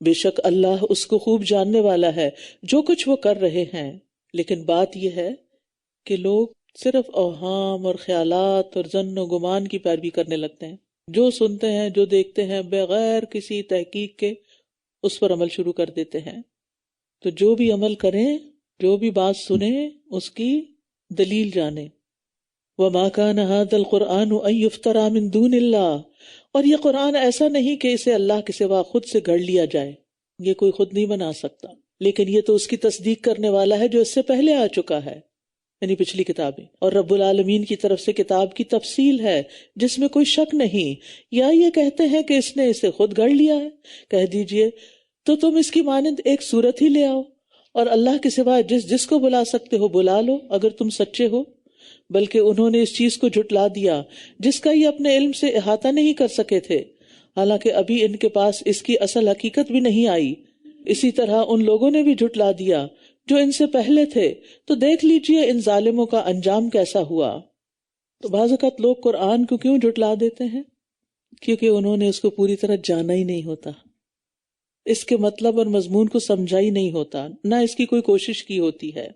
بے شک اللہ اس کو خوب جاننے والا ہے جو کچھ وہ کر رہے ہیں۔ لیکن بات یہ ہے کہ لوگ صرف اوہام اور خیالات اور ظن و گمان کی پیروی کرنے لگتے ہیں، جو سنتے ہیں جو دیکھتے ہیں بغیر کسی تحقیق کے اس پر عمل شروع کر دیتے ہیں۔ تو جو بھی عمل کریں، جو بھی بات سنیں، اس کی دلیل جانیں۔ وَمَا كَانَ هَذَا الْقُرْآنُ أَن يُفْتَرَى مِن دُونِ اللَّهِ، اور یہ قرآن ایسا نہیں کہ اسے اللہ کے سوا خود سے گھڑ لیا جائے، یہ کوئی خود نہیں بنا سکتا، لیکن یہ تو اس کی تصدیق کرنے والا ہے جو اس سے پہلے آ چکا ہے، یعنی پچھلی کتابیں، اور رب العالمین کی طرف سے کتاب کی تفصیل ہے جس میں کوئی شک نہیں۔ یا یہ کہتے ہیں کہ اس نے اسے خود گھڑ لیا ہے، کہہ دیجئے تو تم اس کی مانند ایک صورت ہی لے آؤ، اور اللہ کے سوا جس کو بلا سکتے ہو بلا لو اگر تم سچے ہو۔ بلکہ انہوں نے اس چیز کو جھٹلا دیا جس کا یہ اپنے علم سے احاطہ نہیں کر سکے تھے، حالانکہ ابھی ان کے پاس اس کی اصل حقیقت بھی نہیں آئی۔ اسی طرح ان لوگوں نے بھی جھٹلا دیا جو ان سے پہلے تھے، تو دیکھ لیجئے ان ظالموں کا انجام کیسا ہوا۔ تو بعض اوقات لوگ قرآن کو کیوں جھٹلا دیتے ہیں؟ کیونکہ انہوں نے اس کو پوری طرح جانا ہی نہیں ہوتا، اس کے مطلب اور مضمون کو سمجھا ہی نہیں ہوتا، نہ اس کی کوئی کوشش کی ہوتی ہے۔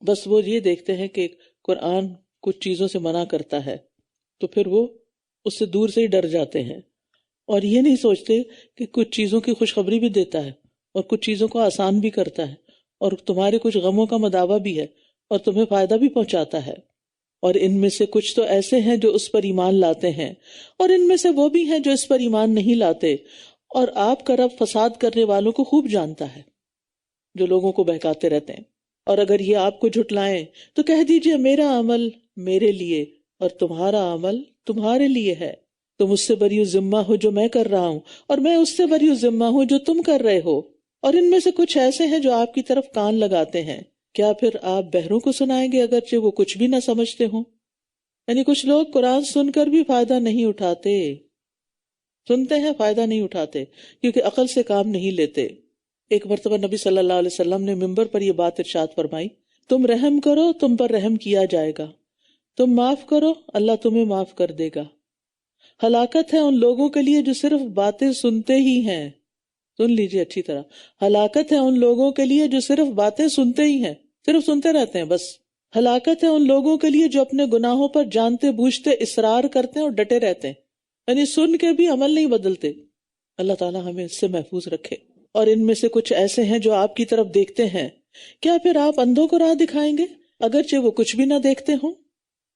بس وہ یہ دیکھتے ہیں کہ قرآن کچھ چیزوں سے منع کرتا ہے تو پھر وہ اس سے دور سے ہی ڈر جاتے ہیں، اور یہ نہیں سوچتے کہ کچھ چیزوں کی خوشخبری بھی دیتا ہے اور کچھ چیزوں کو آسان بھی کرتا ہے، اور تمہارے کچھ غموں کا مداوع بھی ہے اور تمہیں فائدہ بھی پہنچاتا ہے۔ اور ان میں سے کچھ تو ایسے ہیں جو اس پر ایمان لاتے ہیں، اور ان میں سے وہ بھی ہیں جو اس پر ایمان نہیں لاتے، اور آپ کا رب فساد کرنے والوں کو خوب جانتا ہے جو لوگوں کو بہکاتے رہتے ہیں۔ اور اگر یہ آپ کو جھٹلائیں تو کہہ دیجئے میرا عمل میرے لیے اور تمہارا عمل تمہارے لیے ہے، تم اس سے بری ذمہ ہو جو میں کر رہا ہوں، اور میں اس سے بری ذمہ ہوں جو تم کر رہے ہو۔ اور ان میں سے کچھ ایسے ہیں جو آپ کی طرف کان لگاتے ہیں، کیا پھر آپ بہروں کو سنائیں گے اگرچہ وہ کچھ بھی نہ سمجھتے ہوں؟ یعنی کچھ لوگ قرآن سن کر بھی فائدہ نہیں اٹھاتے، سنتے ہیں فائدہ نہیں اٹھاتے کیونکہ عقل سے کام نہیں لیتے۔ ایک مرتبہ نبی صلی اللہ علیہ وسلم نے منبر پر یہ بات ارشاد فرمائی، تم رحم کرو تم پر رحم کیا جائے گا، تم معاف کرو اللہ تمہیں معاف کر دے گا۔ ہلاکت ہے ان لوگوں کے لیے جو صرف باتیں سنتے ہی ہیں سن لیجیے اچھی طرح، ہلاکت ہے ان لوگوں کے لیے جو صرف باتیں سنتے ہی ہیں، صرف سنتے رہتے ہیں بس. ہلاکت ہے ان لوگوں کے لیے جو اپنے گناہوں پر جانتے بوجھتے اصرار کرتے ہیں اور ڈٹے رہتے ہیں، یعنی سن کے بھی عمل نہیں بدلتے. اللہ تعالیٰ ہمیں اس سے محفوظ رکھے. اور ان میں سے کچھ ایسے ہیں جو آپ کی طرف دیکھتے ہیں، کیا پھر آپ اندھوں کو راہ دکھائیں گے اگرچہ وہ کچھ بھی نہ دیکھتے ہوں؟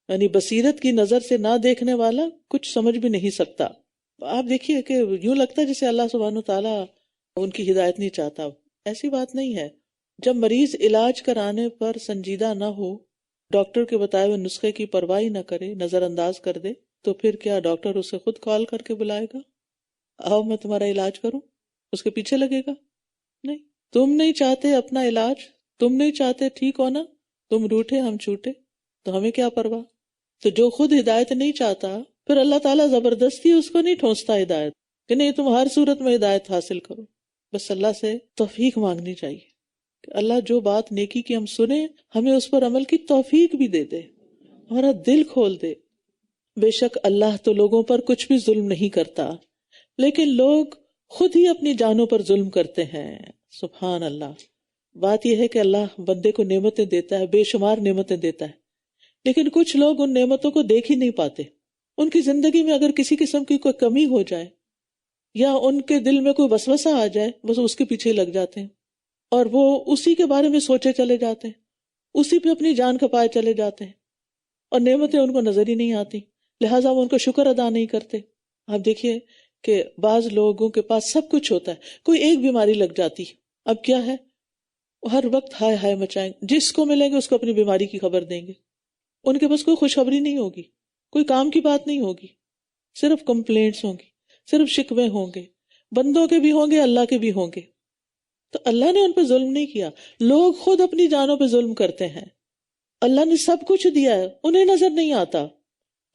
یعنی بصیرت کی نظر سے نہ دیکھنے والا کچھ سمجھ بھی نہیں سکتا. آپ دیکھیے کہ یوں لگتا ہے جیسے اللہ سبحانہ تعالیٰ ان کی ہدایت نہیں چاہتا. ایسی بات نہیں ہے. جب مریض علاج کرانے پر سنجیدہ نہ ہو، ڈاکٹر کے بتائے ہوئے نسخے کی پرواہ نہ کرے، نظر انداز کر دے، تو پھر کیا ڈاکٹر اسے خود کال کر کے بلائے گا؟ آؤ میں تمہارا علاج کروں، اس کے پیچھے لگے گا؟ نہیں. تم نہیں چاہتے اپنا علاج، تم نہیں چاہتے ٹھیک ہونا، تم روٹھے ہم چھوٹے، تو ہمیں کیا پرواہ. تو جو خود ہدایت نہیں چاہتا، پھر اللہ تعالیٰ زبردستی اس کو نہیں ٹھونستا ہدایت کہ نہیں تم ہر صورت میں ہدایت حاصل کرو. بس اللہ سے توفیق مانگنی چاہیے کہ اللہ جو بات نیکی کی ہم سنیں، ہمیں اس پر عمل کی توفیق بھی دے دے، ہمارا دل کھول دے. بے شک اللہ تو لوگوں پر کچھ بھی ظلم نہیں کرتا، لیکن لوگ خود ہی اپنی جانوں پر ظلم کرتے ہیں. سبحان اللہ. بات یہ ہے کہ اللہ بندے کو نعمتیں دیتا ہے، بے شمار نعمتیں دیتا ہے، لیکن کچھ لوگ ان نعمتوں کو دیکھ ہی نہیں پاتے. ان کی زندگی میں اگر کسی قسم کی کوئی کمی ہو جائے یا ان کے دل میں کوئی وسوسہ آ جائے، بس اس کے پیچھے لگ جاتے ہیں اور وہ اسی کے بارے میں سوچے چلے جاتے ہیں، اسی پہ اپنی جان کھپائے چلے جاتے ہیں، اور نعمتیں ان کو نظر ہی نہیں آتی، لہٰذا وہ ان کو شکر ادا نہیں کرتے. آپ دیکھیے کہ بعض لوگوں کے پاس سب کچھ ہوتا ہے، کوئی ایک بیماری لگ جاتی، اب کیا ہے، ہر وقت ہائے ہائے مچائیں، جس کو ملیں گے اس کو اپنی بیماری کی خبر دیں گے. ان کے پاس کوئی خوشخبری نہیں ہوگی، کوئی کام کی بات نہیں ہوگی، صرف کمپلینٹس ہوں گی، صرف شکوے ہوں گے، بندوں کے بھی ہوں گے، اللہ کے بھی ہوں گے. تو اللہ نے ان پہ ظلم نہیں کیا، لوگ خود اپنی جانوں پہ ظلم کرتے ہیں. اللہ نے سب کچھ دیا ہے، انہیں نظر نہیں آتا.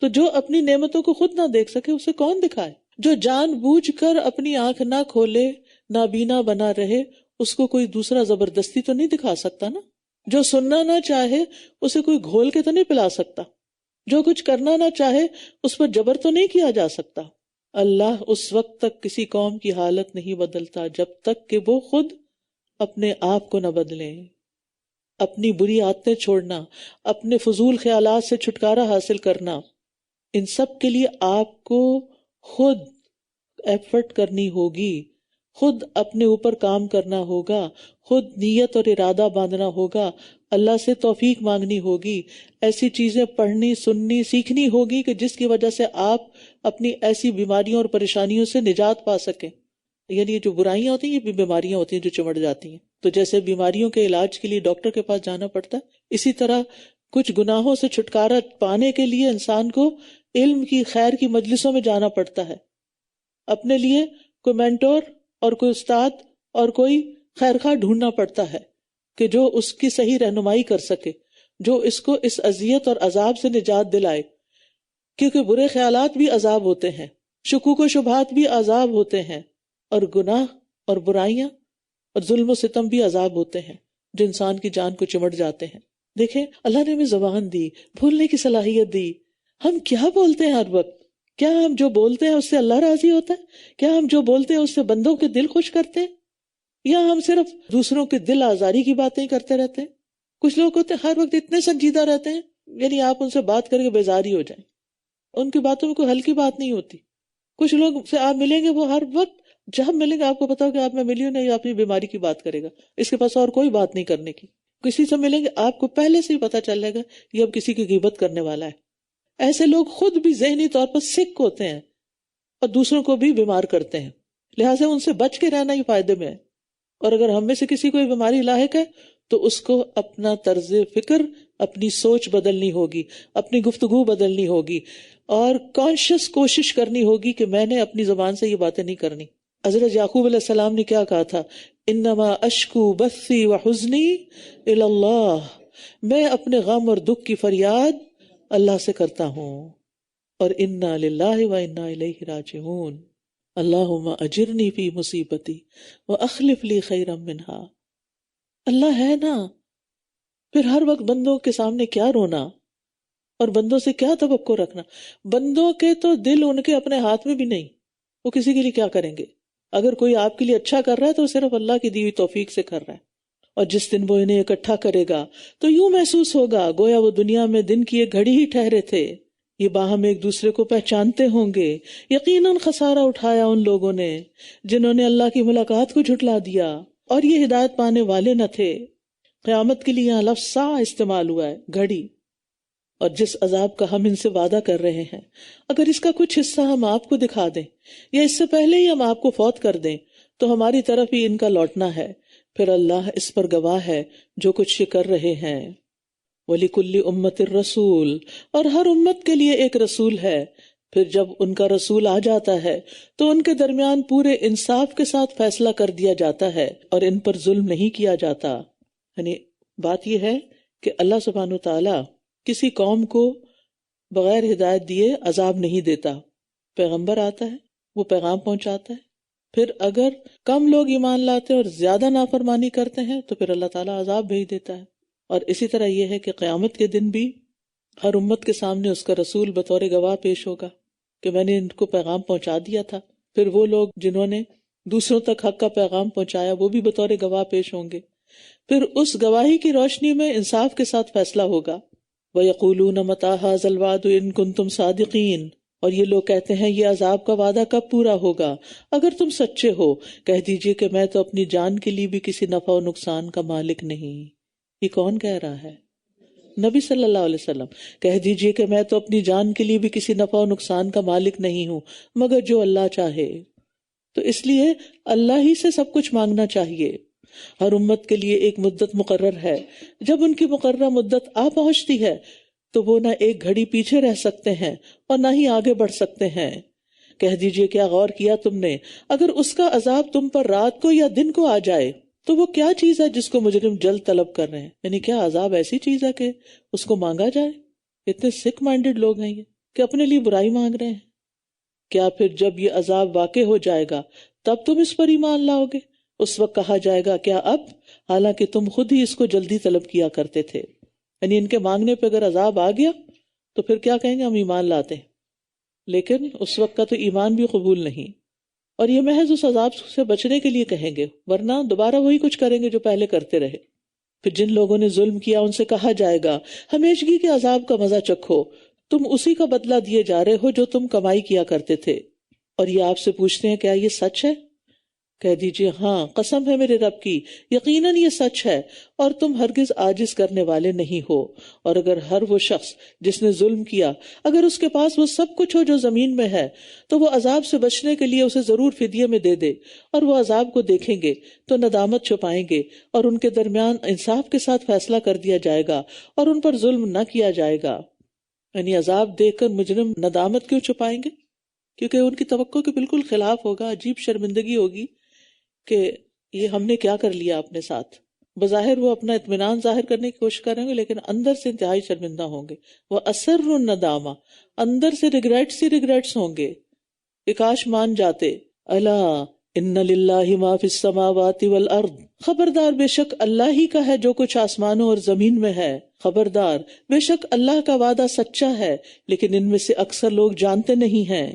تو جو اپنی نعمتوں کو خود نہ دیکھ سکے اسے کون دکھائے؟ جو جان بوجھ کر اپنی آنکھ نہ کھولے، نابینا بنا رہے، اس کو کوئی دوسرا زبردستی تو نہیں دکھا سکتا نا. جو سننا نہ چاہے اسے کوئی گھول کے تو نہیں پلا سکتا. جو کچھ کرنا نہ چاہے اس پر جبر تو نہیں کیا جا سکتا. اللہ اس وقت تک کسی قوم کی حالت نہیں بدلتا جب تک کہ وہ خود اپنے آپ کو نہ بدلیں. اپنی بری عادتیں چھوڑنا، اپنے فضول خیالات سے چھٹکارا حاصل کرنا، ان سب کے لیے آپ کو خود ایفرٹ کرنی ہوگی، خود اپنے اوپر کام کرنا ہوگا، خود نیت اور ارادہ باندھنا ہوگا، اللہ سے توفیق مانگنی ہوگی، ایسی چیزیں پڑھنی، سننی، سیکھنی ہوگی کہ جس کی وجہ سے آپ اپنی ایسی بیماریوں اور پریشانیوں سے نجات پا سکیں. یعنی جو برائیاں ہوتی ہیں یہ بھی بیماریاں ہوتی ہیں جو چمٹ جاتی ہیں. تو جیسے بیماریوں کے علاج کے لیے ڈاکٹر کے پاس جانا پڑتا ہے، اسی طرح کچھ گناہوں سے چھٹکارا پانے کے لیے انسان کو علم کی، خیر کی مجلسوں میں جانا پڑتا ہے. اپنے لیے کوئی مینٹور اور کوئی استاد اور کوئی خیر خواہ ڈھونڈنا پڑتا ہے کہ جو اس کی صحیح رہنمائی کر سکے، جو اس کو اس اذیت اور عذاب سے نجات دلائے. کیونکہ برے خیالات بھی عذاب ہوتے ہیں، شکوک و شبہات بھی عذاب ہوتے ہیں، اور گناہ اور برائیاں اور ظلم و ستم بھی عذاب ہوتے ہیں جو انسان کی جان کو چمٹ جاتے ہیں. دیکھیں اللہ نے ہمیں زبان دی، بھولنے کی صلاحیت دی. ہم کیا بولتے ہیں ہر وقت؟ کیا ہم جو بولتے ہیں اس سے اللہ راضی ہوتا ہے؟ کیا ہم جو بولتے ہیں اس سے بندوں کے دل خوش کرتے ہیں؟ یا ہم صرف دوسروں کے دل آزاری کی باتیں کرتے رہتے ہیں؟ کچھ لوگ ہوتے ہیں ہر وقت اتنے سنجیدہ رہتے ہیں، یعنی آپ ان سے بات کر کے بیزاری ہو جائیں، ان کی باتوں میں کوئی ہلکی بات نہیں ہوتی. کچھ لوگ سے آپ ملیں گے، وہ ہر وقت جب ملیں گے آپ کو پتا ہو کہ آپ میں ملی ہوں نہیں، اپنی بیماری کی بات کرے گا، اس کے پاس اور کوئی بات نہیں کرنے کی. کسی سے ملیں گے آپ کو پہلے سے ہی پتا چل جائے گا یہ اب کسی کی غیبت کرنے والا ہے. ایسے لوگ خود بھی ذہنی طور پر سک ہوتے ہیں اور دوسروں کو بھی بیمار کرتے ہیں، لہٰذا ان سے بچ کے رہنا ہی فائدے میں ہے. اور اگر ہم میں سے کسی کو بیماری لاحق ہے تو اس کو اپنا طرز فکر، اپنی سوچ بدلنی ہوگی، اپنی گفتگو بدلنی ہوگی، اور کانشیس کوشش کرنی ہوگی کہ میں نے اپنی زبان سے یہ باتیں نہیں کرنی. حضرت یعقوب علیہ السلام نے کیا کہا تھا؟ انما اشکو بثی وحزنی الی اللہ، میں اپنے غم اور دکھ کی فریاد اللہ سے کرتا ہوں. اور انا للہ و انا الیہ راجعون. اللہم اجرنی فی مصیبتی واخلف لی خیرا منہا. اللہ ہے نا، پھر ہر وقت بندوں کے سامنے کیا رونا اور بندوں سے کیا توقع رکھنا؟ بندوں کے تو دل ان کے اپنے ہاتھ میں بھی نہیں، وہ کسی کے لیے کیا کریں گے؟ اگر کوئی آپ کے لیے اچھا کر رہا ہے تو صرف اللہ کی دی ہوئی توفیق سے کر رہا ہے. اور جس دن وہ انہیں اکٹھا کرے گا تو یوں محسوس ہوگا گویا وہ دنیا میں دن کی ایک گھڑی ہی ٹھہرے تھے. یہ باہم ایک دوسرے کو پہچانتے ہوں گے. یقیناً خسارہ اٹھایا ان لوگوں نے جنہوں نے اللہ کی ملاقات کو جھٹلا دیا اور یہ ہدایت پانے والے نہ تھے. قیامت کے لیے یہاں لفظ سا استعمال ہوا ہے، گھڑی. اور جس عذاب کا ہم ان سے وعدہ کر رہے ہیں، اگر اس کا کچھ حصہ ہم آپ کو دکھا دیں یا اس سے پہلے ہی ہم آپ کو فوت کر دیں تو ہماری طرف ہی ان کا لوٹنا ہے، پھر اللہ اس پر گواہ ہے جو کچھ یہ کر رہے ہیں. وَلِكُلِّ أُمَّةٍ الرَّسُولُ، اور ہر امت کے لیے ایک رسول ہے. پھر جب ان کا رسول آ جاتا ہے تو ان کے درمیان پورے انصاف کے ساتھ فیصلہ کر دیا جاتا ہے اور ان پر ظلم نہیں کیا جاتا. یعنی بات یہ ہے کہ اللہ سبحانہ وتعالی کسی قوم کو بغیر ہدایت دیے عذاب نہیں دیتا. پیغمبر آتا ہے، وہ پیغام پہنچاتا ہے، پھر اگر کم لوگ ایمان لاتے اور زیادہ نافرمانی کرتے ہیں تو پھر اللہ تعالیٰ عذاب بھیج دیتا ہے. اور اسی طرح یہ ہے کہ قیامت کے دن بھی ہر امت کے سامنے اس کا رسول بطور گواہ پیش ہوگا کہ میں نے ان کو پیغام پہنچا دیا تھا. پھر وہ لوگ جنہوں نے دوسروں تک حق کا پیغام پہنچایا وہ بھی بطور گواہ پیش ہوں گے. پھر اس گواہی کی روشنی میں انصاف کے ساتھ فیصلہ ہوگا. وَيَقُولُونَ مَتَىٰ هَٰذَا الْوَعْدُ إِن كُنتُمْ صَادِقِينَ، اور یہ لوگ کہتے ہیں یہ عذاب کا وعدہ کب پورا ہوگا اگر تم سچے ہو. کہہ دیجئے کہ میں تو اپنی جان کے لیے بھی کسی نفع و نقصان کا مالک نہیں. یہ کون کہہ رہا ہے؟ نبی صلی اللہ علیہ وسلم. کہہ دیجئے کہ میں تو اپنی جان کے لیے بھی کسی نفع و نقصان کا مالک نہیں ہوں مگر جو اللہ چاہے. تو اس لیے اللہ ہی سے سب کچھ مانگنا چاہیے. ہر امت کے لیے ایک مدت مقرر ہے. جب ان کی مقررہ مدت آ پہنچتی ہے تو وہ نہ ایک گھڑی پیچھے رہ سکتے ہیں اور نہ ہی آگے بڑھ سکتے ہیں. کہہ دیجئے کیا غور کیا تم نے اگر اس کا عذاب تم پر رات کو یا دن کو آ جائے تو وہ کیا چیز ہے جس کو مجرم جلد طلب کر رہے ہیں؟ یعنی کیا عذاب ایسی چیز ہے کہ اس کو مانگا جائے؟ اتنے سک مائنڈڈ لوگ ہیں یہ کہ اپنے لیے برائی مانگ رہے ہیں. کیا پھر جب یہ عذاب واقع ہو جائے گا تب تم اس پر ایمان لاؤ گے؟ اس وقت کہا جائے گا کیا اب، حالانکہ تم خود ہی اس کو جلدی طلب کیا کرتے تھے. یعنی ان کے مانگنے پہ اگر عذاب آ گیا تو پھر کیا کہیں گے؟ ہم ایمان لاتے ہیں. لیکن اس وقت کا تو ایمان بھی قبول نہیں، اور یہ محض اس عذاب سے بچنے کے لیے کہیں گے، ورنہ دوبارہ وہی کچھ کریں گے جو پہلے کرتے رہے. پھر جن لوگوں نے ظلم کیا ان سے کہا جائے گا ہمیشگی کے عذاب کا مزہ چکھو، تم اسی کا بدلہ دیے جا رہے ہو جو تم کمائی کیا کرتے تھے. اور یہ آپ سے پوچھتے ہیں کیا یہ سچ ہے؟ کہہ دیجئے ہاں قسم ہے میرے رب کی یقیناً یہ سچ ہے اور تم ہرگز عاجز کرنے والے نہیں ہو. اور اگر ہر وہ شخص جس نے ظلم کیا اگر اس کے پاس وہ سب کچھ ہو جو زمین میں ہے تو وہ عذاب سے بچنے کے لیے اسے ضرور فدیے میں دے دے، اور وہ عذاب کو دیکھیں گے تو ندامت چھپائیں گے اور ان کے درمیان انصاف کے ساتھ فیصلہ کر دیا جائے گا اور ان پر ظلم نہ کیا جائے گا. یعنی عذاب دیکھ کر مجرم ندامت کیوں چھپائیں گے؟ کیونکہ ان کی توقع کے بالکل خلاف ہوگا. عجیب شرمندگی ہوگی کہ یہ ہم نے کیا کر لیا اپنے ساتھ. بظاہر وہ اپنا اطمینان ظاہر کرنے کی کوشش کریں گے لیکن اندر سے انتہائی شرمندہ ہوں گے. وہ اثر الندامہ، اندر سے ریگریٹس ہوں گے کہ کاش مان جاتے. الا ان للہ ما فی السماوات والارض، خبردار بے شک اللہ ہی کا ہے جو کچھ آسمانوں اور زمین میں ہے. خبردار بے شک اللہ کا وعدہ سچا ہے لیکن ان میں سے اکثر لوگ جانتے نہیں ہیں.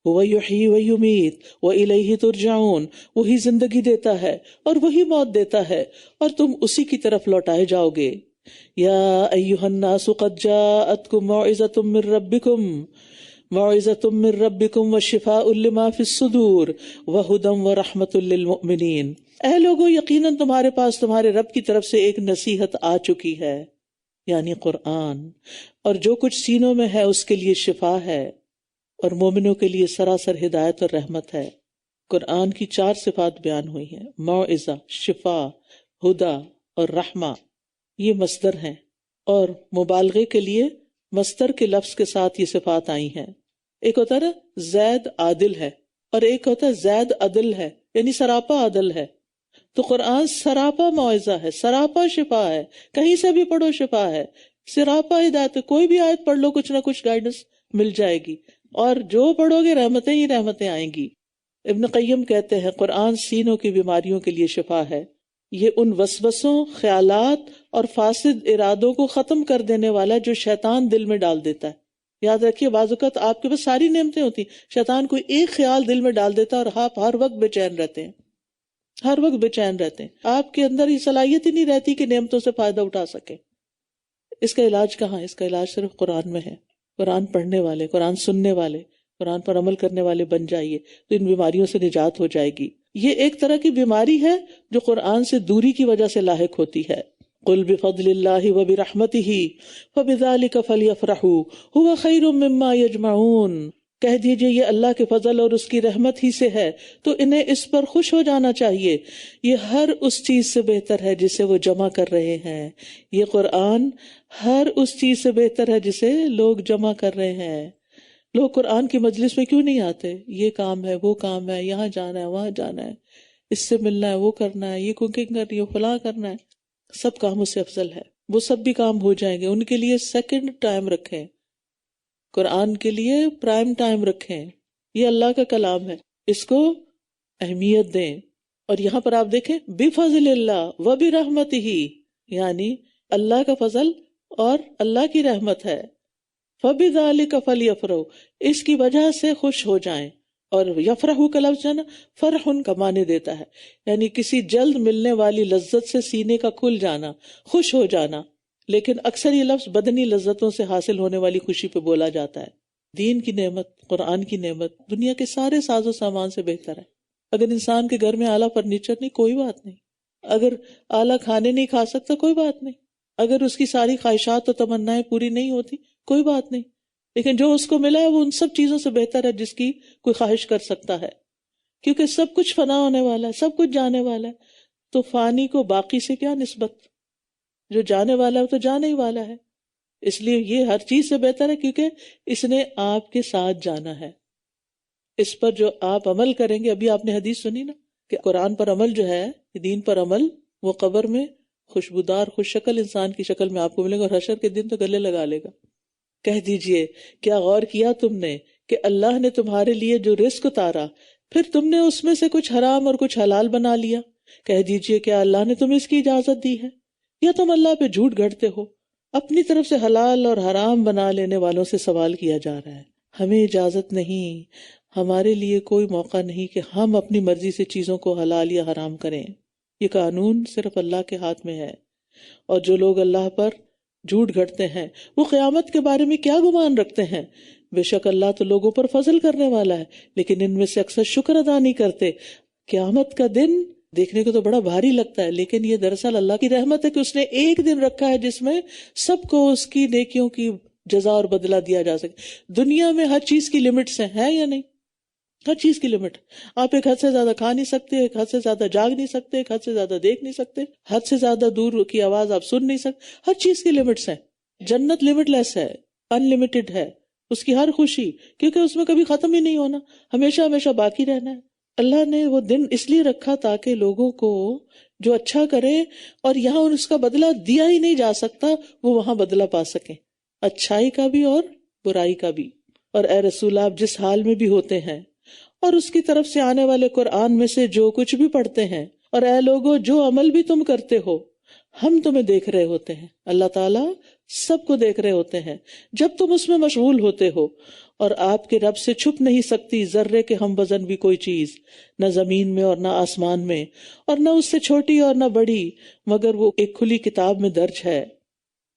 وَيُحْيِي وَيُمِيتُ وَإِلَيْهِ تُرْجَعُونَ، وہی زندگی دیتا ہے اور وہی موت دیتا ہے اور تم اسی کی طرف لوٹائے جاؤ گے. یا ایھا الناس قد جاءتکم موعظۃ من ربکم وشفاء لما فی الصدور وہدی ورحمۃ للمؤمنین. اے لوگو یقیناً تمہارے پاس تمہارے رب کی طرف سے ایک نصیحت آ چکی ہے، یعنی قرآن، اور جو کچھ سینوں میں ہے اس کے لیے شفا ہے اور مومنوں کے لیے سراسر ہدایت اور رحمت ہے. قرآن کی 4 صفات بیان ہوئی ہیں، موعظہ، شفا، ہدا اور رحمہ. یہ مصدر ہیں اور مبالغے کے لیے مصدر کے لفظ کے ساتھ یہ صفات آئی ہیں. ایک ہوتا ہے زید عادل ہے اور ایک ہوتا ہے زید عدل ہے، یعنی سراپا عدل ہے. تو قرآن سراپا موعظہ ہے، سراپا شفا ہے، کہیں سے بھی پڑھو شفا ہے، سراپا ہدایت ہے. کوئی بھی آیت پڑھ لو کچھ نہ کچھ گائیڈنس مل جائے گی اور جو پڑھو گے رحمتیں ہی رحمتیں آئیں گی. ابن قیم کہتے ہیں قرآن سینوں کی بیماریوں کے لیے شفا ہے. یہ ان وسوسوں، خیالات اور فاسد ارادوں کو ختم کر دینے والا جو شیطان دل میں ڈال دیتا ہے. یاد رکھیے بعض اوقات آپ کے پاس ساری نعمتیں ہوتی، شیطان کوئی ایک خیال دل میں ڈال دیتا اور آپ ہر وقت بے چین رہتے ہیں، ہر وقت بے چین رہتے ہیں، آپ کے اندر یہ صلاحیت ہی نہیں رہتی کہ نعمتوں سے فائدہ اٹھا سکیں۔ اس کا علاج کہاں ہے؟ اس کا علاج صرف قرآن میں ہے۔ قرآن پڑھنے والے، قرآن سننے والے، قرآن پر عمل کرنے والے بن جائیے تو ان بیماریوں سے نجات ہو جائے گی۔ یہ ایک طرح کی بیماری ہے جو قرآن سے دوری کی وجہ سے لاحق ہوتی ہے۔ قل بفضل اللہ وبرحمتہ فبذلک فلیفرحوا ھو خیر مما یجمعون، کہہ دیجئے یہ اللہ کے فضل اور اس کی رحمت ہی سے ہے تو انہیں اس پر خوش ہو جانا چاہیے، یہ ہر اس چیز سے بہتر ہے جسے وہ جمع کر رہے ہیں۔ یہ قرآن ہر اس چیز سے بہتر ہے جسے لوگ جمع کر رہے ہیں۔ لوگ قرآن کی مجلس میں کیوں نہیں آتے؟ یہ کام ہے، وہ کام ہے، یہاں جانا ہے، وہاں جانا ہے، اس سے ملنا ہے، وہ کرنا ہے، یہ کوکنگ کرنی ہے، فلاں کرنا ہے۔ سب کاموں سے افضل ہے، وہ سب بھی کام ہو جائیں گے، ان کے لیے سیکنڈ ٹائم رکھیں، قرآن کے لیے پرائم ٹائم رکھیں۔ یہ اللہ کا کلام ہے، اس کو اہمیت دیں۔ اور یہاں پر آپ دیکھیں بفضل اللہ وبرحمتہ، یعنی اللہ کا فضل اور اللہ کی رحمت ہے۔ فبذلک فلیفرحوا، اس کی وجہ سے خوش ہو جائیں۔ اور یفرحوا کا لفظ ہے نا، فرح کا معنی دیتا ہے، یعنی کسی جلد ملنے والی لذت سے سینے کا کھل جانا، خوش ہو جانا۔ لیکن اکثر یہ لفظ بدنی لذتوں سے حاصل ہونے والی خوشی پہ بولا جاتا ہے۔ دین کی نعمت، قرآن کی نعمت دنیا کے سارے ساز و سامان سے بہتر ہے۔ اگر انسان کے گھر میں اعلیٰ فرنیچر نہیں، کوئی بات نہیں، اگر اعلیٰ کھانے نہیں کھا سکتا، کوئی بات نہیں، اگر اس کی ساری خواہشات و تمنائیں پوری نہیں ہوتی، کوئی بات نہیں، لیکن جو اس کو ملا ہے وہ ان سب چیزوں سے بہتر ہے جس کی کوئی خواہش کر سکتا ہے، کیونکہ سب کچھ فنا ہونے والا ہے، سب کچھ جانے والا ہے۔ تو فانی کو باقی سے کیا نسبت؟ جو جانے والا ہے وہ تو جانے ہی والا ہے، اس لیے یہ ہر چیز سے بہتر ہے، کیونکہ اس نے آپ کے ساتھ جانا ہے۔ اس پر جو آپ عمل کریں گے، ابھی آپ نے حدیث سنی نا کہ قرآن پر عمل جو ہے، دین پر عمل، وہ قبر میں خوشبودار خوش شکل انسان کی شکل میں آپ کو ملے گا، اور حشر کے دن تو گلے لگا لے گا۔ کہہ دیجئے کیا غور کیا تم نے کہ اللہ نے تمہارے لیے جو رزق اتارا، پھر تم نے اس میں سے کچھ حرام اور کچھ حلال بنا لیا؟ کہہ دیجئے کیا اللہ نے تمہیں اس کی اجازت دی ہے، یا تم اللہ پہ جھوٹ گھڑتے ہو؟ اپنی طرف سے حلال اور حرام بنا لینے والوں سے سوال کیا جا رہا ہے۔ ہمیں اجازت نہیں، ہمارے لیے کوئی موقع نہیں کہ ہم اپنی مرضی سے چیزوں کو حلال یا حرام کریں۔ یہ قانون صرف اللہ کے ہاتھ میں ہے۔ اور جو لوگ اللہ پر جھوٹ گھڑتے ہیں وہ قیامت کے بارے میں کیا گمان رکھتے ہیں؟ بے شک اللہ تو لوگوں پر فضل کرنے والا ہے، لیکن ان میں سے اکثر شکر ادا نہیں کرتے۔ قیامت کا دن دیکھنے کو تو بڑا بھاری لگتا ہے، لیکن یہ دراصل اللہ کی رحمت ہے کہ اس نے ایک دن رکھا ہے جس میں سب کو اس کی نیکیوں کی جزا اور بدلہ دیا جا سکے۔ دنیا میں ہر چیز کی لمٹس ہیں یا نہیں؟ ہر چیز کی لمٹ۔ آپ ایک حد سے زیادہ کھا نہیں سکتے، ایک حد سے زیادہ جاگ نہیں سکتے، ایک حد سے زیادہ دیکھ نہیں سکتے، حد سے زیادہ دور کی آواز آپ سن نہیں سکتے۔ ہر چیز کی لمٹس ہیں۔ جنت لمٹ لیس ہے، ان لمیٹڈ ہے، اس کی ہر خوشی، کیونکہ اس میں کبھی ختم ہی نہیں ہونا، ہمیشہ ہمیشہ باقی رہنا ہے۔ اللہ نے وہ دن اس لیے رکھا تاکہ لوگوں کو جو اچھا کرے اور یہاں اس کا بدلہ دیا ہی نہیں جا سکتا، وہ وہاں بدلہ پا سکیں، اچھائی کا بھی اور برائی کا بھی۔ اور اے رسول آپ جس حال میں بھی ہوتے ہیں اور اس کی طرف سے آنے والے قرآن میں سے جو کچھ بھی پڑھتے ہیں، اور اے لوگو جو عمل بھی تم کرتے ہو، ہم تمہیں دیکھ رہے ہوتے ہیں۔ اللہ تعالیٰ سب کو دیکھ رہے ہوتے ہیں جب تم اس میں مشغول ہوتے ہو، اور آپ کے رب سے چھپ نہیں سکتی ذرے کے ہم وزن بھی کوئی چیز، نہ زمین میں اور نہ آسمان میں، اور نہ اس سے چھوٹی اور نہ بڑی، مگر وہ ایک کھلی کتاب میں درج ہے۔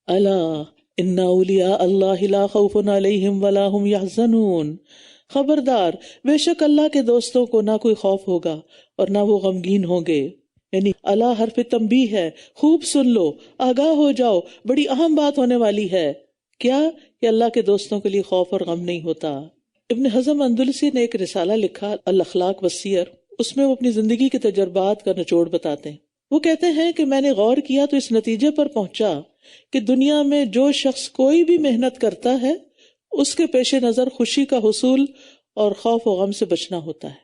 الا ان اولیاء اللہ لا خوف علیہم ولا هم یحزنون، خبردار بے شک اللہ کے دوستوں کو نہ کوئی خوف ہوگا اور نہ وہ غمگین ہوں گے۔ یعنی اللہ حرف تنبیہ ہے، خوب سن لو، آگاہ ہو جاؤ، بڑی اہم بات ہونے والی ہے۔ کیا؟ کہ اللہ کے دوستوں کے لیے خوف اور غم نہیں ہوتا۔ ابن حزم اندلسی نے ایک رسالہ لکھا الاخلاق والسیر، اس میں وہ اپنی زندگی کے تجربات کا نچوڑ بتاتے ہیں۔ وہ کہتے ہیں کہ میں نے غور کیا تو اس نتیجے پر پہنچا کہ دنیا میں جو شخص کوئی بھی محنت کرتا ہے اس کے پیش نظر خوشی کا حصول اور خوف و غم سے بچنا ہوتا ہے۔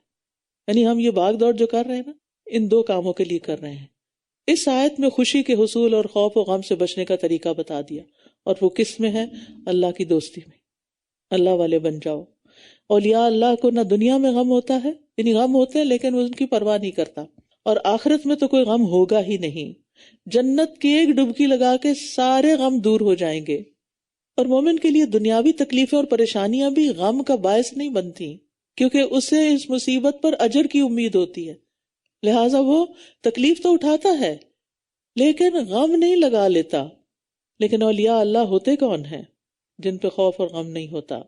یعنی ہم یہ بھاگ دوڑ جو کر رہے ہیں نا، ان دو کاموں کے لیے کر رہے ہیں۔ اس آیت میں خوشی کے حصول اور خوف و غم سے بچنے کا طریقہ بتا دیا، اور وہ کس میں ہے؟ اللہ کی دوستی میں۔ اللہ والے بن جاؤ۔ اولیاء اللہ کو نہ دنیا میں غم ہوتا ہے، یعنی غم ہوتے ہیں لیکن وہ ان کی پرواہ نہیں کرتا، اور آخرت میں تو کوئی غم ہوگا ہی نہیں۔ جنت کی ایک ڈبکی لگا کے سارے غم دور ہو جائیں گے۔ اور مومن کے لیے دنیاوی تکلیفیں اور پریشانیاں بھی غم کا باعث نہیں بنتی، کیونکہ اسے اس مصیبت پر اجر کی امید ہوتی ہے، لہٰذا وہ تکلیف تو اٹھاتا ہے لیکن غم نہیں لگا لیتا۔ لیکن اولیاء اللہ ہوتے کون ہیں؟ جن پہ خوف اور غم نہیں ہوتا۔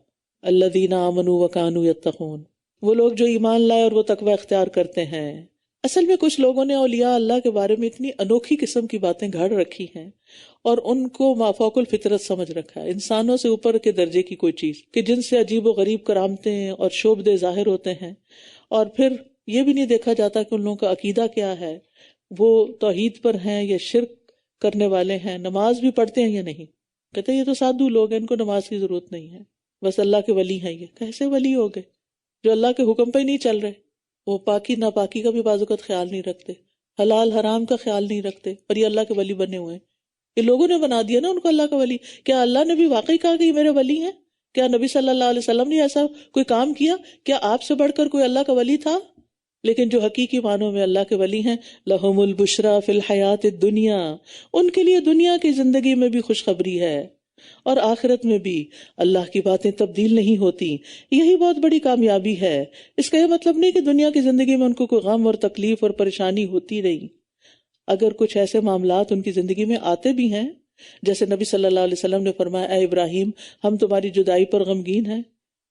الذین آمنوا وکانوا یتقون، وہ لوگ جو ایمان لائے اور وہ تقوی اختیار کرتے ہیں۔ اصل میں کچھ لوگوں نے اولیاء اللہ کے بارے میں اتنی انوکھی قسم کی باتیں گھڑ رکھی ہیں اور ان کو مافوق الفطرت سمجھ رکھا ہے، انسانوں سے اوپر کے درجے کی کوئی چیز، کہ جن سے عجیب و غریب کرامتیں اور شعبدے ظاہر ہوتے ہیں، اور پھر یہ بھی نہیں دیکھا جاتا کہ ان لوگوں کا عقیدہ کیا ہے، وہ توحید پر ہیں یا شرک کرنے والے ہیں، نماز بھی پڑھتے ہیں یا نہیں۔ کہتے ہیں یہ تو سادھو لوگ ہیں، ان کو نماز کی ضرورت نہیں ہے، بس اللہ کے ولی ہیں۔ یہ کیسے ولی ہو گئے جو اللہ کے حکم پہ ہی نہیں چل رہے؟ وہ پاکی ناپاکی کا بھی بعض اوقات خیال نہیں رکھتے، حلال حرام کا خیال نہیں رکھتے، اور یہ اللہ کے ولی بنے ہوئے ہیں۔ یہ لوگوں نے بنا دیا نا ان کو اللہ کا ولی۔ کیا اللہ نے بھی واقعی کہا کہ یہ میرے ولی ہیں؟ کیا نبی صلی اللہ علیہ وسلم نے ایسا کوئی کام کیا؟ کیا آپ سے بڑھ کر کوئی اللہ کا ولی تھا؟ لیکن جو حقیقی معنوں میں اللہ کے ولی ہیں، لہم البشریٰ فی الحیات الدنیا، ان کے لیے دنیا کی زندگی میں بھی خوشخبری ہے اور آخرت میں بھی۔ اللہ کی باتیں تبدیل نہیں ہوتی، یہی بہت بڑی کامیابی ہے۔ اس کا یہ مطلب نہیں کہ دنیا کی زندگی میں ان کو کوئی غم اور تکلیف اور پریشانی ہوتی رہی۔ اگر کچھ ایسے معاملات ان کی زندگی میں آتے بھی ہیں، جیسے نبی صلی اللہ علیہ وسلم نے فرمایا اے ابراہیم ہم تمہاری جدائی پر غمگین ہیں،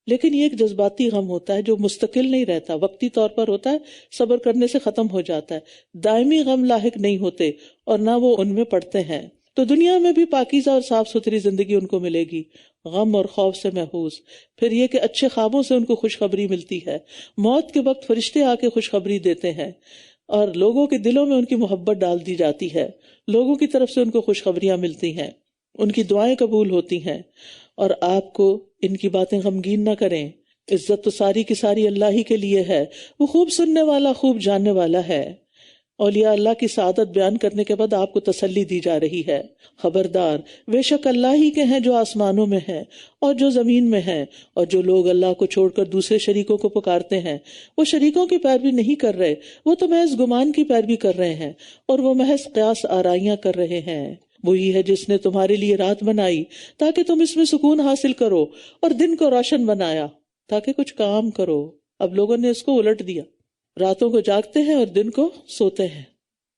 لیکن یہ ایک جذباتی غم ہوتا ہے جو مستقل نہیں رہتا، وقتی طور پر ہوتا ہے، صبر کرنے سے ختم ہو جاتا ہے، دائمی غم لاحق نہیں ہوتے اور نہ وہ ان میں پڑتے ہیں۔ تو دنیا میں بھی پاکیزہ اور صاف ستھری زندگی ان کو ملے گی، غم اور خوف سے محفوظ۔ پھر یہ کہ اچھے خوابوں سے ان کو خوشخبری ملتی ہے، موت کے وقت فرشتے آ کے خوشخبری دیتے ہیں اور لوگوں کے دلوں میں ان کی محبت ڈال دی جاتی ہے، لوگوں کی طرف سے ان کو خوشخبریاں ملتی ہیں، ان کی دعائیں قبول ہوتی ہیں۔ اور آپ کو ان کی باتیں غمگین نہ کریں، عزت تو ساری کی ساری اللہ ہی کے لیے ہے، وہ خوب سننے والا خوب جاننے والا ہے۔ اولیاء اللہ کی سعادت بیان کرنے کے بعد آپ کو تسلی دی جا رہی ہے، خبردار بے شک اللہ ہی کے ہیں جو آسمانوں میں ہیں اور جو زمین میں ہیں، اور جو لوگ اللہ کو چھوڑ کر دوسرے شریکوں کو پکارتے ہیں وہ شریکوں کی پیروی نہیں کر رہے، وہ تو محض گمان کی پیروی کر رہے ہیں اور وہ محض قیاس آرائیاں کر رہے ہیں۔ وہی ہے جس نے تمہارے لیے رات بنائی تاکہ تم اس میں سکون حاصل کرو اور دن کو روشن بنایا تاکہ کچھ کام کرو۔ اب لوگوں نے اس کو الٹ دیا، راتوں کو جاگتے ہیں اور دن کو سوتے ہیں۔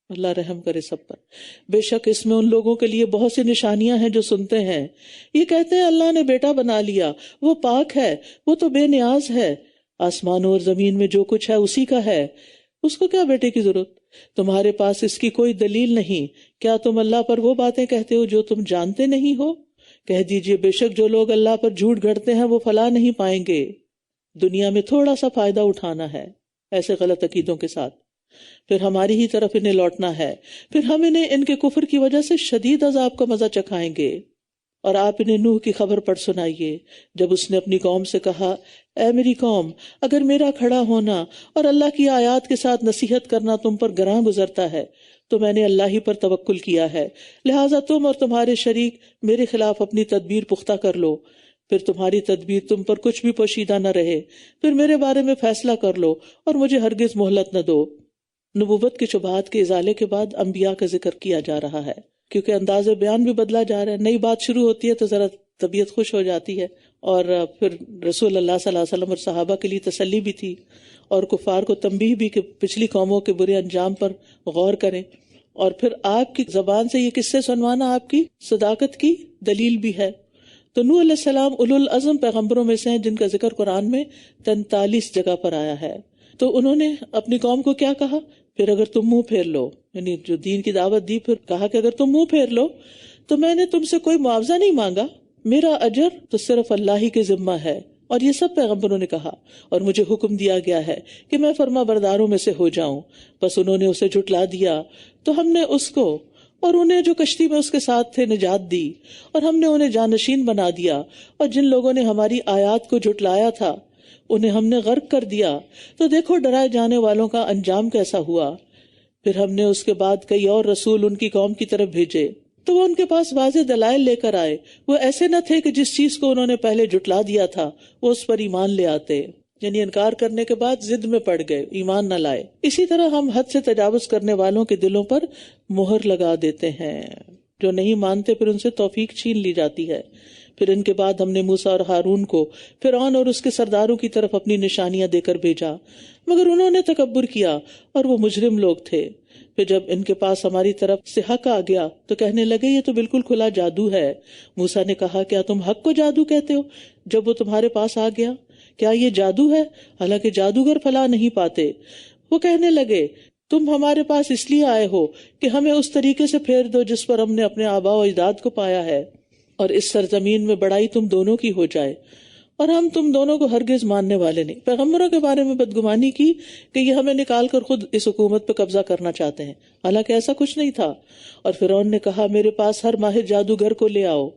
اللہ رحم کرے سب پر۔ بے شک اس میں ان لوگوں کے لیے بہت سی نشانیاں ہیں جو سنتے ہیں، یہ کہتے ہیں اللہ نے بیٹا بنا لیا، وہ پاک ہے، وہ تو بے نیاز ہے، آسمانوں اور زمین میں جو کچھ ہے اسی کا ہے، اس کو کیا بیٹے کی ضرورت؟ تمہارے پاس اس کی کوئی دلیل نہیں، کیا تم اللہ پر وہ باتیں کہتے ہو جو تم جانتے نہیں ہو؟ کہہ دیجئے بے شک جو لوگ اللہ پر جھوٹ گھڑتے ہیں وہ فلاح نہیں پائیں گے۔ دنیا میں تھوڑا سا فائدہ اٹھانا ہے ایسے غلط عقیدوں کے ساتھ، پھر ہماری ہی طرف انہیں لوٹنا ہے، پھر ہم انہیں ان کے کفر کی وجہ سے شدید عذاب کا مزہ چکھائیں گے۔ اور آپ انہیں نوح کی خبر پڑھ سنائیے جب اس نے اپنی قوم سے کہا اے میری قوم، اگر میرا کھڑا ہونا اور اللہ کی آیات کے ساتھ نصیحت کرنا تم پر گراں گزرتا ہے تو میں نے اللہ ہی پر توکل کیا ہے، لہٰذا تم اور تمہارے شریک میرے خلاف اپنی تدبیر پختہ کر لو، پھر تمہاری تدبیر تم پر کچھ بھی پوشیدہ نہ رہے، پھر میرے بارے میں فیصلہ کر لو اور مجھے ہرگز مہلت نہ دو۔ نبوت کے شبہات کے ازالے کے بعد انبیاء کا ذکر کیا جا رہا ہے، کیونکہ انداز بیان بھی بدلا جا رہا ہے، نئی بات شروع ہوتی ہے تو ذرا طبیعت خوش ہو جاتی ہے، اور پھر رسول اللہ صلی اللہ علیہ وسلم اور صحابہ کے لیے تسلی بھی تھی اور کفار کو تنبیہ بھی کہ پچھلی قوموں کے برے انجام پر غور کریں، اور پھر آپ کی زبان سے یہ قصے سنوانا آپ کی صداقت کی دلیل بھی ہے۔ تو نوح علیہ السلام اولو العزم پیغمبروں میں سے ہیں جن کا ذکر قرآن میں 43 جگہ پر آیا ہے۔ تو انہوں نے اپنی قوم کو کیا کہا؟ پھر اگر تم منہ پھیر لو، یعنی جو دین کی دعوت دی، پھر کہا کہ اگر تم منہ پھیر لو تو میں نے تم سے کوئی معاوضہ نہیں مانگا، میرا اجر تو صرف اللہ ہی کے ذمہ ہے۔ اور یہ سب پیغمبروں نے کہا، اور مجھے حکم دیا گیا ہے کہ میں فرما برداروں میں سے ہو جاؤں، بس انہوں نے اسے جھٹلا دیا تو ہم نے اس کو اور انہیں جو کشتی میں اس کے ساتھ تھے نجات دی، اور ہم نے انہیں جانشین بنا دیا، اور جن لوگوں نے ہماری آیات کو جھٹلایا تھا انہیں ہم نے غرق کر دیا۔ تو دیکھو ڈرائے جانے والوں کا انجام کیسا ہوا۔ پھر ہم نے اس کے بعد کئی اور رسول ان کی قوم کی طرف بھیجے تو وہ ان کے پاس واضح دلائل لے کر آئے، وہ ایسے نہ تھے کہ جس چیز کو انہوں نے پہلے جھٹلا دیا تھا وہ اس پر ایمان لے آتے، یعنی انکار کرنے کے بعد ضد میں پڑ گئے، ایمان نہ لائے۔ اسی طرح ہم حد سے تجاوز کرنے والوں کے دلوں پر مہر لگا دیتے ہیں، جو نہیں مانتے پھر ان سے توفیق چھین لی جاتی ہے۔ پھر ان کے بعد ہم نے موسیٰ اور ہارون کو فرعون اور اس کے سرداروں کی طرف اپنی نشانیاں دے کر بھیجا، مگر انہوں نے تکبر کیا اور وہ مجرم لوگ تھے۔ پھر جب ان کے پاس ہماری طرف سے حق آ گیا تو کہنے لگے یہ تو بالکل کھلا جادو ہے۔ موسیٰ نے کہا کیا تم حق کو جادو کہتے ہو جب وہ تمہارے پاس آ گیا؟ کیا یہ جادو ہے؟ حالانکہ جادوگر فلاح نہیں پاتے۔ وہ کہنے لگے تم ہمارے پاس اس لیے آئے ہو کہ ہمیں اس طریقے سے پھیر دو جس پر ہم نے اپنے آباء و اجداد کو پایا ہے، اور اس سرزمین میں بڑائی تم دونوں کی ہو جائے، اور ہم تم دونوں کو ہرگز ماننے والے نہیں۔ پیغمبروں کے بارے میں بدگمانی کی کہ یہ ہمیں نکال کر خود اس حکومت پہ قبضہ کرنا چاہتے ہیں، حالانکہ ایسا کچھ نہیں تھا۔ اور فرعون نے کہا میرے پاس ہر ماہر جادوگر کو لے آؤ،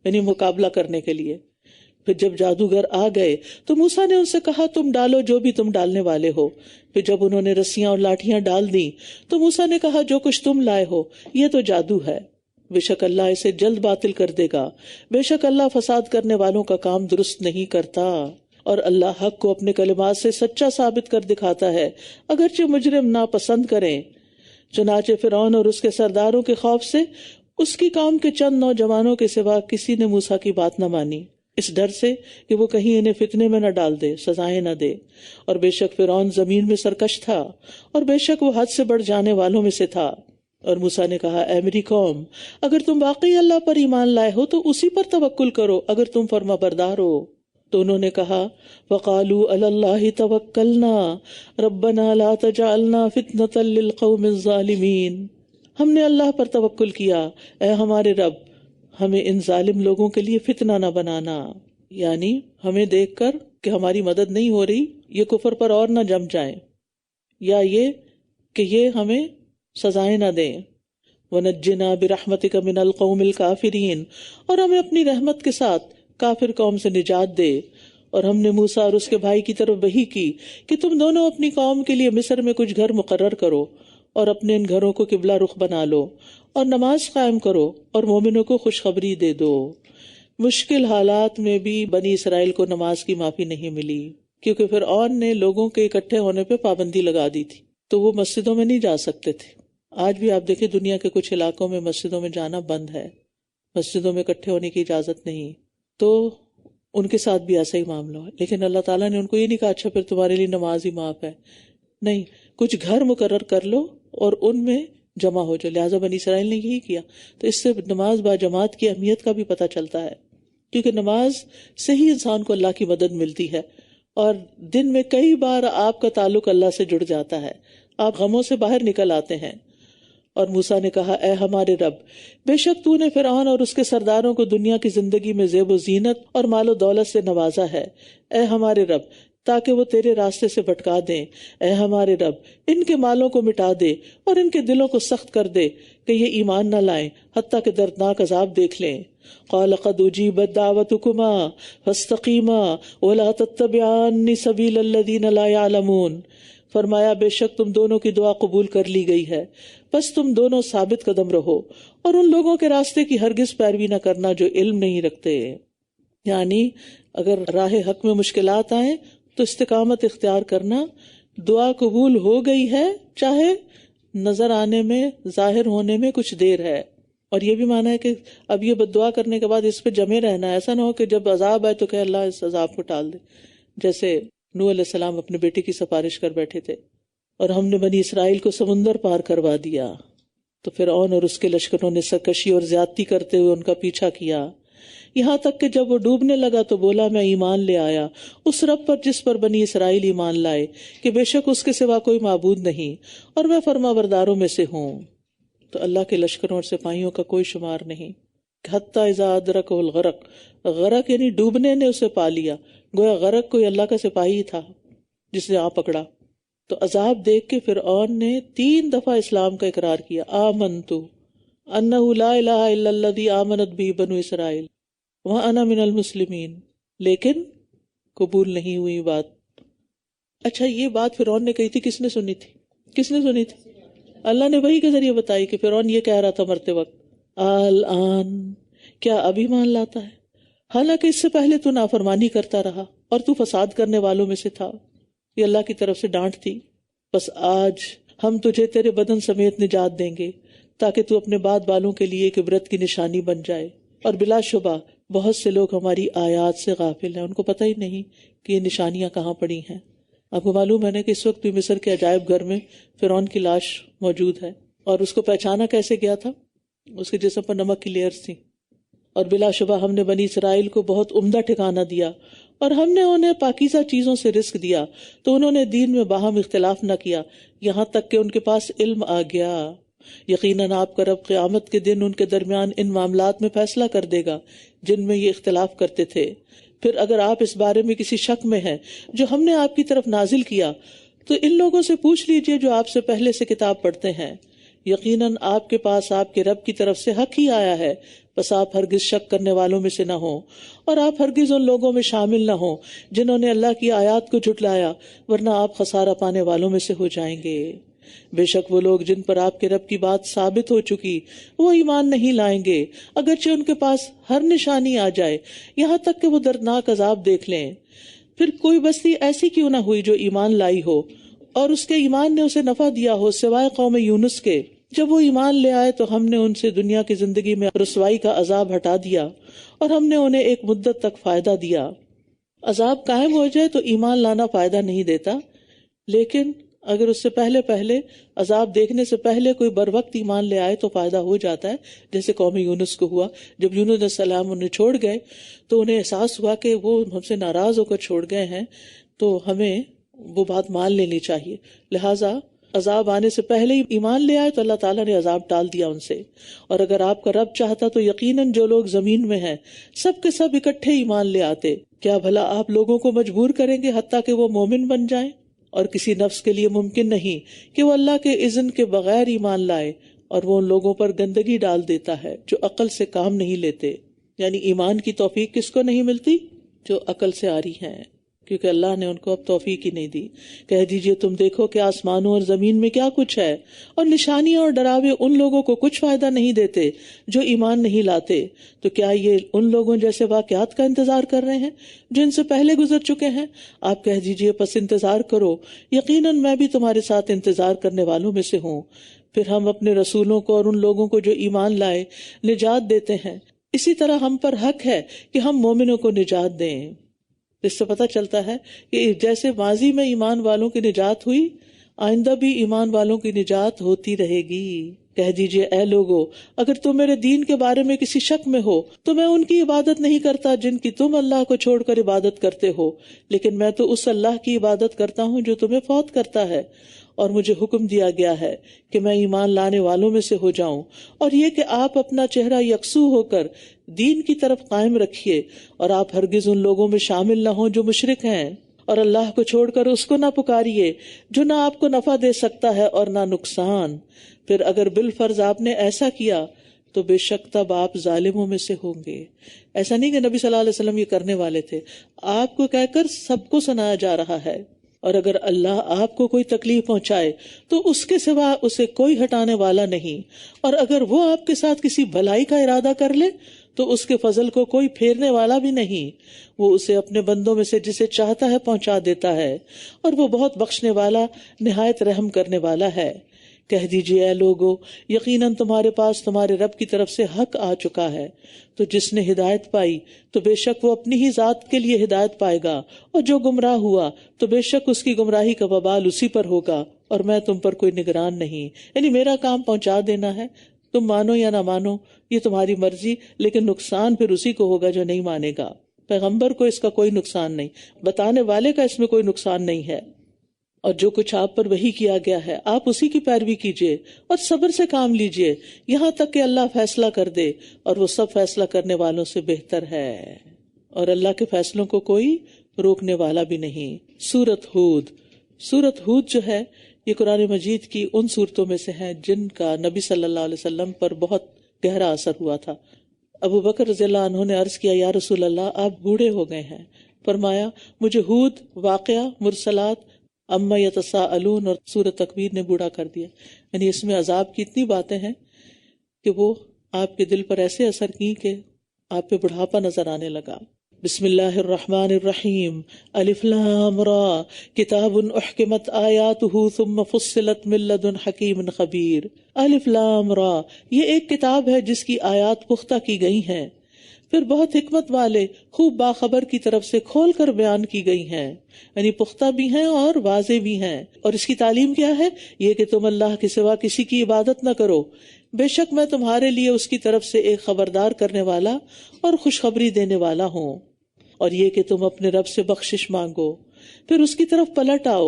یعنی مقابلہ کرنے کے لیے۔ پھر جب جادوگر آ گئے تو موسیٰ نے ان سے کہا تم ڈالو جو بھی تم ڈالنے والے ہو۔ پھر جب انہوں نے رسیاں اور لاٹھیاں ڈال دیں تو موسیٰ نے کہا جو کچھ تم لائے ہو یہ تو جادو ہے، بے شک اللہ اسے جلد باطل کر دے گا، بے شک اللہ فساد کرنے والوں کا کام درست نہیں کرتا، اور اللہ حق کو اپنے کلمات سے سچا ثابت کر دکھاتا ہے اگرچہ مجرم ناپسند کریں۔ چنانچہ فرعون اور اس کے سرداروں کے خوف سے اس کی قوم کے چند نوجوانوں کے سوا کسی نے موسیٰ کی بات نہ مانی، اس ڈر سے کہ وہ کہیں انہیں فتنے میں نہ ڈال دے، سزائیں نہ دے۔ اور بے شک فرعون زمین میں سرکش تھا، اور بے شک وہ حد سے بڑھ جانے والوں میں سے تھا۔ اور موسیٰ نے کہا اے میری قوم، اگر تم واقعی اللہ پر ایمان لائے ہو تو اسی پر توکل کرو اگر تم فرما بردار ہو۔ تو انہوں نے کہا وَقَالُوا عَلَى اللَّهِ تَوَكَّلْنَا رَبَّنَا لَا تَجْعَلْنَا فِتْنَةً لِلْقَوْمِ الظَّالِمِينَ، ہم نے اللہ پر توکل کیا، اے ہمارے رب ہمیں ان ظالم لوگوں کے لیے فتنہ نہ بنانا، یعنی ہمیں دیکھ کر کہ ہماری مدد نہیں ہو رہی یہ کفر پر اور نہ جم جائیں، یا یہ کہ یہ ہمیں سزائیں نہ دیں۔ وَنَجِّنَا بِرَحْمَتِكَ مِنَ الْقَوْمِ الْكَافِرِينَ، اور ہمیں اپنی رحمت کے ساتھ کافر قوم سے نجات دے۔ اور ہم نے موسیٰ اور اس کے بھائی کی طرف وحی کی کہ تم دونوں اپنی قوم کے لیے مصر میں کچھ گھر مقرر کرو اور اپنے ان گھروں کو قبلہ رخ بنا لو اور نماز قائم کرو اور مومنوں کو خوشخبری دے دو۔ مشکل حالات میں بھی بنی اسرائیل کو نماز کی معافی نہیں ملی، کیونکہ فرعون نے لوگوں کے اکٹھے ہونے پہ پابندی لگا دی تھی، تو وہ مسجدوں میں نہیں جا سکتے تھے۔ آج بھی آپ دیکھیں دنیا کے کچھ علاقوں میں مسجدوں میں جانا بند ہے، مسجدوں میں اکٹھے ہونے کی اجازت نہیں، تو ان کے ساتھ بھی ایسا ہی معاملہ ہے۔ لیکن اللہ تعالیٰ نے ان کو یہ نہیں کہا اچھا پھر تمہارے لیے نماز ہی معاف ہے، نہیں، کچھ گھر مقرر کر لو اور ان میں جمع ہو جائے۔ لہٰذا بنی اسرائیل نے یہی کیا، تو اس سے نماز با جماعت کی اہمیت کا بھی پتہ چلتا ہے، کیونکہ نماز سے ہی انسان کو اللہ کی مدد ملتی ہے، اور دن میں کئی بار آپ کا تعلق اللہ سے جڑ جاتا ہے، آپ غموں سے باہر نکل آتے ہیں۔ اور موسیٰ نے کہا اے ہمارے رب، بے شک تو نے فرعون اور اس کے سرداروں کو دنیا کی زندگی میں زیب و زینت اور مال و دولت سے نوازا ہے، اے ہمارے رب تاکہ وہ تیرے راستے سے بھٹکا دیں، اے ہمارے رب ان کے مالوں کو مٹا دے اور ان کے دلوں کو سخت کر دے کہ یہ ایمان نہ لائیں حتیٰ کہ دردناک عذاب دیکھ لیں۔ قال قد اجیبت دعوتکما فاستقیما ولا تتبعان سبیل الذین لا یعلمون، فرمایا بے شک تم دونوں کی دعا قبول کر لی گئی ہے، بس تم دونوں ثابت قدم رہو اور ان لوگوں کے راستے کی ہرگز پیروی نہ کرنا جو علم نہیں رکھتے۔ یعنی اگر راہ حق میں مشکلات آئیں تو استقامت اختیار کرنا، دعا قبول ہو گئی ہے چاہے نظر آنے میں ظاہر ہونے میں کچھ دیر ہے۔ اور یہ بھی مانا ہے کہ اب یہ بد دعا کرنے کے بعد اس پہ جمے رہنا ہے، ایسا نہ ہو کہ جب عذاب آئے تو کہ اللہ اس عذاب کو ٹال دے، جیسے نوح علیہ السلام اپنے بیٹے کی سفارش کر بیٹھے تھے۔ اور ہم نے بنی اسرائیل کو سمندر پار کروا دیا، تو فرعون اور اس کے لشکروں نے سرکشی اور زیادتی کرتے ہوئے ان کا پیچھا کیا، یہاں تک کہ جب وہ ڈوبنے لگا تو بولا میں ایمان لے آیا اس رب پر جس پر بنی اسرائیل ایمان لائے کہ بے شک اس کے سوا کوئی معبود نہیں اور میں فرما برداروں میں سے ہوں۔ تو اللہ کے لشکروں اور سپاہیوں کا کوئی شمار نہیں۔ حتیٰ اذا ادرکہ الغرق، غرق یعنی ڈوبنے نے اسے پا لیا، گویا غرق کوئی اللہ کا سپاہی تھا جس نے پکڑا۔ تو عذاب دیکھ کے فرعون نے 3 دفعہ اسلام کا اقرار کیا، آمنت انہ لا الہ الا الذی آمنت بہ بنو اسرائیل وانا من المسلمین، لیکن قبول نہیں ہوئی بات۔ اچھا یہ بات فرعون نے کہی تھی، کس نے سنی تھی؟ کس نے سنی تھی؟ اللہ نے وحی کے ذریعے بتائی کہ فرعون یہ کہہ رہا تھا مرتے وقت، الآن کیا ابھی مان لاتا ہے، حالانکہ اس سے پہلے تو نافرمانی کرتا رہا اور تو فساد کرنے والوں میں سے تھا۔ یہ اللہ کی طرف سے ڈانٹ تھی۔ بس آج ہم تجھے تیرے بدن سمیت نجات دیں گے، تاکہ تو اپنے بعد والوں کے لیے ایک عبرت کی نشانی بن جائے۔ اور بلا شبہ بہت سے لوگ ہماری آیات سے غافل ہیں، ان کو پتہ ہی نہیں کہ یہ نشانیاں کہاں پڑی ہیں۔ آپ کو معلوم ہے نا کہ اس وقت بھی مصر کے عجائب گھر میں فرعون کی لاش موجود ہے، اور اس کو پہچانا کیسے گیا تھا؟ اس کے جسم پر نمک کی لیئرز تھیں۔ اور بلا شبہ ہم نے بنی اسرائیل کو بہت عمدہ ٹھکانہ دیا، اور ہم نے انہیں پاکیزہ چیزوں سے رزق دیا، تو انہوں نے دین میں باہم اختلاف نہ کیا، یہاں تک کہ ان کے پاس علم آ گیا۔ یقیناً آپ کا رب قیامت کے دن ان کے درمیان ان معاملات میں فیصلہ کر دے گا جن میں یہ اختلاف کرتے تھے۔ پھر اگر آپ اس بارے میں کسی شک میں ہیں جو ہم نے آپ کی طرف نازل کیا، تو ان لوگوں سے پوچھ لیجئے جو آپ سے پہلے سے کتاب پڑھتے ہیں، یقیناً آپ کے پاس آپ کے رب کی طرف سے حق ہی آیا ہے، بس آپ ہرگز شک کرنے والوں میں سے نہ ہوں، اور آپ ہرگز ان لوگوں میں شامل نہ ہوں جنہوں نے اللہ کی آیات کو جھٹلایا، ورنہ آپ خسارہ پانے والوں میں سے ہو جائیں گے۔ بے شک وہ لوگ جن پر آپ کے رب کی بات ثابت ہو چکی وہ ایمان نہیں لائیں گے، اگرچہ ان کے پاس ہر نشانی آ جائے، یہاں تک کہ وہ دردناک عذاب دیکھ لیں۔ پھر کوئی بستی ایسی کیوں نہ ہوئی جو ایمان لائی ہو اور اس کے ایمان نے اسے نفع دیا ہو، سوائے قوم یونس کے۔ جب وہ ایمان لے آئے تو ہم نے ان سے دنیا کی زندگی میں رسوائی کا عذاب ہٹا دیا، اور ہم نے انہیں ایک مدت تک فائدہ دیا۔ عذاب قائم ہو جائے تو ایمان لانا فائدہ نہیں دیتا، لیکن اگر اس سے پہلے عذاب دیکھنے سے پہلے کوئی بر وقت ایمان لے آئے تو فائدہ ہو جاتا ہے، جیسے قوم یونس کو ہوا۔ جب یونس علیہ السلام انہیں چھوڑ گئے تو انہیں احساس ہوا کہ وہ ہم سے ناراض ہو کر چھوڑ گئے ہیں، تو ہمیں وہ بات مان لینی چاہیے، لہٰذا عذاب آنے سے پہلے ہی ایمان لے آئے تو اللہ تعالیٰ نے عذاب ٹال دیا ان سے۔ اور اگر آپ کا رب چاہتا تو یقیناً جو لوگ زمین میں ہیں سب کے سب اکٹھے ایمان لے آتے۔ کیا بھلا آپ لوگوں کو مجبور کریں گے حتیٰ کہ وہ مومن بن جائیں؟ اور کسی نفس کے لیے ممکن نہیں کہ وہ اللہ کے اذن کے بغیر ایمان لائے، اور وہ ان لوگوں پر گندگی ڈال دیتا ہے جو عقل سے کام نہیں لیتے۔ یعنی ایمان کی توفیق کس کو نہیں ملتی؟ جو عقل سے آ رہی ہیں، کیونکہ اللہ نے ان کو اب توفیق ہی نہیں دی۔ کہہ دیجئے تم دیکھو کہ آسمانوں اور زمین میں کیا کچھ ہے، اور نشانیاں اور ڈراوے ان لوگوں کو کچھ فائدہ نہیں دیتے جو ایمان نہیں لاتے، تو کیا یہ ان لوگوں جیسے واقعات کا انتظار کر رہے ہیں جو ان سے پہلے گزر چکے ہیں؟ آپ کہہ دیجئے پس انتظار کرو، یقیناً میں بھی تمہارے ساتھ انتظار کرنے والوں میں سے ہوں۔ پھر ہم اپنے رسولوں کو اور ان لوگوں کو جو ایمان لائے نجات دیتے ہیں، اسی طرح ہم پر حق ہے کہ ہم مومنوں کو نجات دیں۔ اس سے پتہ چلتا ہے کہ جیسے ماضی میں ایمان والوں کی نجات ہوئی، آئندہ بھی ایمان والوں کی نجات ہوتی رہے گی۔ کہہ دیجئے اے لوگو، اگر تم میرے دین کے بارے میں کسی شک میں ہو تو میں ان کی عبادت نہیں کرتا جن کی تم اللہ کو چھوڑ کر عبادت کرتے ہو، لیکن میں تو اس اللہ کی عبادت کرتا ہوں جو تمہیں فوت کرتا ہے، اور مجھے حکم دیا گیا ہے کہ میں ایمان لانے والوں میں سے ہو جاؤں، اور یہ کہ آپ اپنا چہرہ یکسو ہو کر دین کی طرف قائم رکھیے، اور آپ ہرگز ان لوگوں میں شامل نہ ہوں جو مشرک ہیں، اور اللہ کو چھوڑ کر اس کو نہ پکاریے جو نہ آپ کو نفع دے سکتا ہے اور نہ نقصان۔ پھر اگر بالفرض آپ نے ایسا کیا تو بے شک تب آپ ظالموں میں سے ہوں گے۔ ایسا نہیں کہ نبی صلی اللہ علیہ وسلم یہ کرنے والے تھے، آپ کو کہہ کر سب کو سنایا جا رہا ہے۔ اور اگر اللہ آپ کو کوئی تکلیف پہنچائے تو اس کے سوا اسے کوئی ہٹانے والا نہیں، اور اگر وہ آپ کے ساتھ کسی بھلائی کا ارادہ کر لے تو اس کے فضل کو کوئی پھیرنے والا بھی نہیں، وہ اسے اپنے بندوں میں سے جسے چاہتا ہے پہنچا دیتا ہے، اور وہ بہت بخشنے والا نہایت رحم کرنے والا ہے۔ کہہ دیجئے اے لوگو، یقیناً تمہارے پاس تمہارے رب کی طرف سے حق آ چکا ہے، تو جس نے ہدایت پائی تو بے شک وہ اپنی ہی ذات کے لیے ہدایت پائے گا، اور جو گمراہ ہوا تو بے شک اس کی گمراہی کا وبال اسی پر ہوگا، اور میں تم پر کوئی نگران نہیں۔ یعنی میرا کام پہنچا دینا ہے، تم مانو یا نہ مانو یہ تمہاری مرضی، لیکن نقصان پھر اسی کو ہوگا جو نہیں مانے گا۔ پیغمبر کو اس کا کوئی نقصان نہیں، بتانے والے کا اس میں کوئی نقصان نہیں ہے۔ اور جو کچھ آپ پر وحی کیا گیا ہے آپ اسی کی پیروی کیجیے اور صبر سے کام لیجیے یہاں تک کہ اللہ فیصلہ کر دے، اور وہ سب فیصلہ کرنے والوں سے بہتر ہے، اور اللہ کے فیصلوں کو کوئی روکنے والا بھی نہیں۔ سورۃ ہود جو ہے یہ قرآن مجید کی ان صورتوں میں سے ہے جن کا نبی صلی اللہ علیہ وسلم پر بہت گہرا اثر ہوا تھا۔ ابو بکر رضی اللہ عنہ نے عرض کیا یا رسول اللہ آپ بوڑھے ہو گئے ہیں۔ فرمایا مجھے ہود، واقعہ، مرسلات، اما یتساءلون اور سورۃ تکویر نے بوڑھا کر دیا۔ یعنی اس میں عذاب کی اتنی باتیں ہیں کہ وہ آپ کے دل پر ایسے اثر کی کہ آپ پہ بڑھاپا نظر آنے لگا۔ بسم اللہ الرحمن الرحیم الف لام را کتاب احکمت آیاتہ ثم فصلت من لدن حکیم خبیر۔ الف لام را یہ ایک کتاب ہے جس کی آیات پختہ کی گئی ہیں، پھر بہت حکمت والے خوب باخبر کی طرف سے کھول کر بیان کی گئی ہیں، یعنی پختہ بھی ہیں اور واضح بھی ہیں۔ اور اس کی تعلیم کیا ہے؟ یہ کہ تم اللہ کے سوا کسی کی عبادت نہ کرو، بے شک میں تمہارے لیے اس کی طرف سے ایک خبردار کرنے والا اور خوشخبری دینے والا ہوں۔ اور یہ کہ تم اپنے رب سے بخشش مانگو، پھر اس کی طرف پلٹ آؤ،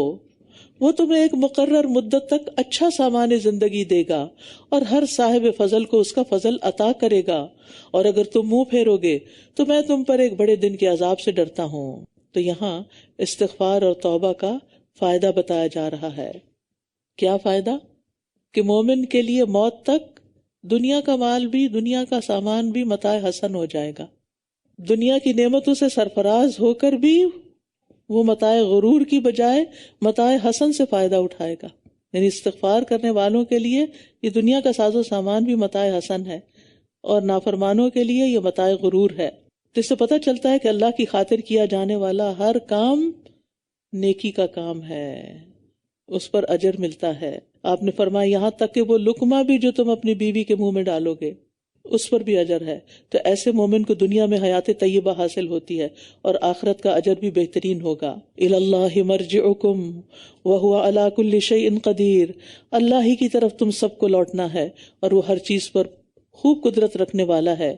وہ تمہیں ایک مقرر مدت تک اچھا سامان زندگی دے گا اور ہر صاحب فضل کو اس کا فضل عطا کرے گا، اور اگر تم منہ پھیرو گے تو میں تم پر ایک بڑے دن کے عذاب سے ڈرتا ہوں۔ تو یہاں استغفار اور توبہ کا فائدہ بتایا جا رہا ہے۔ کیا فائدہ؟ کہ مومن کے لیے موت تک دنیا کا مال بھی، دنیا کا سامان بھی متاع حسن ہو جائے گا، دنیا کی نعمتوں سے سرفراز ہو کر بھی وہ متاع غرور کی بجائے متاع حسن سے فائدہ اٹھائے گا۔ یعنی استغفار کرنے والوں کے لیے یہ دنیا کا ساز و سامان بھی متاع حسن ہے، اور نافرمانوں کے لیے یہ متاع غرور ہے۔ جس سے پتہ چلتا ہے کہ اللہ کی خاطر کیا جانے والا ہر کام نیکی کا کام ہے، اس پر اجر ملتا ہے۔ آپ نے فرمایا یہاں تک کہ وہ لقمہ بھی جو تم اپنی بیوی کے منہ میں ڈالو گے اس پر بھی اجر ہے۔ تو ایسے مومن کو دنیا میں حیات طیبہ حاصل ہوتی ہے اور آخرت کا اجر بھی بہترین ہوگا۔ الی اللہ مرجعکم وہو علی کل شیء قدیر، اللہ ہی کی طرف تم سب کو لوٹنا ہے اور وہ ہر چیز پر خوب قدرت رکھنے والا ہے۔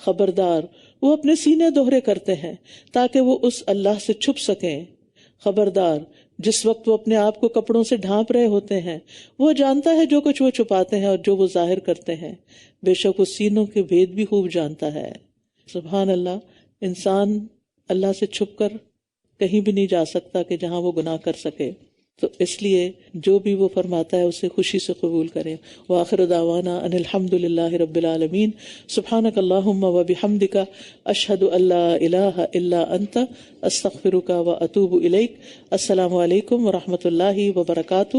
خبردار، وہ اپنے سینے دوہرے کرتے ہیں تاکہ وہ اس اللہ سے چھپ سکیں۔ خبردار، جس وقت وہ اپنے آپ کو کپڑوں سے ڈھانپ رہے ہوتے ہیں وہ جانتا ہے جو کچھ وہ چھپاتے ہیں اور جو وہ ظاہر کرتے ہیں، بے شک وہ سینوں کے بھید بھی خوب جانتا ہے۔ سبحان اللہ، انسان اللہ سے چھپ کر کہیں بھی نہیں جا سکتا کہ جہاں وہ گناہ کر سکے، تو اس لیے جو بھی وہ فرماتا ہے اسے خوشی سے قبول کریں۔ وآخر دعوانا ان الحمد للہ رب العالمین۔ سبحانک اللہم وبحمدک، اشہد ان لا الہ الا انت، استغفرک واتوب الیک۔ السلام علیکم ورحمۃ اللہ وبرکاتہ۔